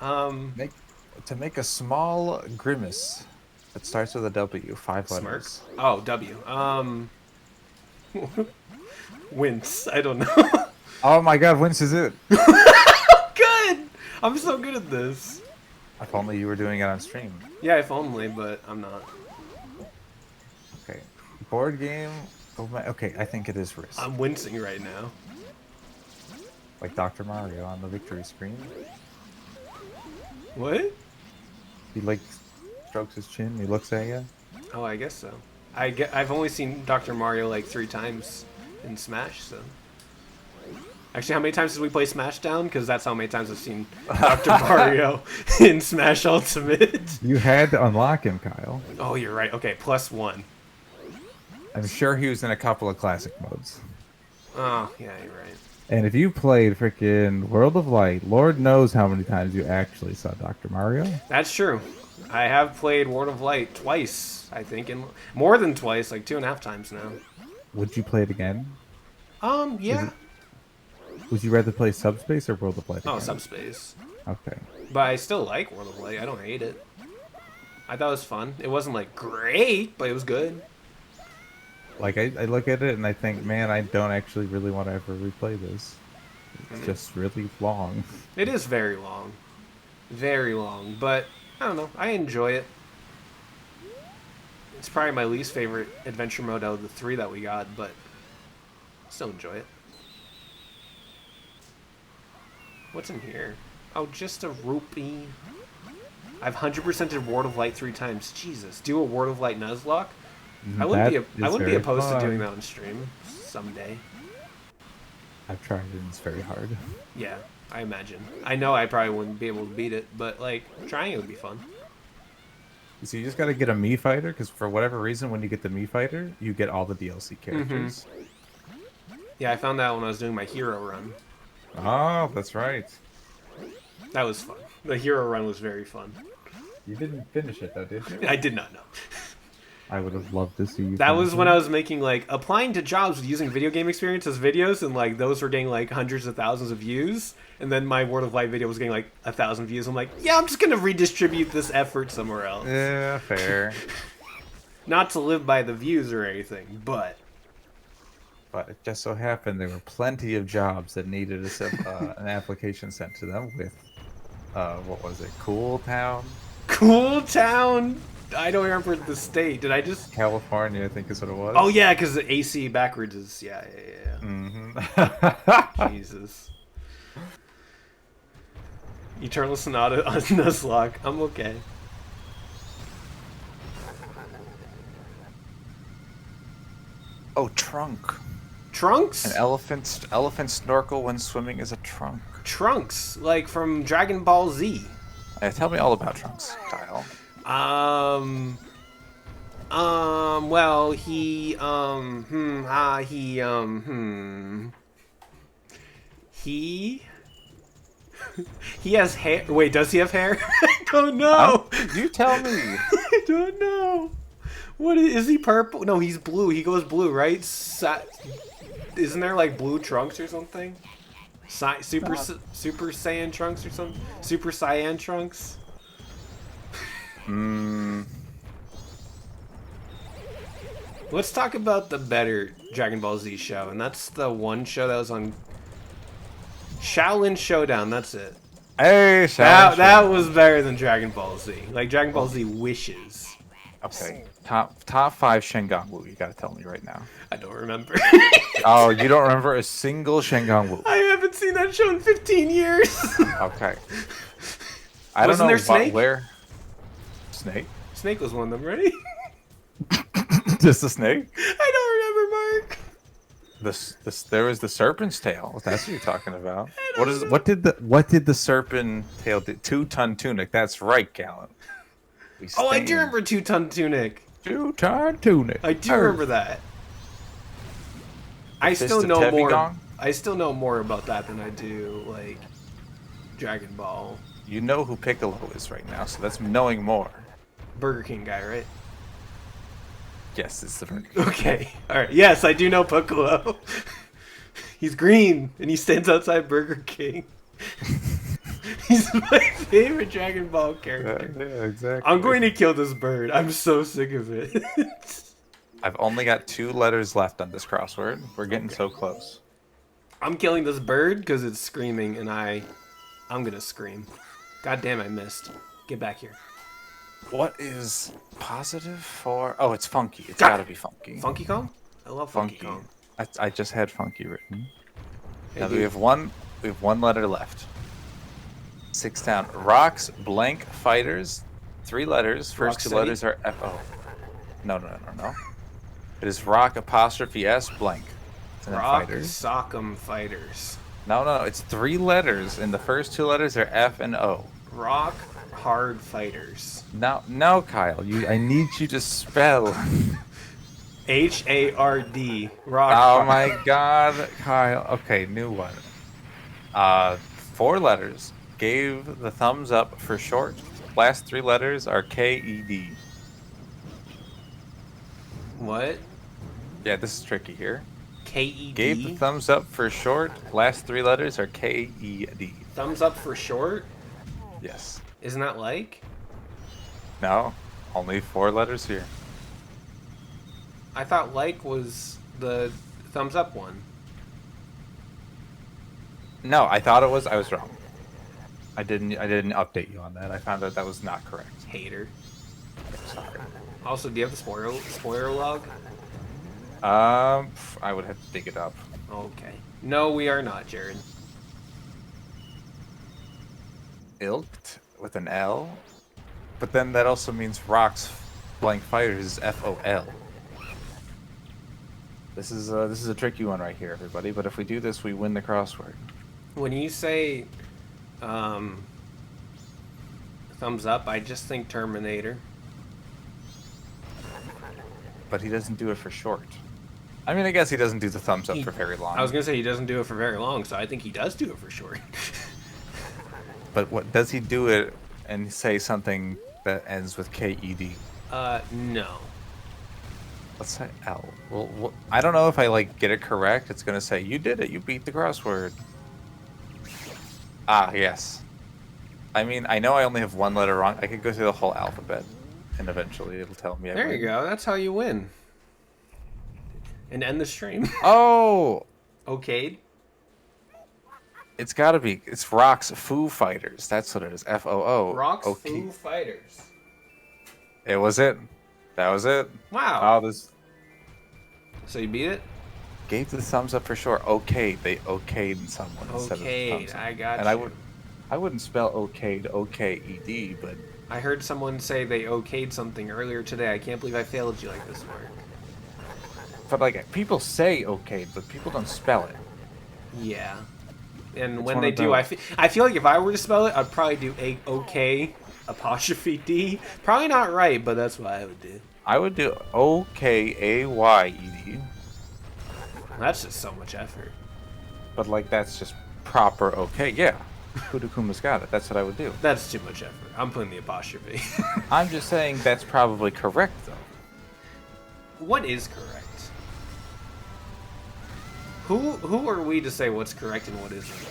To make a small grimace that starts with a W, 5 Smirk. letters. Oh, W. Wince. I don't know. Oh my god, whence is it? Good. I'm so good at this. If only you were doing it on stream. Yeah, if only, but I'm not. Okay. Board game. Oh my, okay, I think it is Risk. I'm wincing right now. Like Dr. Mario on the victory screen. What? He like strokes his chin, he looks at you. Oh, I guess so. I've only seen Dr. Mario like 3 times in Smash, so. Actually, how many times did we play Smashdown? Because that's how many times I've seen Dr. Mario in Smash Ultimate. You had to unlock him, Kyle. Oh, you're right. Okay, +1. I'm sure he was in a couple of classic modes. Oh, yeah, you're right. And if you played freaking World of Light, Lord knows how many times you actually saw Dr. Mario. That's true. I have played World of Light twice, I think, and more than twice, like 2.5 times now. Would you play it again? Yeah. Would you rather play Subspace or World of Light again? Oh, Subspace. Okay. But I still like World of Light. I don't hate it. I thought it was fun. It wasn't like great, but it was good. Like, I look at it and I think, man, I don't actually really want to ever replay this. It's just really long. It is very long. Very long, but I don't know. I enjoy it. It's probably my least favorite adventure mode out of the 3 that we got, but still enjoy it. What's in here? Oh, just a rupee. I've 100%ed World of Light 3 times. Jesus, do a World of Light Nuzlocke? I wouldn't be opposed to doing that on stream someday. I've tried it and it's very hard. Yeah, I imagine. I know I probably wouldn't be able to beat it, but like trying it would be fun. So you just got to get a Mii fighter, because for whatever reason, when you get the Mii fighter, you get all the DLC characters. Yeah, I found that when I was doing my hero run. Oh, that's right. That was fun. The hero run was very fun. You didn't finish it though, did you? I did not know. I would have loved to see you. That was finish when it. I was making like applying to jobs using video game experience as videos, and like those were getting like hundreds of thousands of views, and then my World of Light video was getting like 1,000 views. I'm like, yeah, I'm just gonna redistribute this effort somewhere else. Yeah, fair. Not to live by the views or anything, but But it just so happened there were plenty of jobs that needed an application sent to them with, what was it, Cool Town? Cool Town. I don't remember the state. Did I just? California, I think is what it was. Oh yeah, because the AC backwards is yeah. Mm-hmm. Jesus. Eternal Sonata on Nuzlocke. I'm okay. Oh, trunk. Trunks? An elephant snorkel when swimming is a trunk. Trunks, like from Dragon Ball Z. Tell me all about trunks, Kyle. Well, he he has hair. Wait, does he have hair? I don't know. You tell me. I don't know. What is he purple? No, he's blue. He goes blue, right? Isn't there like blue trunks or something? Super Saiyan trunks or something? Super Saiyan trunks? Let's talk about the better Dragon Ball Z show, and that's the one show that was on Shaolin Showdown. That's it. Hey, That was better than Dragon Ball Z. Like Dragon Ball Z Wishes. Okay, top 5 Shengang Wu. You gotta tell me right now. I don't remember. Oh, you don't remember a single Shengang Wu? I haven't seen that show in 15 years. Okay. I don't Wasn't know there Snake? where. Snake? Snake was one of them, right? Just the snake? I don't remember, Mark. There was the serpent's tail. That's what you're talking about. What did the serpent tail do? 2-ton tunic. That's right, Gallon. Oh, I do remember 2-ton tunic. 2-ton tunic. I do remember that. I still know more. I still know more about that than I do like Dragon Ball. You know who Piccolo is right now, so that's knowing more. Burger King guy, right? Yes, it's the Burger King. Okay. All right. Yes, I do know Piccolo. He's green and he stands outside Burger King. He's my favorite Dragon Ball character. Yeah, exactly. I'm going to kill this bird. I'm so sick of it. I've only got 2 letters left on this crossword. We're getting so close. I'm killing this bird because it's screaming and I'm going to scream. God damn, I missed. Get back here. What is positive for... Oh, it's funky. It's gotta be funky. Funky Kong? I love Funky Kong. I just had funky written. Hey, Now dude. we have one letter left. 6 down. Rocks blank fighters. 3 letters. First 2 Rocksteady? letters are F-O. No. It is rock apostrophe S blank. And then Rock fighters. Sock'em Fighters. No. It's 3 letters, and the first 2 letters are F and O. Rock Hard Fighters. No, Kyle. I need you to spell. H-A-R-D. Rock Oh Hard. my God, Kyle. Okay, new one. 4 letters. Gave the thumbs up for short. Last 3 letters are K-E-D. What? Yeah, this is tricky here. K-E-D? Gave the thumbs up for short. Last 3 letters are K-E-D. Thumbs up for short? Yes. Isn't that like? No, only 4 letters here. I thought like was the thumbs up one. No, I thought it was. I was wrong. I didn't update you on that. I found that was not correct. Hater. Sorry. Also, do you have the spoiler log? I would have to dig it up. Okay. No, we are not, Jared. Ilked with an L, but then that also means rocks blank fighters is F-O-L. This is a tricky one right here, everybody. But if we do this, we win the crossword. When you say thumbs up, I just think Terminator. But he doesn't do it for short. I mean, I guess he doesn't do the thumbs up for very long. I was gonna say he doesn't do it for very long, so I think he does do it for short. But what does he do it and say something that ends with K-E-D? No. Let's say L. Well, I don't know if I get it correct. It's gonna say you did it. You beat the crossword. Ah, yes. I mean, I know I only have 1 letter wrong. I could go through the whole alphabet, and eventually it'll tell me. There you go. That's how you win. And end the stream. Oh, Okayed. it's gotta be. It's Rock's Foo Fighters. That's what it is. F-O-O. Rock's Okay. Foo Fighters. It was it. That was it. Wow. Oh, this So you beat it? gave the thumbs up for sure. Okay, they okayed someone instead of the thumbs Okayed. up. I got And you. I wouldn't spell okayed O-K-E-D, but I heard someone say they okayed something earlier today. I can't believe I failed you like this, Mark. people say okayed, but people don't spell it. Yeah. And It's when one they of do, those. I feel like if I were to spell it, I'd probably do OK apostrophe D. Probably not right, but that's what I would do. I would do O-K-A-Y-E-D, That's just so much effort. but that's just proper okay. Yeah, Kudakuma's got it. That's what I would do. That's too much effort. I'm putting the apostrophe. I'm just saying that's probably correct, though. What is correct? Who are we to say what's correct and what isn't?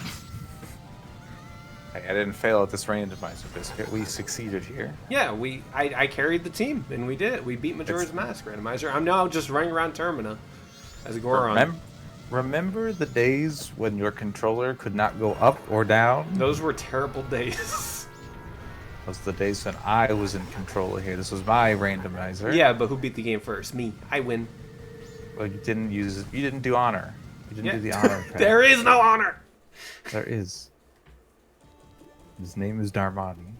I didn't fail at this randomizer biscuit. We succeeded here. Yeah, I carried the team and we did it. We beat Majora's Mask Randomizer. I'm now just running around Termina as a Goron. Remember the days when your controller could not go up or down? Those were terrible days. was the days when I was in control here. This was my randomizer. Yeah, but who beat the game first? Me. I win. Well, you didn't use it. You didn't do honor. You didn't Yeah. do the honor. Pack. There is no honor. There is. His name is Darmani.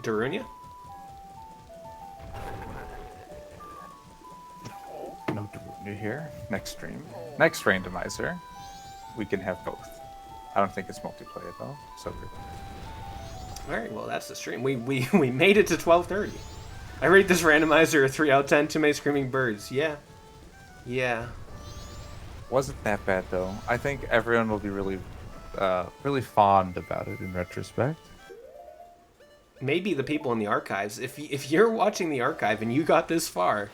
Darunia? No Daruni here. Next stream. Next randomizer. We can have both. I don't think it's multiplayer though. So we're... All right, well, that's the stream. We made it to 12:30. I rate this randomizer a 3 out of 10. Too many screaming birds. Yeah. Yeah. Wasn't that bad though. I think everyone will be really fond about it in retrospect. Maybe the people in the archives. If you're watching the archive and you got this far,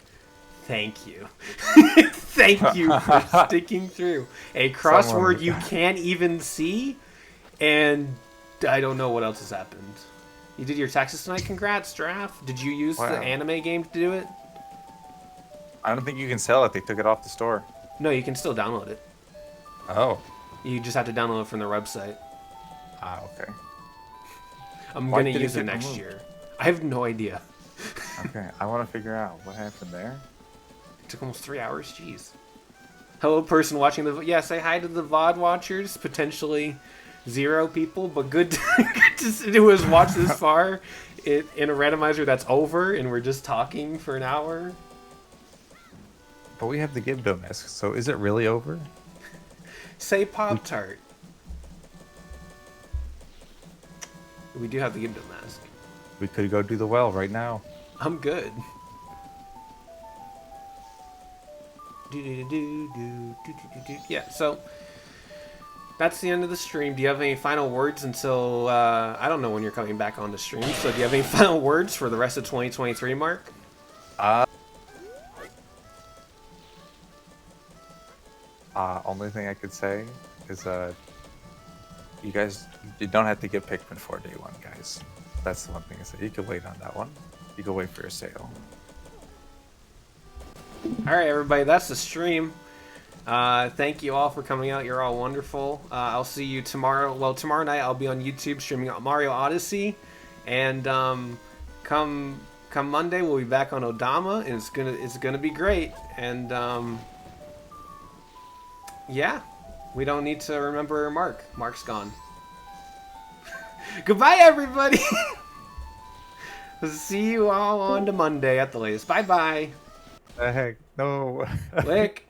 thank you. Thank you for sticking through a crossword you can't even see, and I don't know what else has happened. You did your taxes tonight? Congrats, Draft. Did you use the anime game to do it? I don't think you can sell it. They took it off the store. No, you can still download it. Oh. You just have to download it from their website. Ah, okay. I'm Why going to did it use it get next removed? year. I have no idea. Okay, I want to figure out what happened there. It took almost 3 hours. Jeez. Hello, person watching the... Yeah, say hi to the VOD watchers. Potentially 0 people, but good to us watch this far in a randomizer that's over, and we're just talking for an hour. But we have the Gibdo mask, so is it really over? Say Pop-Tart. We do have the Gibdo mask. We could go do the well right now. I'm good. Yeah, so that's the end of the stream. Do you have any final words until I don't know when you're coming back on the stream, so do you have any final words for the rest of 2023, Mark? Only thing I could say is you guys, you don't have to get Pikmin 4 day 1, guys. That's the one thing I say. You can wait on that one. You can wait for your sale. Alright, everybody, that's the stream. Thank you all for coming out. You're all wonderful. I'll see you tomorrow. Well, tomorrow night I'll be on YouTube streaming Mario Odyssey. And come Monday we'll be back on Odama, and it's gonna be great. And yeah, we don't need to remember Mark. Mark's gone. Goodbye, everybody. See you all on to Monday at the latest. Bye bye. The heck? No. Click.